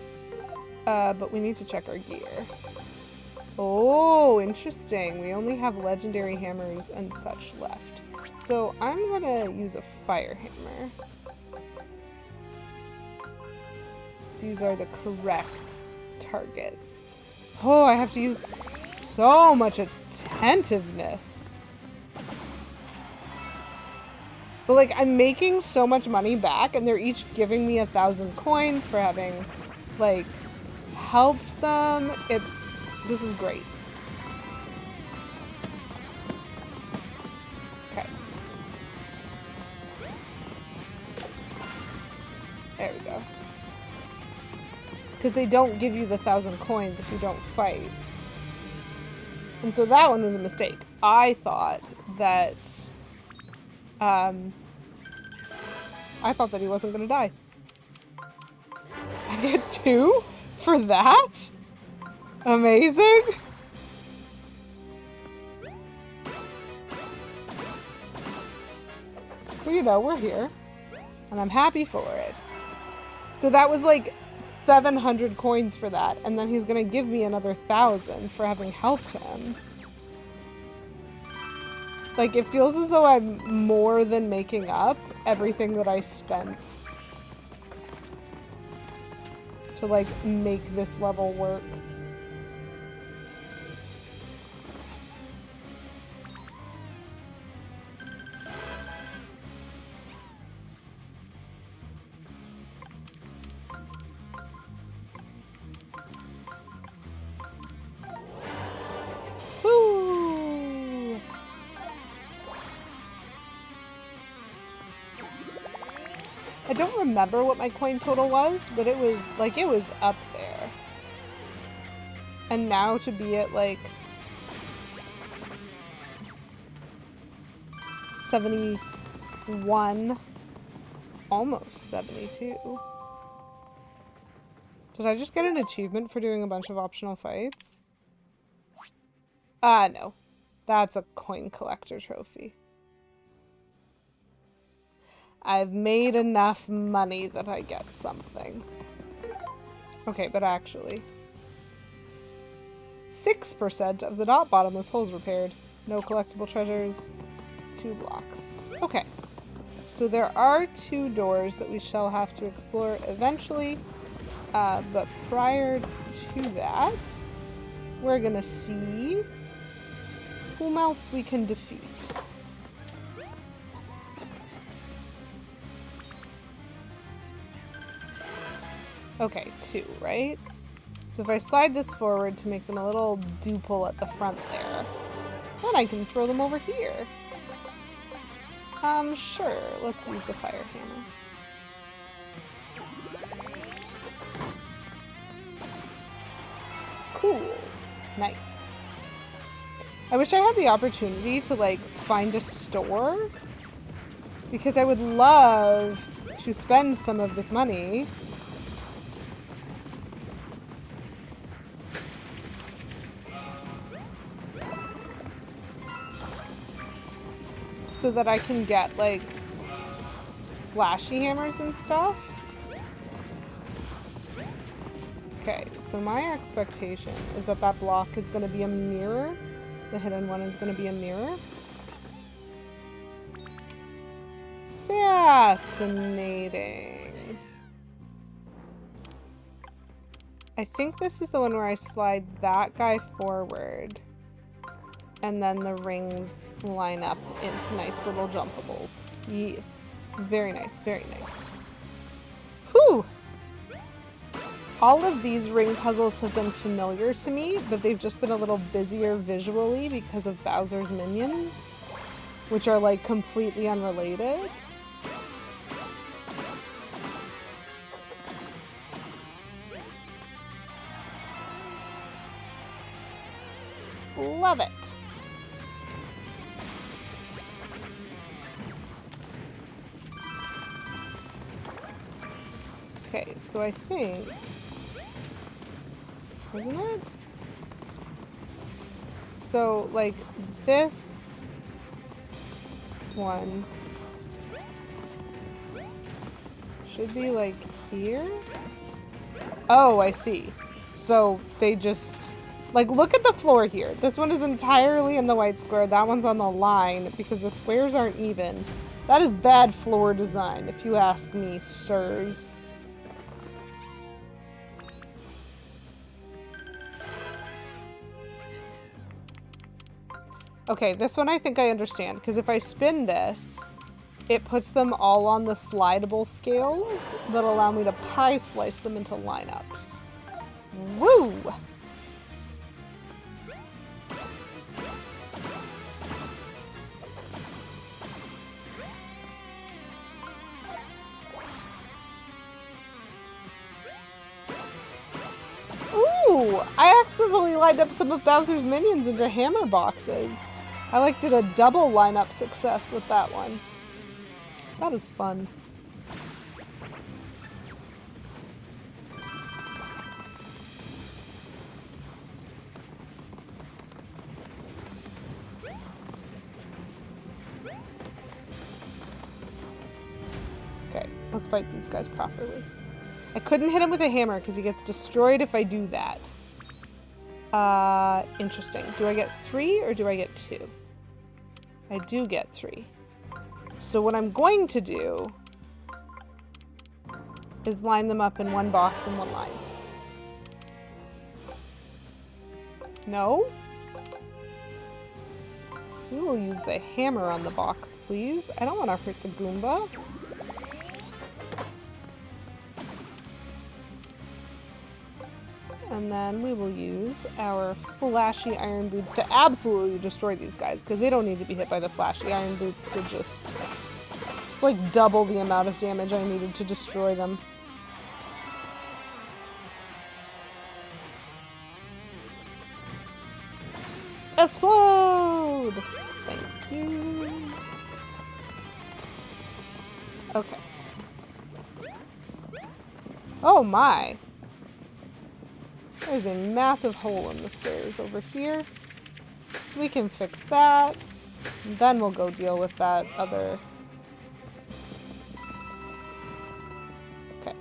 But we need to check our gear. Oh, interesting. We only have legendary hammers and such left. So I'm gonna use a fire hammer. These are the correct targets. Oh, I have to use so much attentiveness. But like, I'm making so much money back and they're each giving me 1,000 coins for having like helped them. This is great. Okay. There we go. Because they don't give you the 1,000 coins if you don't fight. And so that one was a mistake. I thought that he wasn't gonna die. I get 2 for that? Amazing. Well, you know, we're here. And I'm happy for it. So that was like 700 coins for that. And then he's gonna give me another 1,000 for having helped him. Like, it feels as though I'm more than making up everything that I spent to, like, make this level work. Woo! I don't remember what my coin total was, but it was up there. And now to be at like 71, almost 72. Did I just get an achievement for doing a bunch of optional fights? No. That's a coin collector trophy. I've made enough money that I get something. Okay, but actually 6% of the dot bottomless holes repaired. No collectible treasures. 2 blocks. Okay. So there are 2 doors that we shall have to explore eventually. But prior to that, we're gonna see whom else we can defeat. Okay, 2, right? So if I slide this forward to make them a little duple at the front there, then I can throw them over here. Sure. Let's use the fire hammer. Cool. Nice. I wish I had the opportunity to, like, find a store, because I would love to spend some of this money so that I can get, like, flashy hammers and stuff. Okay, so my expectation is that that block is going to be a mirror. The hidden one is going to be a mirror. Fascinating. I think this is the one where I slide that guy forward. And then the rings line up into nice little jumpables. Yes. Very nice, very nice. Whew! All of these ring puzzles have been familiar to me, but they've just been a little busier visually because of Bowser's minions, which are, like, completely unrelated. Love it. Okay, so I think... Isn't it? So, like, this one should be, like, here? Oh, I see. So, they just... Like, look at the floor here. This one is entirely in the white square. That one's on the line because the squares aren't even. That is bad floor design, if you ask me, sirs. Okay, this one I think I understand, because if I spin this, it puts them all on the slidable scales that allow me to pie slice them into lineups. Woo! Ooh! I accidentally lined up some of Bowser's minions into hammer boxes. I like did a double lineup success with that one. That was fun. Okay, let's fight these guys properly. I couldn't hit him with a hammer because he gets destroyed if I do that. Interesting. Do I get 3 or do I get 2? I do get 3. So what I'm going to do is line them up in one box in one line. No? We will use the hammer on the box, please. I don't want to hurt the Goomba. And then we will use our flashy iron boots to absolutely destroy these guys, because they don't need to be hit by the flashy iron boots to just... It's like double the amount of damage I needed to destroy them. Explode! Thank you. Okay. Oh my! There's a massive hole in the stairs over here. So we can fix that. And then we'll go deal with that other... Okay.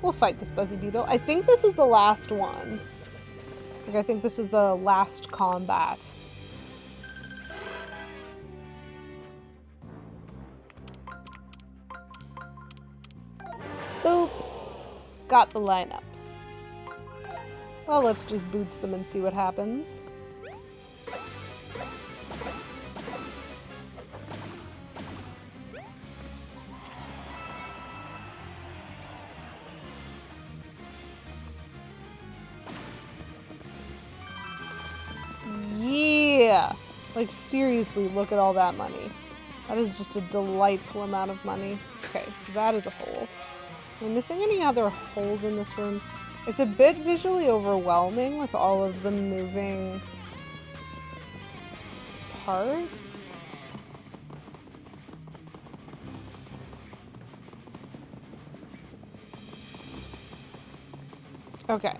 We'll fight this Buzzy Beetle. I think this is the last one. Like, I think this is the last combat. Boop. Got the lineup. Well, let's just boots them and see what happens. Yeah! Like, seriously, look at all that money. That is just a delightful amount of money. Okay, so that is a hole. Am I missing any other holes in this room? It's a bit visually overwhelming with all of the moving parts. Okay.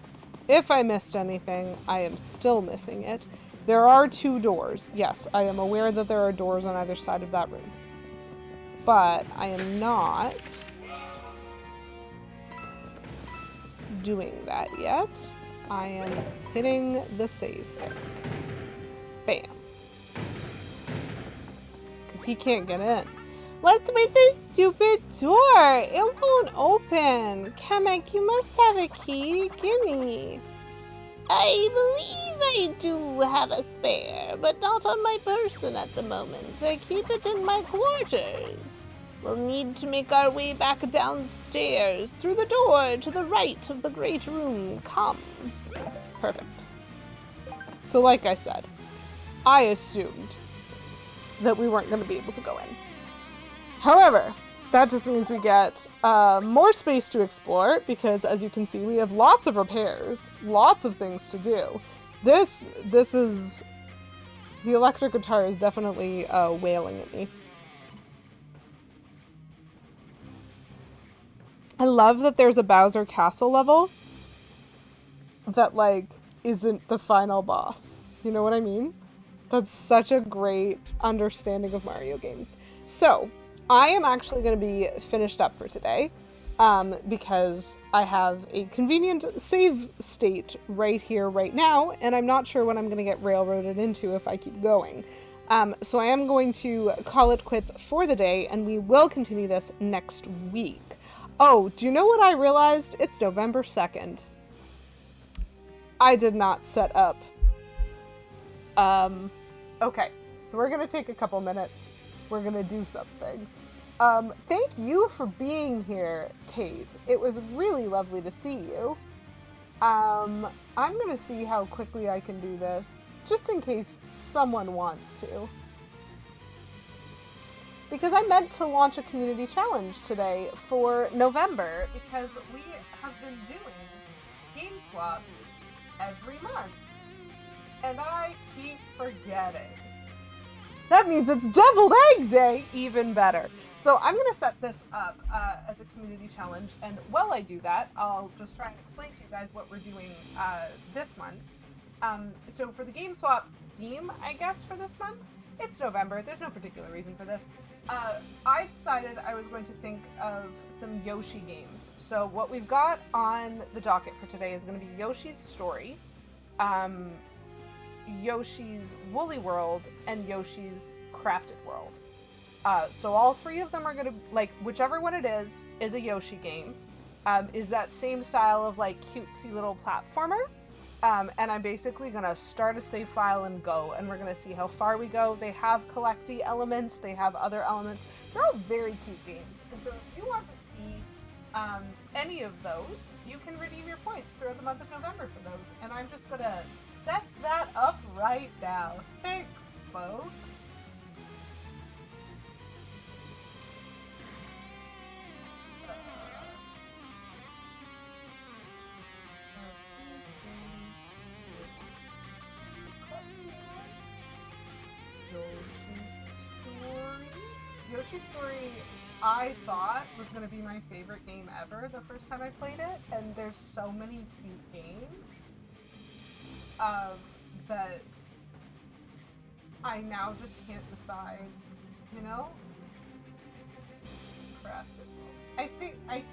If I missed anything, I am still missing it. There are 2 doors. Yes, I am aware that there are doors on either side of that room. But I am not doing that yet. I am hitting the save pick. Bam. Because he can't get in. What's with this stupid door? It won't open. Kamek, you must have a key. Gimme. I believe I do have a spare, but not on my person at the moment. I keep it in my quarters. We'll need to make our way back downstairs through the door to the right of the great room. Come. Perfect. So like I said, I assumed that we weren't going to be able to go in. However, that just means we get more space to explore because, as you can see, we have lots of repairs, lots of things to do. This is... The electric guitar is definitely wailing at me. I love that there's a Bowser Castle level that, like, isn't the final boss. You know what I mean? That's such a great understanding of Mario games. So, I am actually going to be finished up for today, because I have a convenient save state right here, right now, and I'm not sure when I'm going to get railroaded into if I keep going. So I am going to call it quits for the day, and we will continue this next week. Oh, do you know what I realized? It's November 2nd. I did not set up. Okay, so we're gonna take a couple minutes. We're gonna do something. Thank you for being here, Kate. It was really lovely to see you. I'm gonna see how quickly I can do this, just in case someone wants to. Because I meant to launch a community challenge today for November, because we have been doing game swaps every month. And I keep forgetting. That means it's Deviled Egg Day! Even better. So I'm going to set this up as a community challenge, and while I do that, I'll just try and explain to you guys what we're doing this month. So for the game swap theme, I guess, for this month, it's November. There's no particular reason for this. I decided I was going to think of some Yoshi games. So what we've got on the docket for today is going to be Yoshi's Story, Yoshi's Woolly World, and Yoshi's Crafted World. So all three of them are going to, like, whichever one it is a Yoshi game. Is that same style of, like, cutesy little platformer. And I'm basically going to start a save file and go, and we're going to see how far we go. They have collecty elements, they have other elements. They're all very cute games. And so if you want to see any of those, you can redeem your points throughout the month of November for those. And I'm just going to set that up right now. Thanks, folks. Yoshi's Story, I thought was going to be my favorite game ever the first time I played it, and there's so many cute games that I now just can't decide, you know? I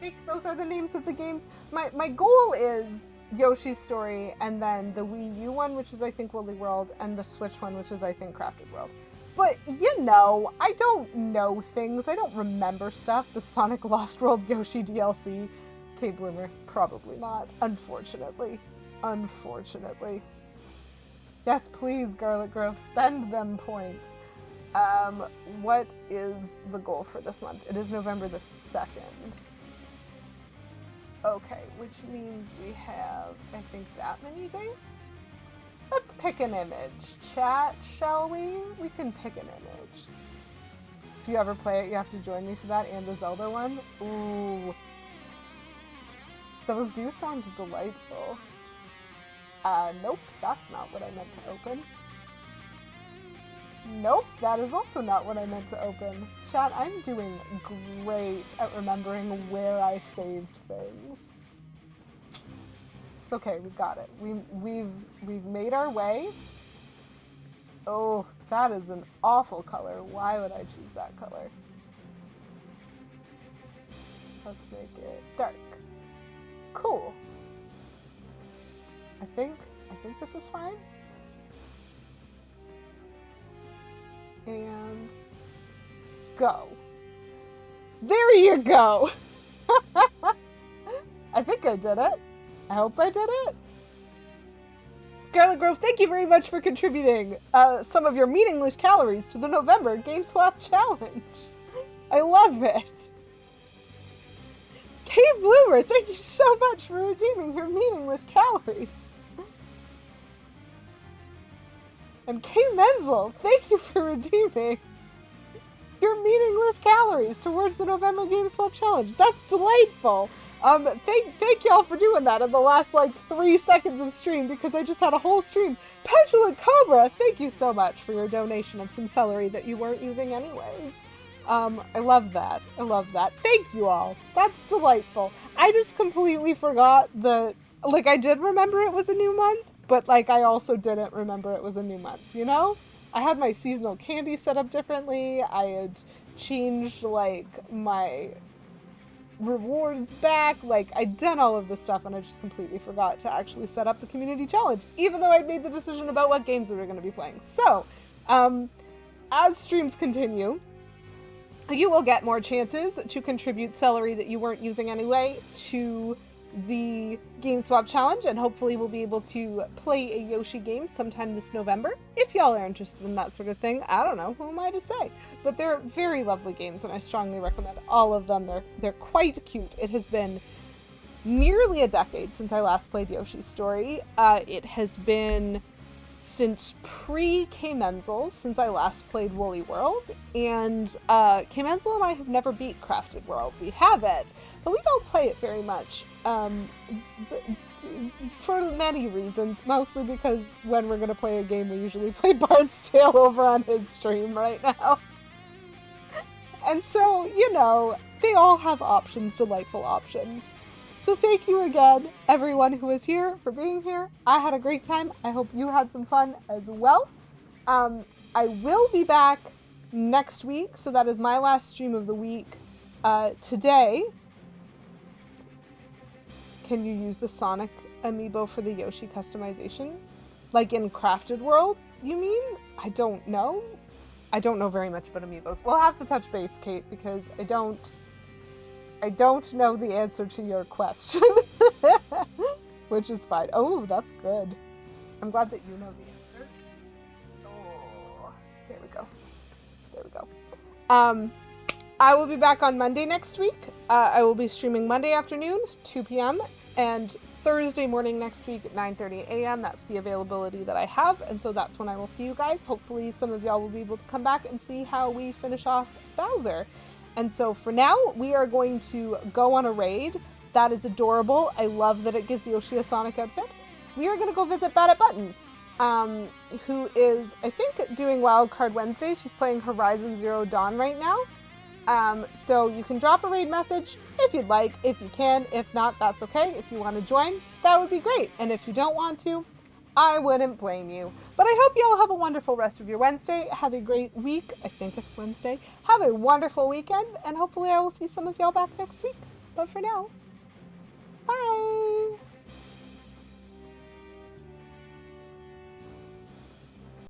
think those are the names of the games. My goal is Yoshi's Story, and then the Wii U one, which is I think Woolly World, and the Switch one, which is I think Crafted World. But, you know, I don't know things. I don't remember stuff. The Sonic Lost World Yoshi DLC. K-Bloomer, probably not. Unfortunately. Unfortunately. Yes, please, Garlic Grove, spend them points. What is the goal for this month? It is November the 2nd. Okay, which means we have, I think, that many dates? Let's pick an image. Chat, shall we? We can pick an image. If you ever play it, you have to join me for that, and the Zelda one. Ooh. Those do sound delightful. Nope, that's not what I meant to open. Nope, that is also not what I meant to open. Chat, I'm doing great at remembering where I saved things. It's okay, we got it. We've made our way. Oh, that is an awful color. Why would I choose that color? Let's make it dark. Cool. I think this is fine. And go. There you go. I think I did it. I hope I did it. Garlic Grove, thank you very much for contributing some of your meaningless calories to the November Game Swap Challenge. I love it. Kate Bloomer, thank you so much for redeeming your meaningless calories. And Kate Menzel, thank you for redeeming your meaningless calories towards the November Game Swap Challenge. That's delightful. Thank y'all for doing that in the last, 3 seconds of stream, because I just had a whole stream. Petulant Cobra, thank you so much for your donation of some celery that you weren't using anyways. I love that. I love that. Thank you all. That's delightful. I just completely forgot like, I did remember it was a new month, but, like, I also didn't remember it was a new month, you know? I had my seasonal candy set up differently. I had changed, like, my rewards back. Like, I'd done all of this stuff, and I just completely forgot to actually set up the community challenge, even though I'd made the decision about what games we were going to be playing. So, as streams continue, you will get more chances to contribute celery that you weren't using anyway to the Game Swap Challenge, and hopefully we'll be able to play a Yoshi game sometime this November. If y'all are interested in that sort of thing, I don't know, who am I to say? But they're very lovely games, and I strongly recommend all of them. They're quite cute. It has been nearly a decade since I last played Yoshi's Story. It has been since pre-K Menzel, since I last played Woolly World, and K Menzel and I have never beat Crafted World. We have it, but we don't play it very much, for many reasons, mostly because when we're going to play a game, we usually play Bart's Tale over on his stream right now. And so, you know, they all have options, delightful options. So thank you again, everyone who is here, for being here. I had a great time. I hope you had some fun as well. I will be back next week, so that is my last stream of the week. Today, can you use the Sonic amiibo for the Yoshi customization? Like in Crafted World, you mean? I don't know. I don't know very much about amiibos. We'll have to touch base, Kate, because I don't know the answer to your question, which is fine. Oh, that's good. I'm glad that you know the answer. Oh, there we go. There we go. I will be back on Monday next week. I will be streaming Monday afternoon, 2 p.m., and Thursday morning next week at 9:30 a.m. That's the availability that I have, and so that's when I will see you guys. Hopefully some of y'all will be able to come back and see how we finish off Bowser. And so for now, we are going to go on a raid. That is adorable. I love that it gives Yoshi a Sonic outfit. We are going to go visit Bad at Buttons, who is, I think, doing Wildcard Wednesday. She's playing Horizon Zero Dawn right now. So you can drop a raid message if you'd like, if you can. If not, that's okay. If you want to join, that would be great. And if you don't want to, I wouldn't blame you. But I hope you all have a wonderful rest of your Wednesday. Have a great week. I think it's Wednesday. Have a wonderful weekend, and hopefully I will see some of y'all back next week. But for now,